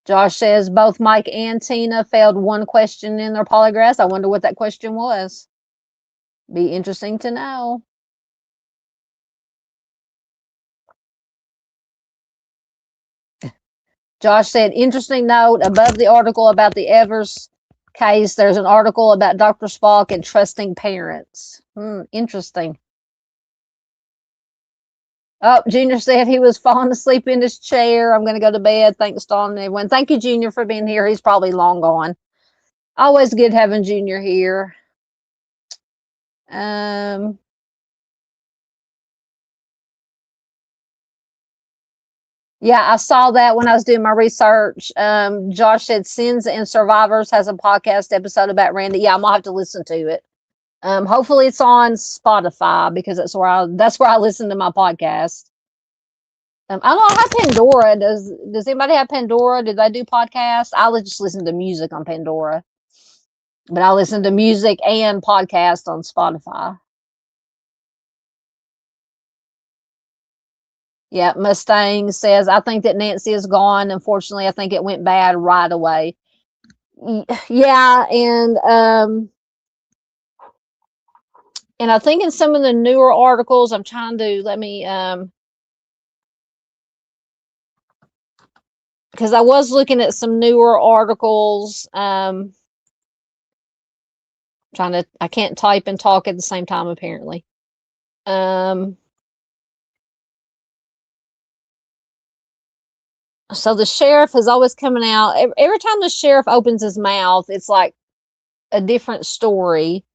Josh says both Mike and Tina failed one question in their polygraphs. I wonder what that question was. Be interesting to know. Josh said, interesting note, above the article about the Evers case, there's an article about Dr. Spock and trusting parents. Interesting. Oh, Junior said he was falling asleep in his chair. I'm going to go to bed. Thanks, Dawn and everyone. Thank you, Junior, for being here. He's probably long gone. Always good having Junior here. Yeah, I saw that when I was doing my research. Josh said Sins and Survivors has a podcast episode about Randi. Yeah, I'm gonna have to listen to it. Hopefully it's on Spotify because that's where I listen to my podcast. I don't know, I have Pandora. Does anybody have Pandora? Did they do podcasts? I just listen to music on Pandora. But I listen to music and podcast on Spotify. Yeah, Mustang says, I think that Nancy is gone. Unfortunately, I think it went bad right away. Yeah, and I think in some of the newer articles, I'm trying to because I was looking at some newer articles. I can't type and talk at the same time, apparently. So the sheriff is always coming out. Every time the sheriff opens his mouth, it's like a different story.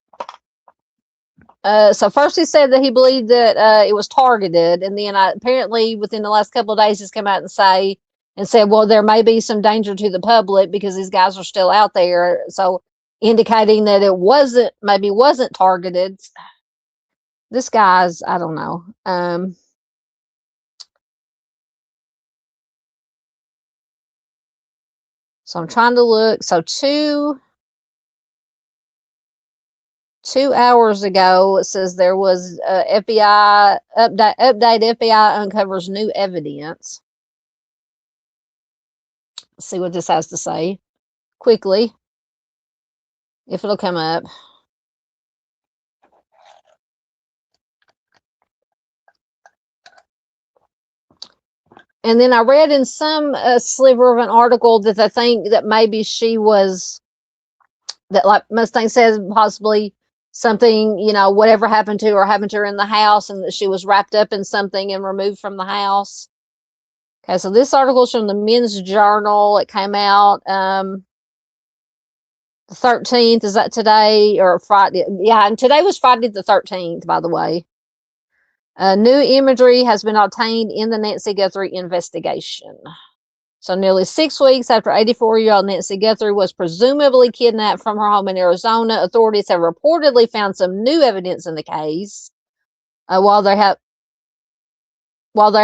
So first he said that he believed that it was targeted, and then apparently within the last couple of days he's come out and said, well, there may be some danger to the public because these guys are still out there. So indicating that it wasn't targeted. This guy's, I don't know. So I'm trying to look. So 2 hours ago, it says there was FBI update. FBI uncovers new evidence. Let's see what this has to say quickly, if it'll come up. And then I read in some sliver of an article that I think that maybe she was, that like Mustang says, possibly something, whatever happened to her in the house, and that she was wrapped up in something and removed from the house. Okay, so this article is from the Men's Journal. It came out the 13th. Is that today or Friday? Yeah, and today was Friday the 13th, by the way. New imagery has been obtained in the Nancy Guthrie investigation. So nearly 6 weeks after 84-year-old Nancy Guthrie was presumably kidnapped from her home in Arizona, authorities have reportedly found some new evidence in the case. While there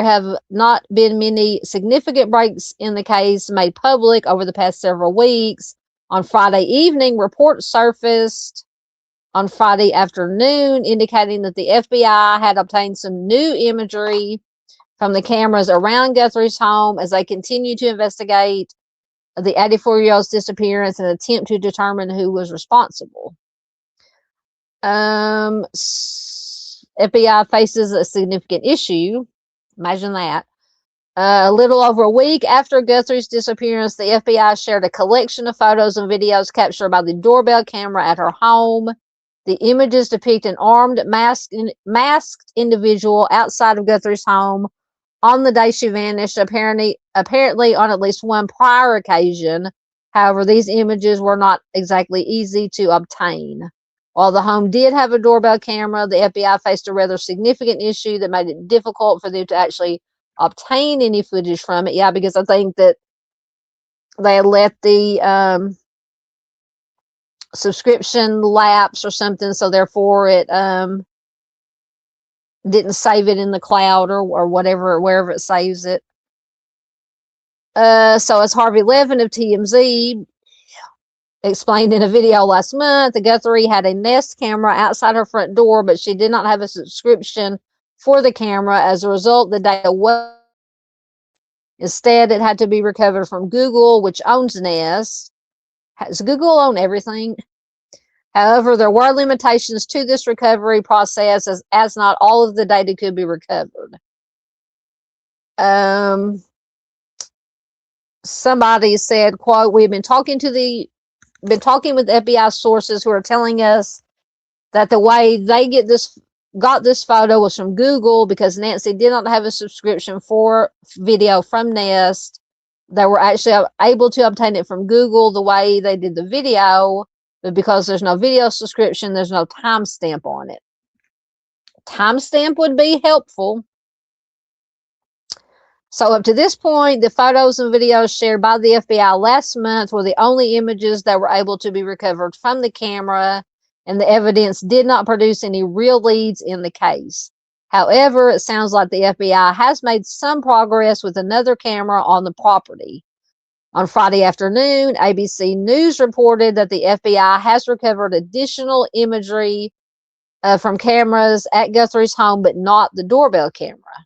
have not been many significant breaks in the case made public over the past several weeks, on Friday evening, reports surfaced on Friday afternoon indicating that the FBI had obtained some new imagery from the cameras around Guthrie's home as they continue to investigate the 84-year-old's disappearance and attempt to determine who was responsible. FBI faces a significant issue. Imagine that. A little over a week after Guthrie's disappearance, the FBI shared a collection of photos and videos captured by the doorbell camera at her home. The images depict an armed, masked individual outside of Guthrie's home on the day she vanished, apparently on at least one prior occasion. However, these images were not exactly easy to obtain. While the home did have a doorbell camera, the FBI faced a rather significant issue that made it difficult for them to actually obtain any footage from it. Yeah, because I think that they had let the subscription lapse or something, so therefore it didn't save it in the cloud or whatever, wherever it saves it. So as Harvey Levin of TMZ explained in a video last month, the Guthrie had a Nest camera outside her front door, but she did not have a subscription for the camera. As a result, the data was instead it had to be recovered from Google, which owns Nest. Does Google own everything? However, there were limitations to this recovery process as not all of the data could be recovered. Somebody said, quote, "We've been talking with FBI sources who are telling us that the way they got this photo was from Google because Nancy did not have a subscription for video from Nest. They were actually able to obtain it from Google the way they did the video, but because there's no video subscription, there's no timestamp on it." Timestamp would be helpful. So up to this point, the photos and videos shared by the FBI last month were the only images that were able to be recovered from the camera, and the evidence did not produce any real leads in the case. However, it sounds like the FBI has made some progress with another camera on the property. On Friday afternoon, ABC News reported that the FBI has recovered additional imagery from cameras at Guthrie's home, but not the doorbell camera.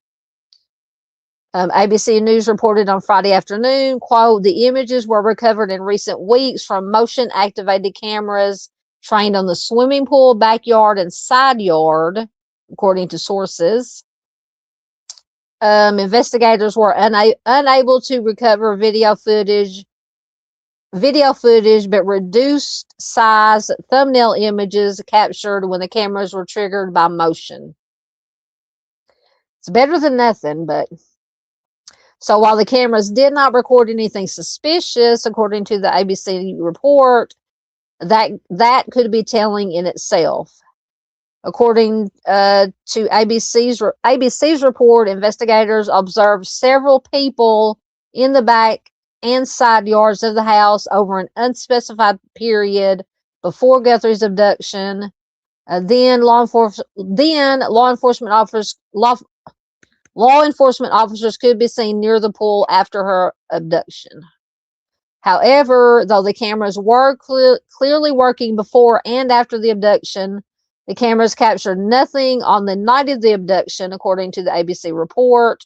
ABC News reported on Friday afternoon, quote, "The images were recovered in recent weeks from motion-activated cameras trained on the swimming pool, backyard, and side yard," according to sources. Investigators were unable to recover video footage, but reduced size thumbnail images captured when the cameras were triggered by motion. It's better than nothing, but so while the cameras did not record anything suspicious, according to the ABC report, that could be telling in itself. According to ABC's report, investigators observed several people in the back and side yards of the house over an unspecified period before Guthrie's abduction. Then law enforcement officers could be seen near the pool after her abduction. However, though the cameras were clearly working before and after the abduction, the cameras captured nothing on the night of the abduction, according to the ABC report.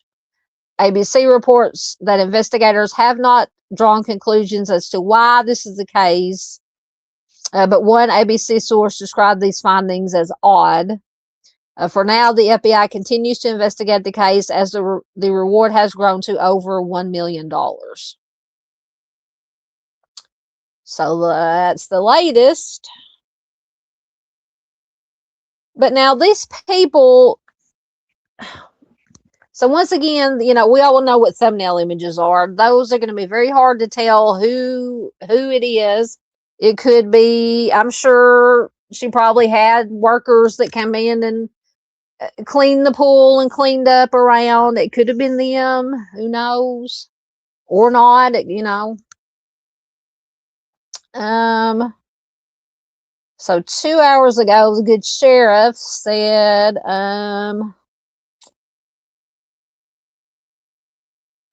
ABC reports that investigators have not drawn conclusions as to why this is the case, but one ABC source described these findings as odd. For now, the FBI continues to investigate the case as the reward has grown to over $1 million. So that's the latest. But now these people, so once again, we all know what thumbnail images are. Those are going to be very hard to tell who it is. It could be, I'm sure she probably had workers that come in and cleaned the pool and cleaned up around. It could have been them, who knows, or not, So 2 hours ago, the good sheriff said,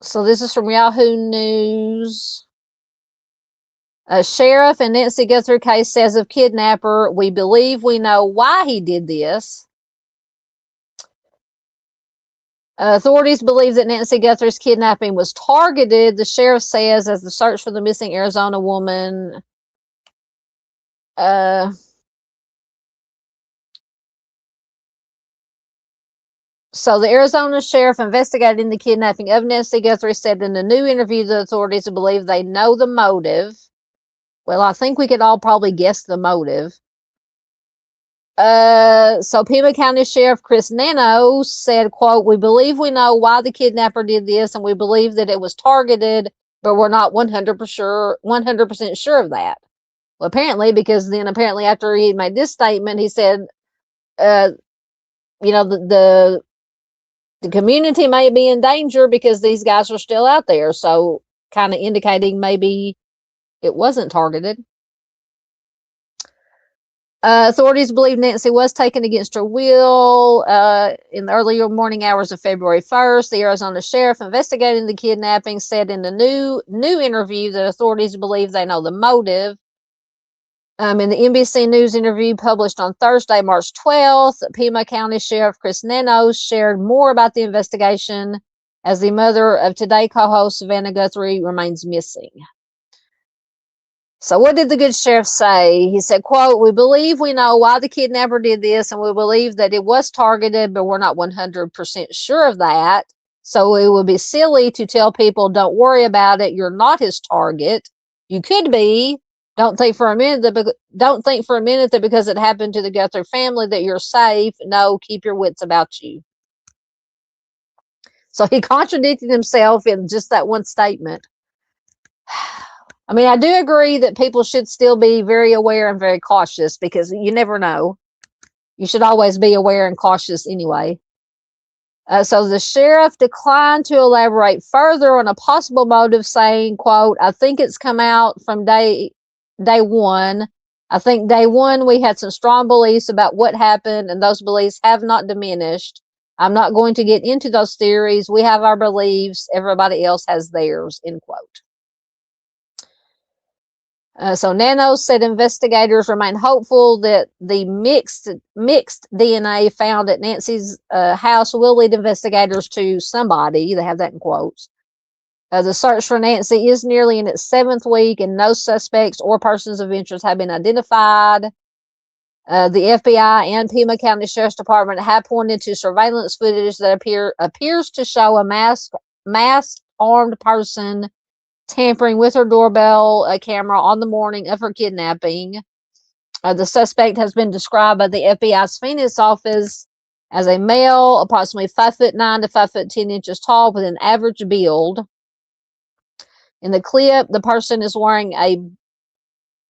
so this is from Yahoo News. Sheriff in Nancy Guthrie case says of kidnapper, we believe we know why he did this. Authorities believe that Nancy Guthrie's kidnapping was targeted, the sheriff says, as the search for the missing Arizona woman. So the Arizona sheriff investigating the kidnapping of Nancy Guthrie said in a new interview the authorities believe they know the motive. Well, I think we could all probably guess the motive. So Pima County Sheriff Chris Nano said, quote, we believe we know why the kidnapper did this, and we believe that it was targeted, but we're not 100% sure of that. Well, apparently, because then apparently after he made this statement, he said, the community may be in danger because these guys are still out there. So kind of indicating maybe it wasn't targeted. Authorities believe Nancy was taken against her will in the earlier morning hours of February 1st. The Arizona sheriff investigating the kidnapping said in the new interview that authorities believe they know the motive. In the NBC News interview published on Thursday, March 12th, Pima County Sheriff Chris Nano shared more about the investigation as the mother of Today co-host Savannah Guthrie remains missing. So what did the good sheriff say? He said, quote, we believe we know why the kidnapper did this, and we believe that it was targeted, but we're not 100% sure of that. So it would be silly to tell people, don't worry about it. You're not his target. You could be. Don't think for a minute that because it happened to the Guthrie family that you're safe. No, keep your wits about you. So he contradicted himself in just that one statement. I mean, I do agree that people should still be very aware and very cautious because you never know. You should always be aware and cautious anyway. So the sheriff declined to elaborate further on a possible motive, saying, quote, I think it's come out from day one. I think day one we had some strong beliefs about what happened, and those beliefs have not diminished. I'm not going to get into those theories. We have our beliefs. Everybody else has theirs, end quote. So Nano said investigators remain hopeful that the mixed DNA found at Nancy's house will lead investigators to somebody. They have that in quotes. The search for Nancy is nearly in its 7th week, and no suspects or persons of interest have been identified. The FBI and Pima County Sheriff's Department have pointed to surveillance footage that appears to show a masked armed person tampering with her doorbell camera on the morning of her kidnapping. The suspect has been described by the FBI's Phoenix office as a male, approximately 5'9" to 5'10" tall, with an average build. In the clip, the person is wearing a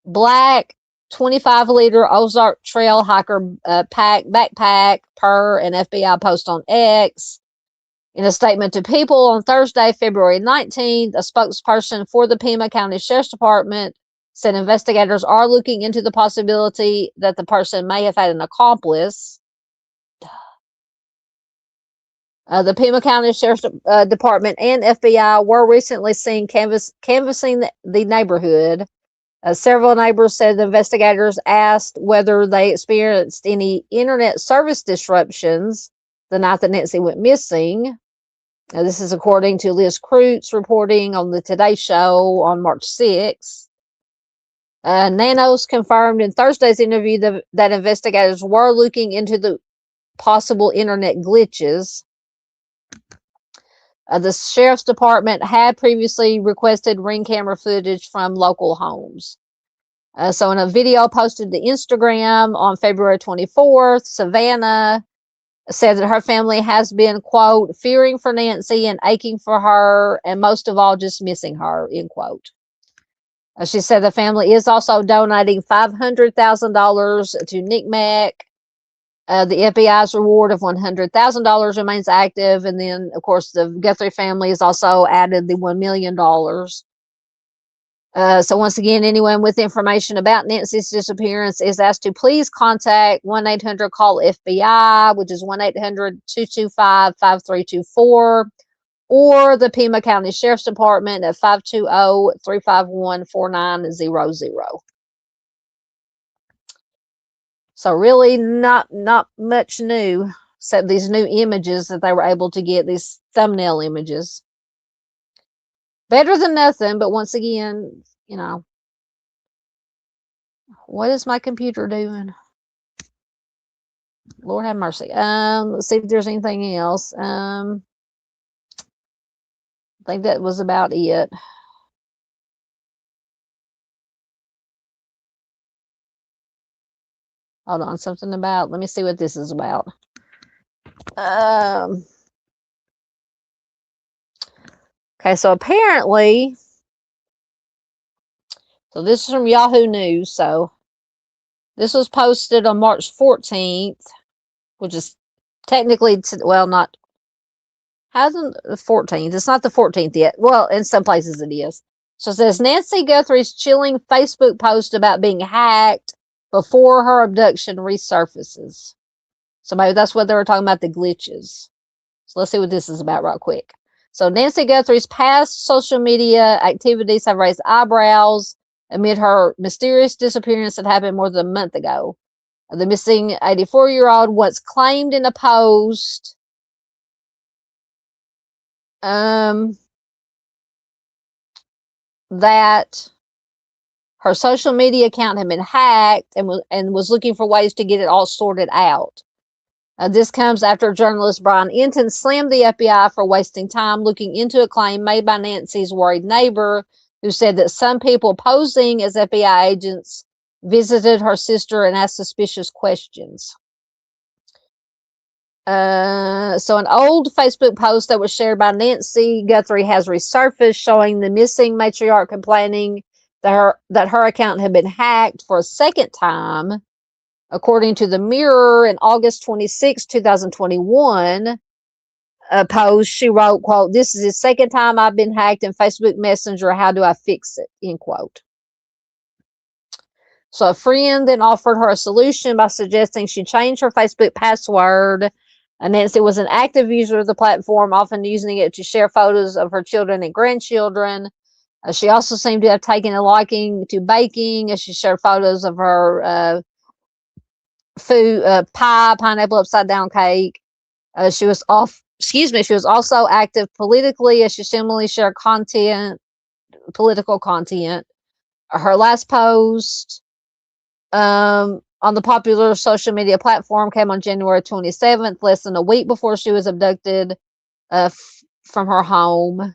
black 25-liter Ozark Trail hiker backpack, per an FBI post on X. In a statement to People on Thursday, February 19th, a spokesperson for the Pima County Sheriff's Department said investigators are looking into the possibility that the person may have had an accomplice. The Pima County Sheriff's Department and FBI were recently seen canvassing the neighborhood. Several neighbors said the investigators asked whether they experienced any internet service disruptions the night that Nancy went missing. This is according to Liz Kreutz reporting on the Today Show on March 6th. Nanos confirmed in Thursday's interview that investigators were looking into the possible internet glitches. The Sheriff's Department had previously requested ring camera footage from local homes. So in a video posted to Instagram on February 24th, Savannah said that her family has been, quote, fearing for Nancy and aching for her, and most of all, just missing her, end quote. She said the family is also donating $500,000 to NCMEC. The FBI's reward of $100,000 remains active. And then, of course, the Guthrie family has also added the $1 million. So once again, anyone with information about Nancy's disappearance is asked to please contact 1-800-CALL-FBI, which is 1-800-225-5324, or the Pima County Sheriff's Department at 520-351-4900. So really not much new, except these new images that they were able to get, these thumbnail images. Better than nothing, but once again, you know, what is my computer doing? Lord have mercy. Let's see if there's anything else. I think that was about it. Hold on, something about, let me see what this is about. Okay, so apparently, so this is from Yahoo News. So this was posted on March 14th, which is technically, well, not, hasn't the 14th. It's not the 14th yet. Well, in some places it is. So it says Nancy Guthrie's chilling Facebook post about being hacked before her abduction resurfaces. So maybe that's what they were talking about, the glitches. So let's see what this is about right quick. So Nancy Guthrie's past social media activities have raised eyebrows amid her mysterious disappearance that happened more than a month ago. The missing 84-year-old once claimed in a post that her social media account had been hacked and was looking for ways to get it all sorted out. This comes after journalist Brian Enton slammed the FBI for wasting time looking into a claim made by Nancy's worried neighbor, who said that some people posing as FBI agents visited her sister and asked suspicious questions. So an old Facebook post that was shared by Nancy Guthrie has resurfaced, showing the missing matriarch complaining that her account had been hacked for a second time. According to the Mirror, in August 26, 2021, a post, she wrote, quote, "This is the second time I've been hacked in Facebook Messenger. How do I fix it?" End quote. So a friend then offered her a solution by suggesting she change her Facebook password. Nancy was an active user of the platform, often using it to share photos of her children and grandchildren. She also seemed to have taken a liking to baking, as she shared photos of her food, pie, pineapple upside down cake. She was also active politically, as she similarly shared political content. Her last post on the popular social media platform came on January 27th, less than a week before she was abducted from her home.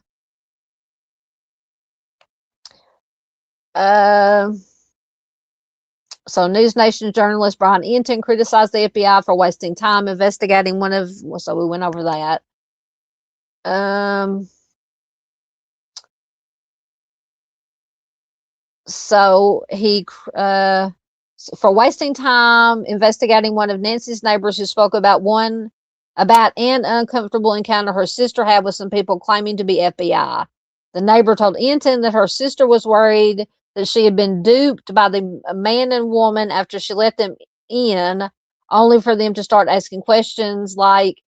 So News Nation journalist Brian Enton criticized the FBI for wasting time investigating so we went over that. So he, for wasting time investigating one of Nancy's neighbors who spoke about an uncomfortable encounter her sister had with some people claiming to be FBI. The neighbor told Enton that her sister was worried that she had been duped by the man and woman after she let them in, only for them to start asking questions like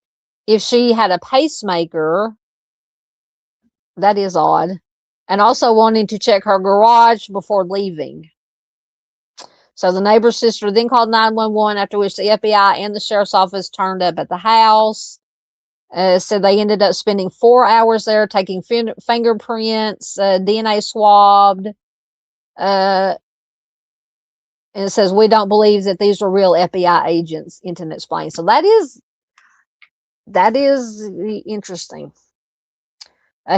if she had a pacemaker. That is odd. And also wanting to check her garage before leaving. So the neighbor's sister then called 911, after which the FBI and the sheriff's office turned up at the house. Said they ended up spending 4 hours there taking fingerprints, DNA swabbed. And it says, "We don't believe that these are real FBI agents," Enton explained. So that is interesting.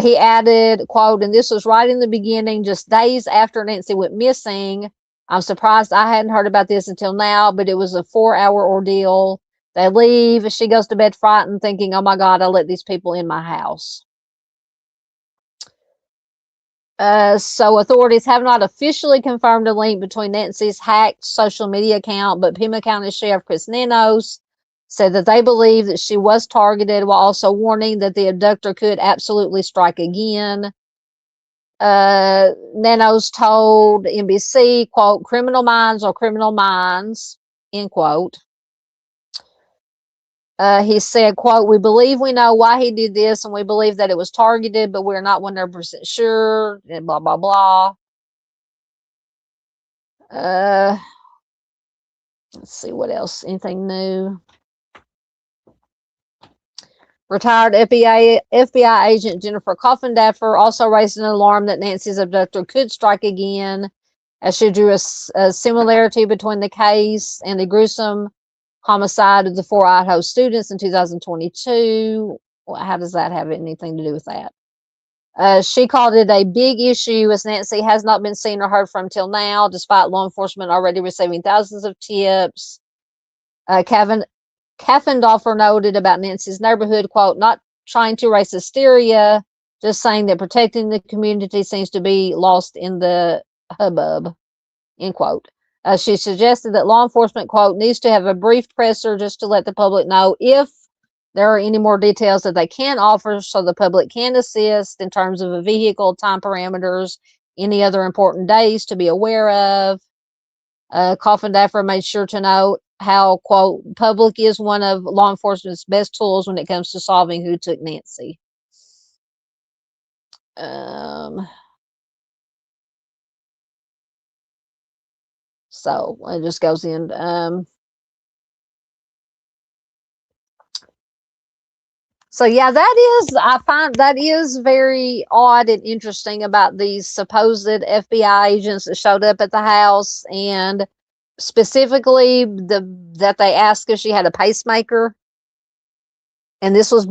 He added, quote, "And this was right in the beginning, just days after Nancy went missing. I'm surprised I hadn't heard about this until now, but it was a 4-hour ordeal. They leave. She goes to bed frightened, thinking, oh my God, I let these people in my house. So authorities have not officially confirmed a link between Nancy's hacked social media account, but Pima County Sheriff Chris Nanos said that they believe that she was targeted, while also warning that the abductor could absolutely strike again. Nanos told NBC, quote, criminal minds are criminal minds, end quote. He said, quote, we believe we know why he did this, and we believe that it was targeted, but we're not 100% sure, and blah, blah, blah. Let's see what else. Anything new? Retired FBI agent Jennifer Coffindaffer also raised an alarm that Nancy's abductor could strike again, as she drew a similarity between the case and the gruesome homicide of the 4 Idaho students in 2022. Well, how does that have anything to do with that? She called it a big issue, as Nancy has not been seen or heard from till now, despite law enforcement already receiving thousands of tips. Kaffendorfer noted about Nancy's neighborhood, quote, not trying to raise hysteria, just saying that protecting the community seems to be lost in the hubbub, end quote. She suggested that law enforcement, quote, needs to have a brief presser just to let the public know if there are any more details that they can offer so the public can assist in terms of a vehicle, time parameters, any other important days to be aware of. Coffindaffer made sure to note how, quote, public is one of law enforcement's best tools when it comes to solving who took Nancy. So it just goes in. So yeah, I find that is very odd and interesting about these supposed FBI agents that showed up at the house, and specifically that they asked if she had a pacemaker. And this was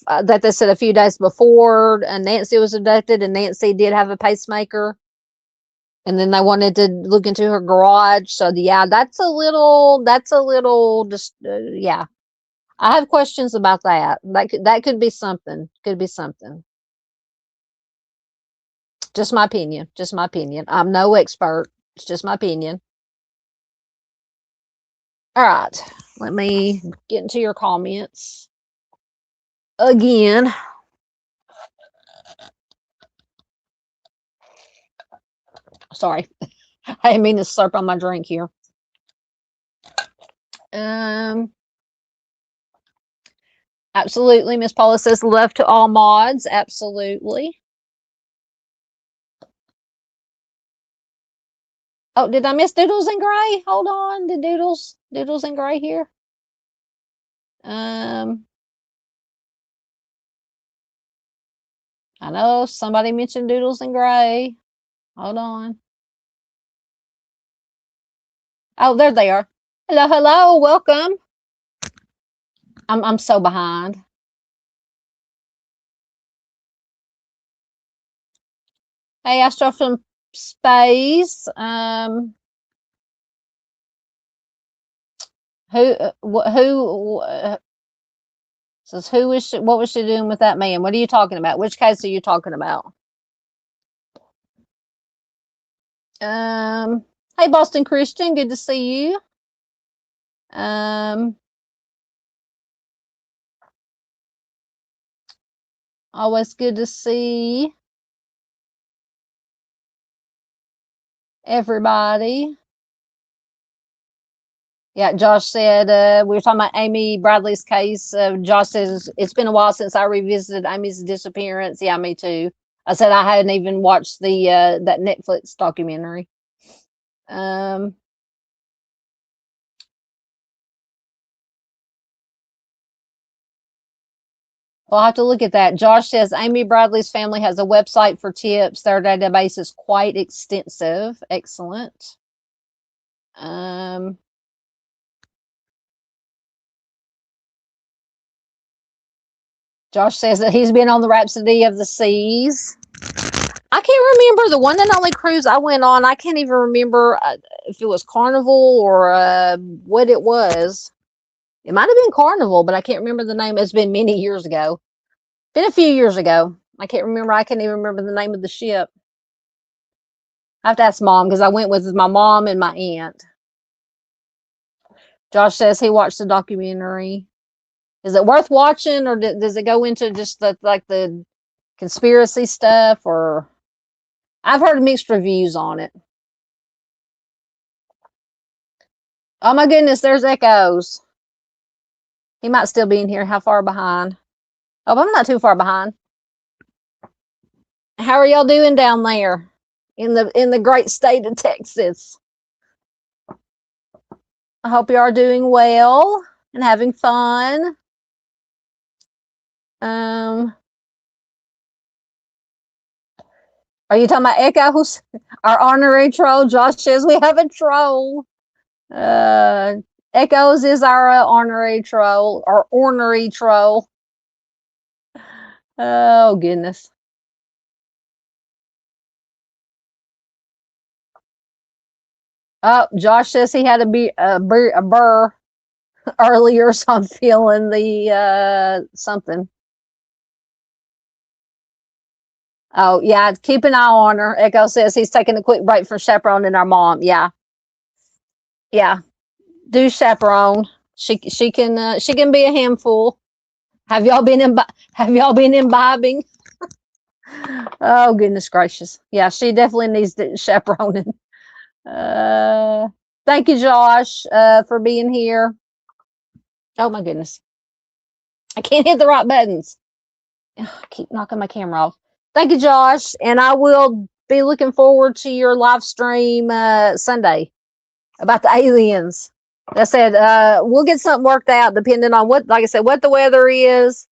that they said a few days before Nancy was abducted, and Nancy did have a pacemaker. And then they wanted to look into her garage. So yeah, that's a little just yeah. I have questions about that. That could be something. Could be something. Just my opinion. Just my opinion. I'm no expert. It's just my opinion. All right. Let me get into your comments again. Sorry. I didn't mean to slurp on my drink here. Absolutely. Miss Paula says love to all mods. Absolutely. Oh, did I miss Doodles in Gray? Hold on. Did Doodles in Gray here? I know somebody mentioned Doodles in Gray. Hold on. Oh, there they are. Hello, hello, welcome. I'm so behind. Hey, Astro from Space. Who says what was she doing with that man? What are you talking about? Which case are you talking about? Hey, Boston Christian, good to see you. Always good to see everybody. Yeah, Josh said we were talking about Amy Bradley's case. Josh says it's been a while since I revisited Amy's disappearance. Yeah, me too. I said I hadn't even watched the that Netflix documentary. We'll have to look at that. Josh says Amy Bradley's family has a website for tips. Their database is quite extensive. Excellent. Josh says that he's been on the Rhapsody of the Seas. I can't remember the one and only cruise I went on. I can't even remember if it was Carnival or what it was. It might have been Carnival, but I can't remember the name. It's been many years ago. Been a few years ago. I can't remember. I can't even remember the name of the ship. I have to ask Mom because I went with my mom and my aunt. Josh says he watched the documentary. Is it worth watching, or does it go into just the conspiracy stuff? Or I've heard mixed reviews on it. Oh my goodness, there's Echoes. He might still be in here. How far behind? Oh, I'm not too far behind. How are y'all doing down there in the great state of Texas? I hope you are doing well and having fun. Are you talking about Echoes? Our honorary troll. Josh says we have a troll. Echoes is our honorary troll, or ornery troll. Oh goodness. Oh, Josh says he had a burr earlier, so I'm feeling the something. Oh yeah, keep an eye on her. Echo says he's taking a quick break from chaperoning our mom. Yeah, yeah. Do chaperone. She can be a handful. Have y'all been imbibing? Oh goodness gracious. Yeah, she definitely needs to chaperoning. Thank you, Josh, for being here. Oh my goodness. I can't hit the right buttons. I keep knocking my camera off. Thank you, Josh. And I will be looking forward to your live stream Sunday about the aliens. Like I said, we'll get something worked out depending on what the weather is,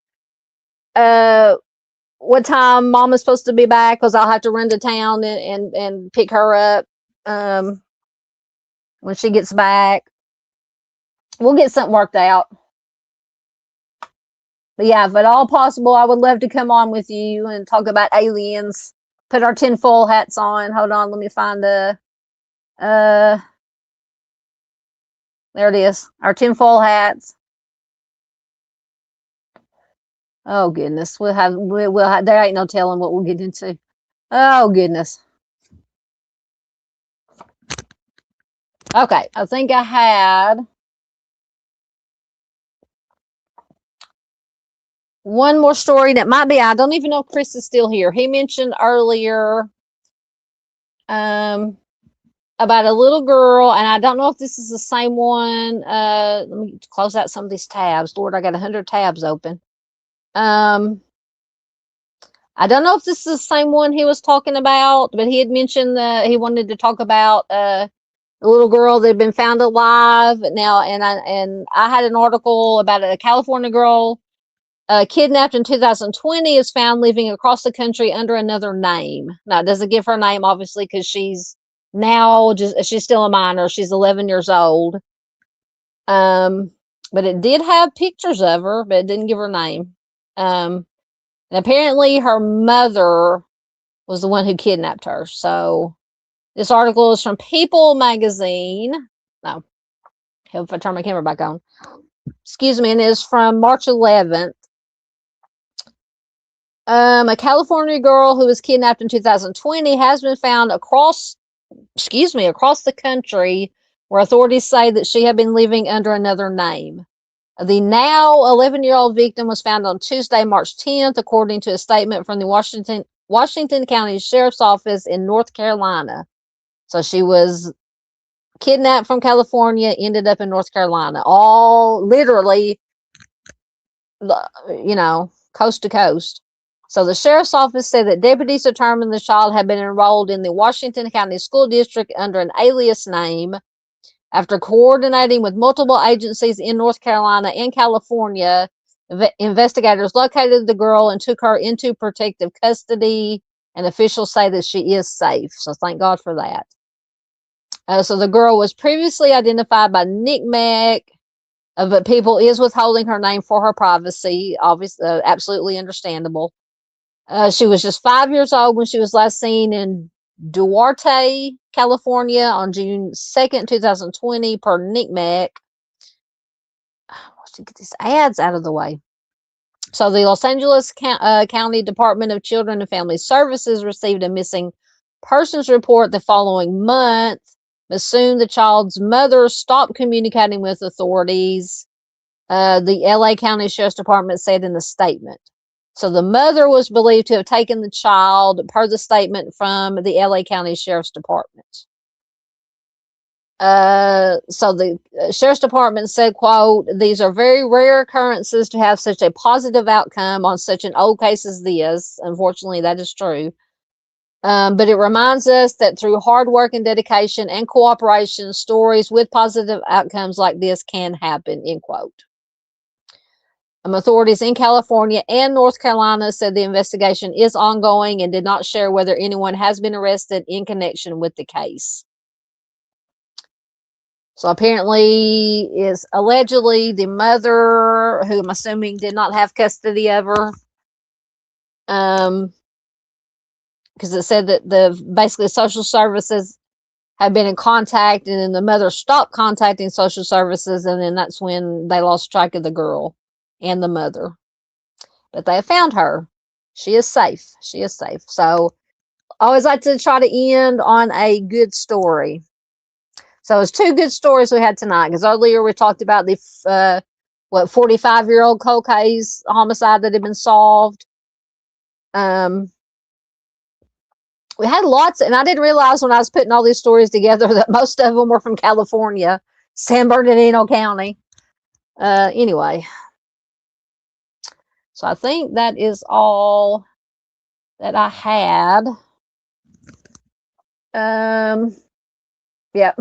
what time Mama's supposed to be back, because I'll have to run to town and pick her up when she gets back. We'll get something worked out. But yeah, if at all possible, I would love to come on with you and talk about aliens. Put our tinfoil hats on. Hold on, let me find the there it is. Our tinfoil hats. Oh goodness. We'll have there ain't no telling what we'll get into. Oh goodness. Okay, I think I had one more story that might be, I don't even know if Chris is still here. He mentioned earlier about a little girl, and I don't know if this is the same one. Let me close out some of these tabs. Lord, I got 100 tabs open. I don't know if this is the same one he was talking about, but he had mentioned that he wanted to talk about the little girl that had been found alive now. And I had an article about a California girl kidnapped in 2020 is found living across the country under another name. Now, it doesn't give her name, obviously, because she's still a minor. She's 11 years old. But it did have pictures of her, but it didn't give her name. And apparently her mother was the one who kidnapped her. So this article is from People magazine. No, if I turn my camera back on. Excuse me, and it's from March 11th. A California girl who was kidnapped in 2020 has been found across the country, where authorities say that she had been living under another name. The now 11-year-old victim was found on Tuesday, March 10th, according to a statement from the Washington County Sheriff's Office in North Carolina. So she was kidnapped from California, ended up in North Carolina, all literally, coast to coast. So the sheriff's office said that deputies determined the child had been enrolled in the Washington County School District under an alias name. After coordinating with multiple agencies in North Carolina and California, investigators located the girl and took her into protective custody, and officials say that she is safe. So thank God for that. So the girl was previously identified by nickname, but People is withholding her name for her privacy. Obviously, absolutely understandable. She was just 5 years old when she was last seen in Duarte, California on June 2nd, 2020, per NCMEC. Let's get these ads out of the way. So the Los Angeles County Department of Children and Family Services received a missing persons report the following month, but soon the child's mother stopped communicating with authorities, the LA County Sheriff's Department said in the statement. So the mother was believed to have taken the child, per the statement from the LA County Sheriff's Department. So the Sheriff's Department said, quote, "These are very rare occurrences to have such a positive outcome on such an old case as this." Unfortunately, that is true. But it reminds us that through hard work and dedication and cooperation, stories with positive outcomes like this can happen, end quote. Authorities in California and North Carolina said the investigation is ongoing and did not share whether anyone has been arrested in connection with the case. So apparently, is allegedly the mother, who I'm assuming did not have custody of her, because it said that basically social services had been in contact, and then the mother stopped contacting social services, and then that's when they lost track of the girl and the mother. But they have found her. She is safe. She is safe. So I always like to try to end on a good story. So it's two good stories we had tonight, because earlier we talked about the 45-year-old cold case homicide that had been solved. We had lots, and I didn't realize when I was putting all these stories together that most of them were from California, San Bernardino County. Anyway, so I think that is all that I had. Yep.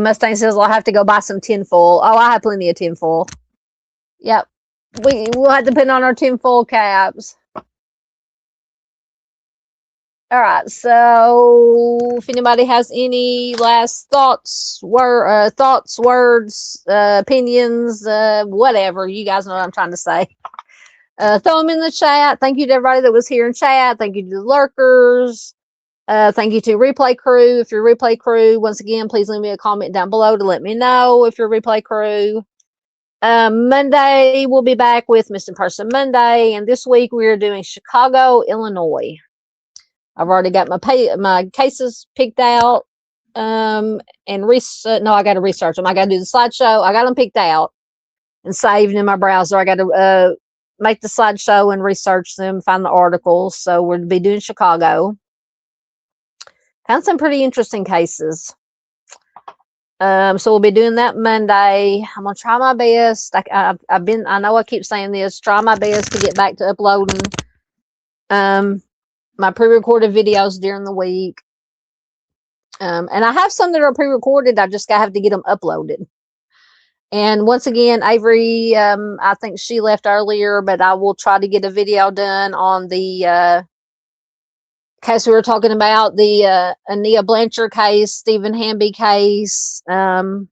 Mustang says I'll have to go buy some tinfoil. Oh, I have plenty of tinfoil. Yep. We'll have to put on our tinfoil caps. All right. So if anybody has any last thoughts, words, opinions, whatever, you guys know what I'm trying to say. Throw them in the chat. Thank you to everybody that was here in chat. Thank you to the lurkers. Thank you to replay crew. If you're replay crew, once again, please leave me a comment down below to let me know if you're replay crew. Monday, we'll be back with Missing Person Monday, and this week we are doing Chicago, Illinois. I've already got my cases picked out, and I got to research them. I got to do the slideshow. I got them picked out and saved in my browser. I got to make the slideshow and research them, find the articles. So we'll be doing Chicago. Found some pretty interesting cases. So we'll be doing that Monday. I'm gonna try my best. I know I keep saying this. Try my best to get back to uploading my pre-recorded videos during the week. And I have some that are pre-recorded. I just have to get them uploaded. And once again, Avery, I think she left earlier, but I will try to get a video done on the case we were talking about, the Ania Blanchard case, Stephen Hamby case. I'll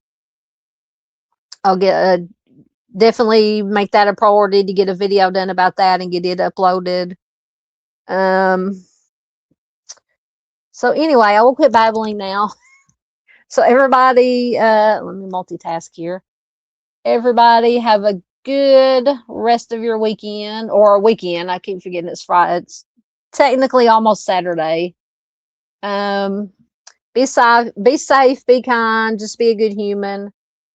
get definitely make that a priority to get a video done about that and get it uploaded. So anyway, I will quit babbling now. So everybody, let me multitask here. Everybody have a good rest of your weekend, or weekend. I keep forgetting it's Friday. It's technically almost Saturday. Be safe, be kind, just be a good human.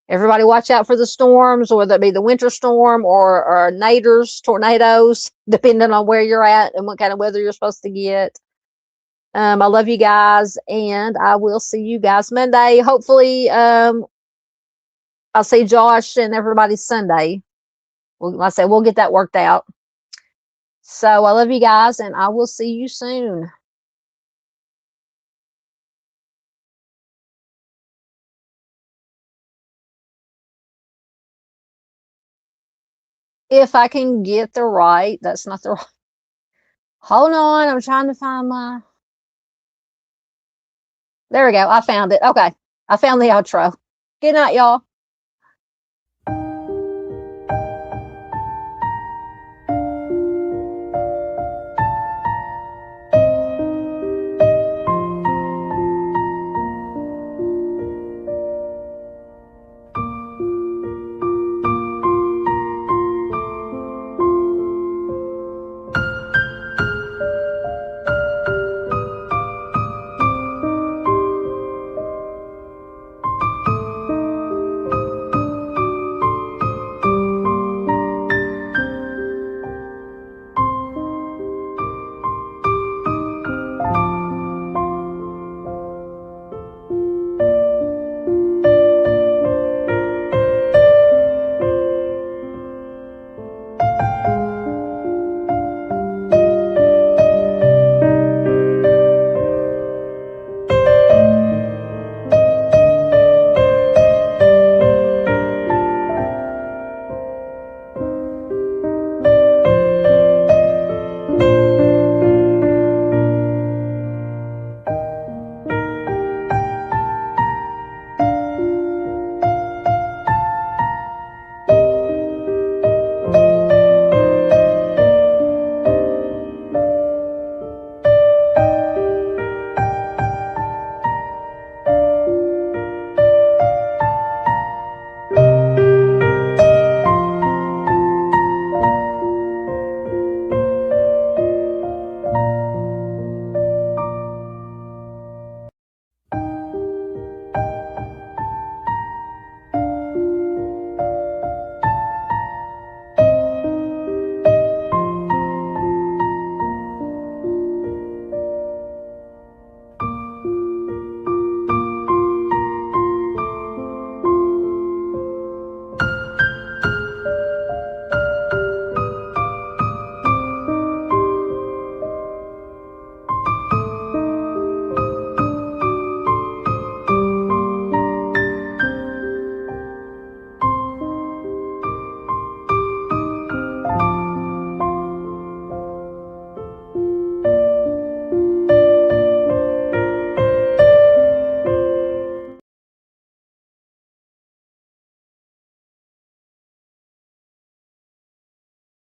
Everybody watch out for the storms, whether it be the winter storm or tornadoes, depending on where you're at and what kind of weather you're supposed to get. I love you guys, and I will see you guys Monday. Hopefully, I'll see Josh and everybody Sunday. Like I said, we'll get that worked out. So I love you guys, and I will see you soon. If I can get the right, that's not the right. Hold on, I'm trying to find my. There we go. I found it. Okay. I found the outro. Good night, y'all.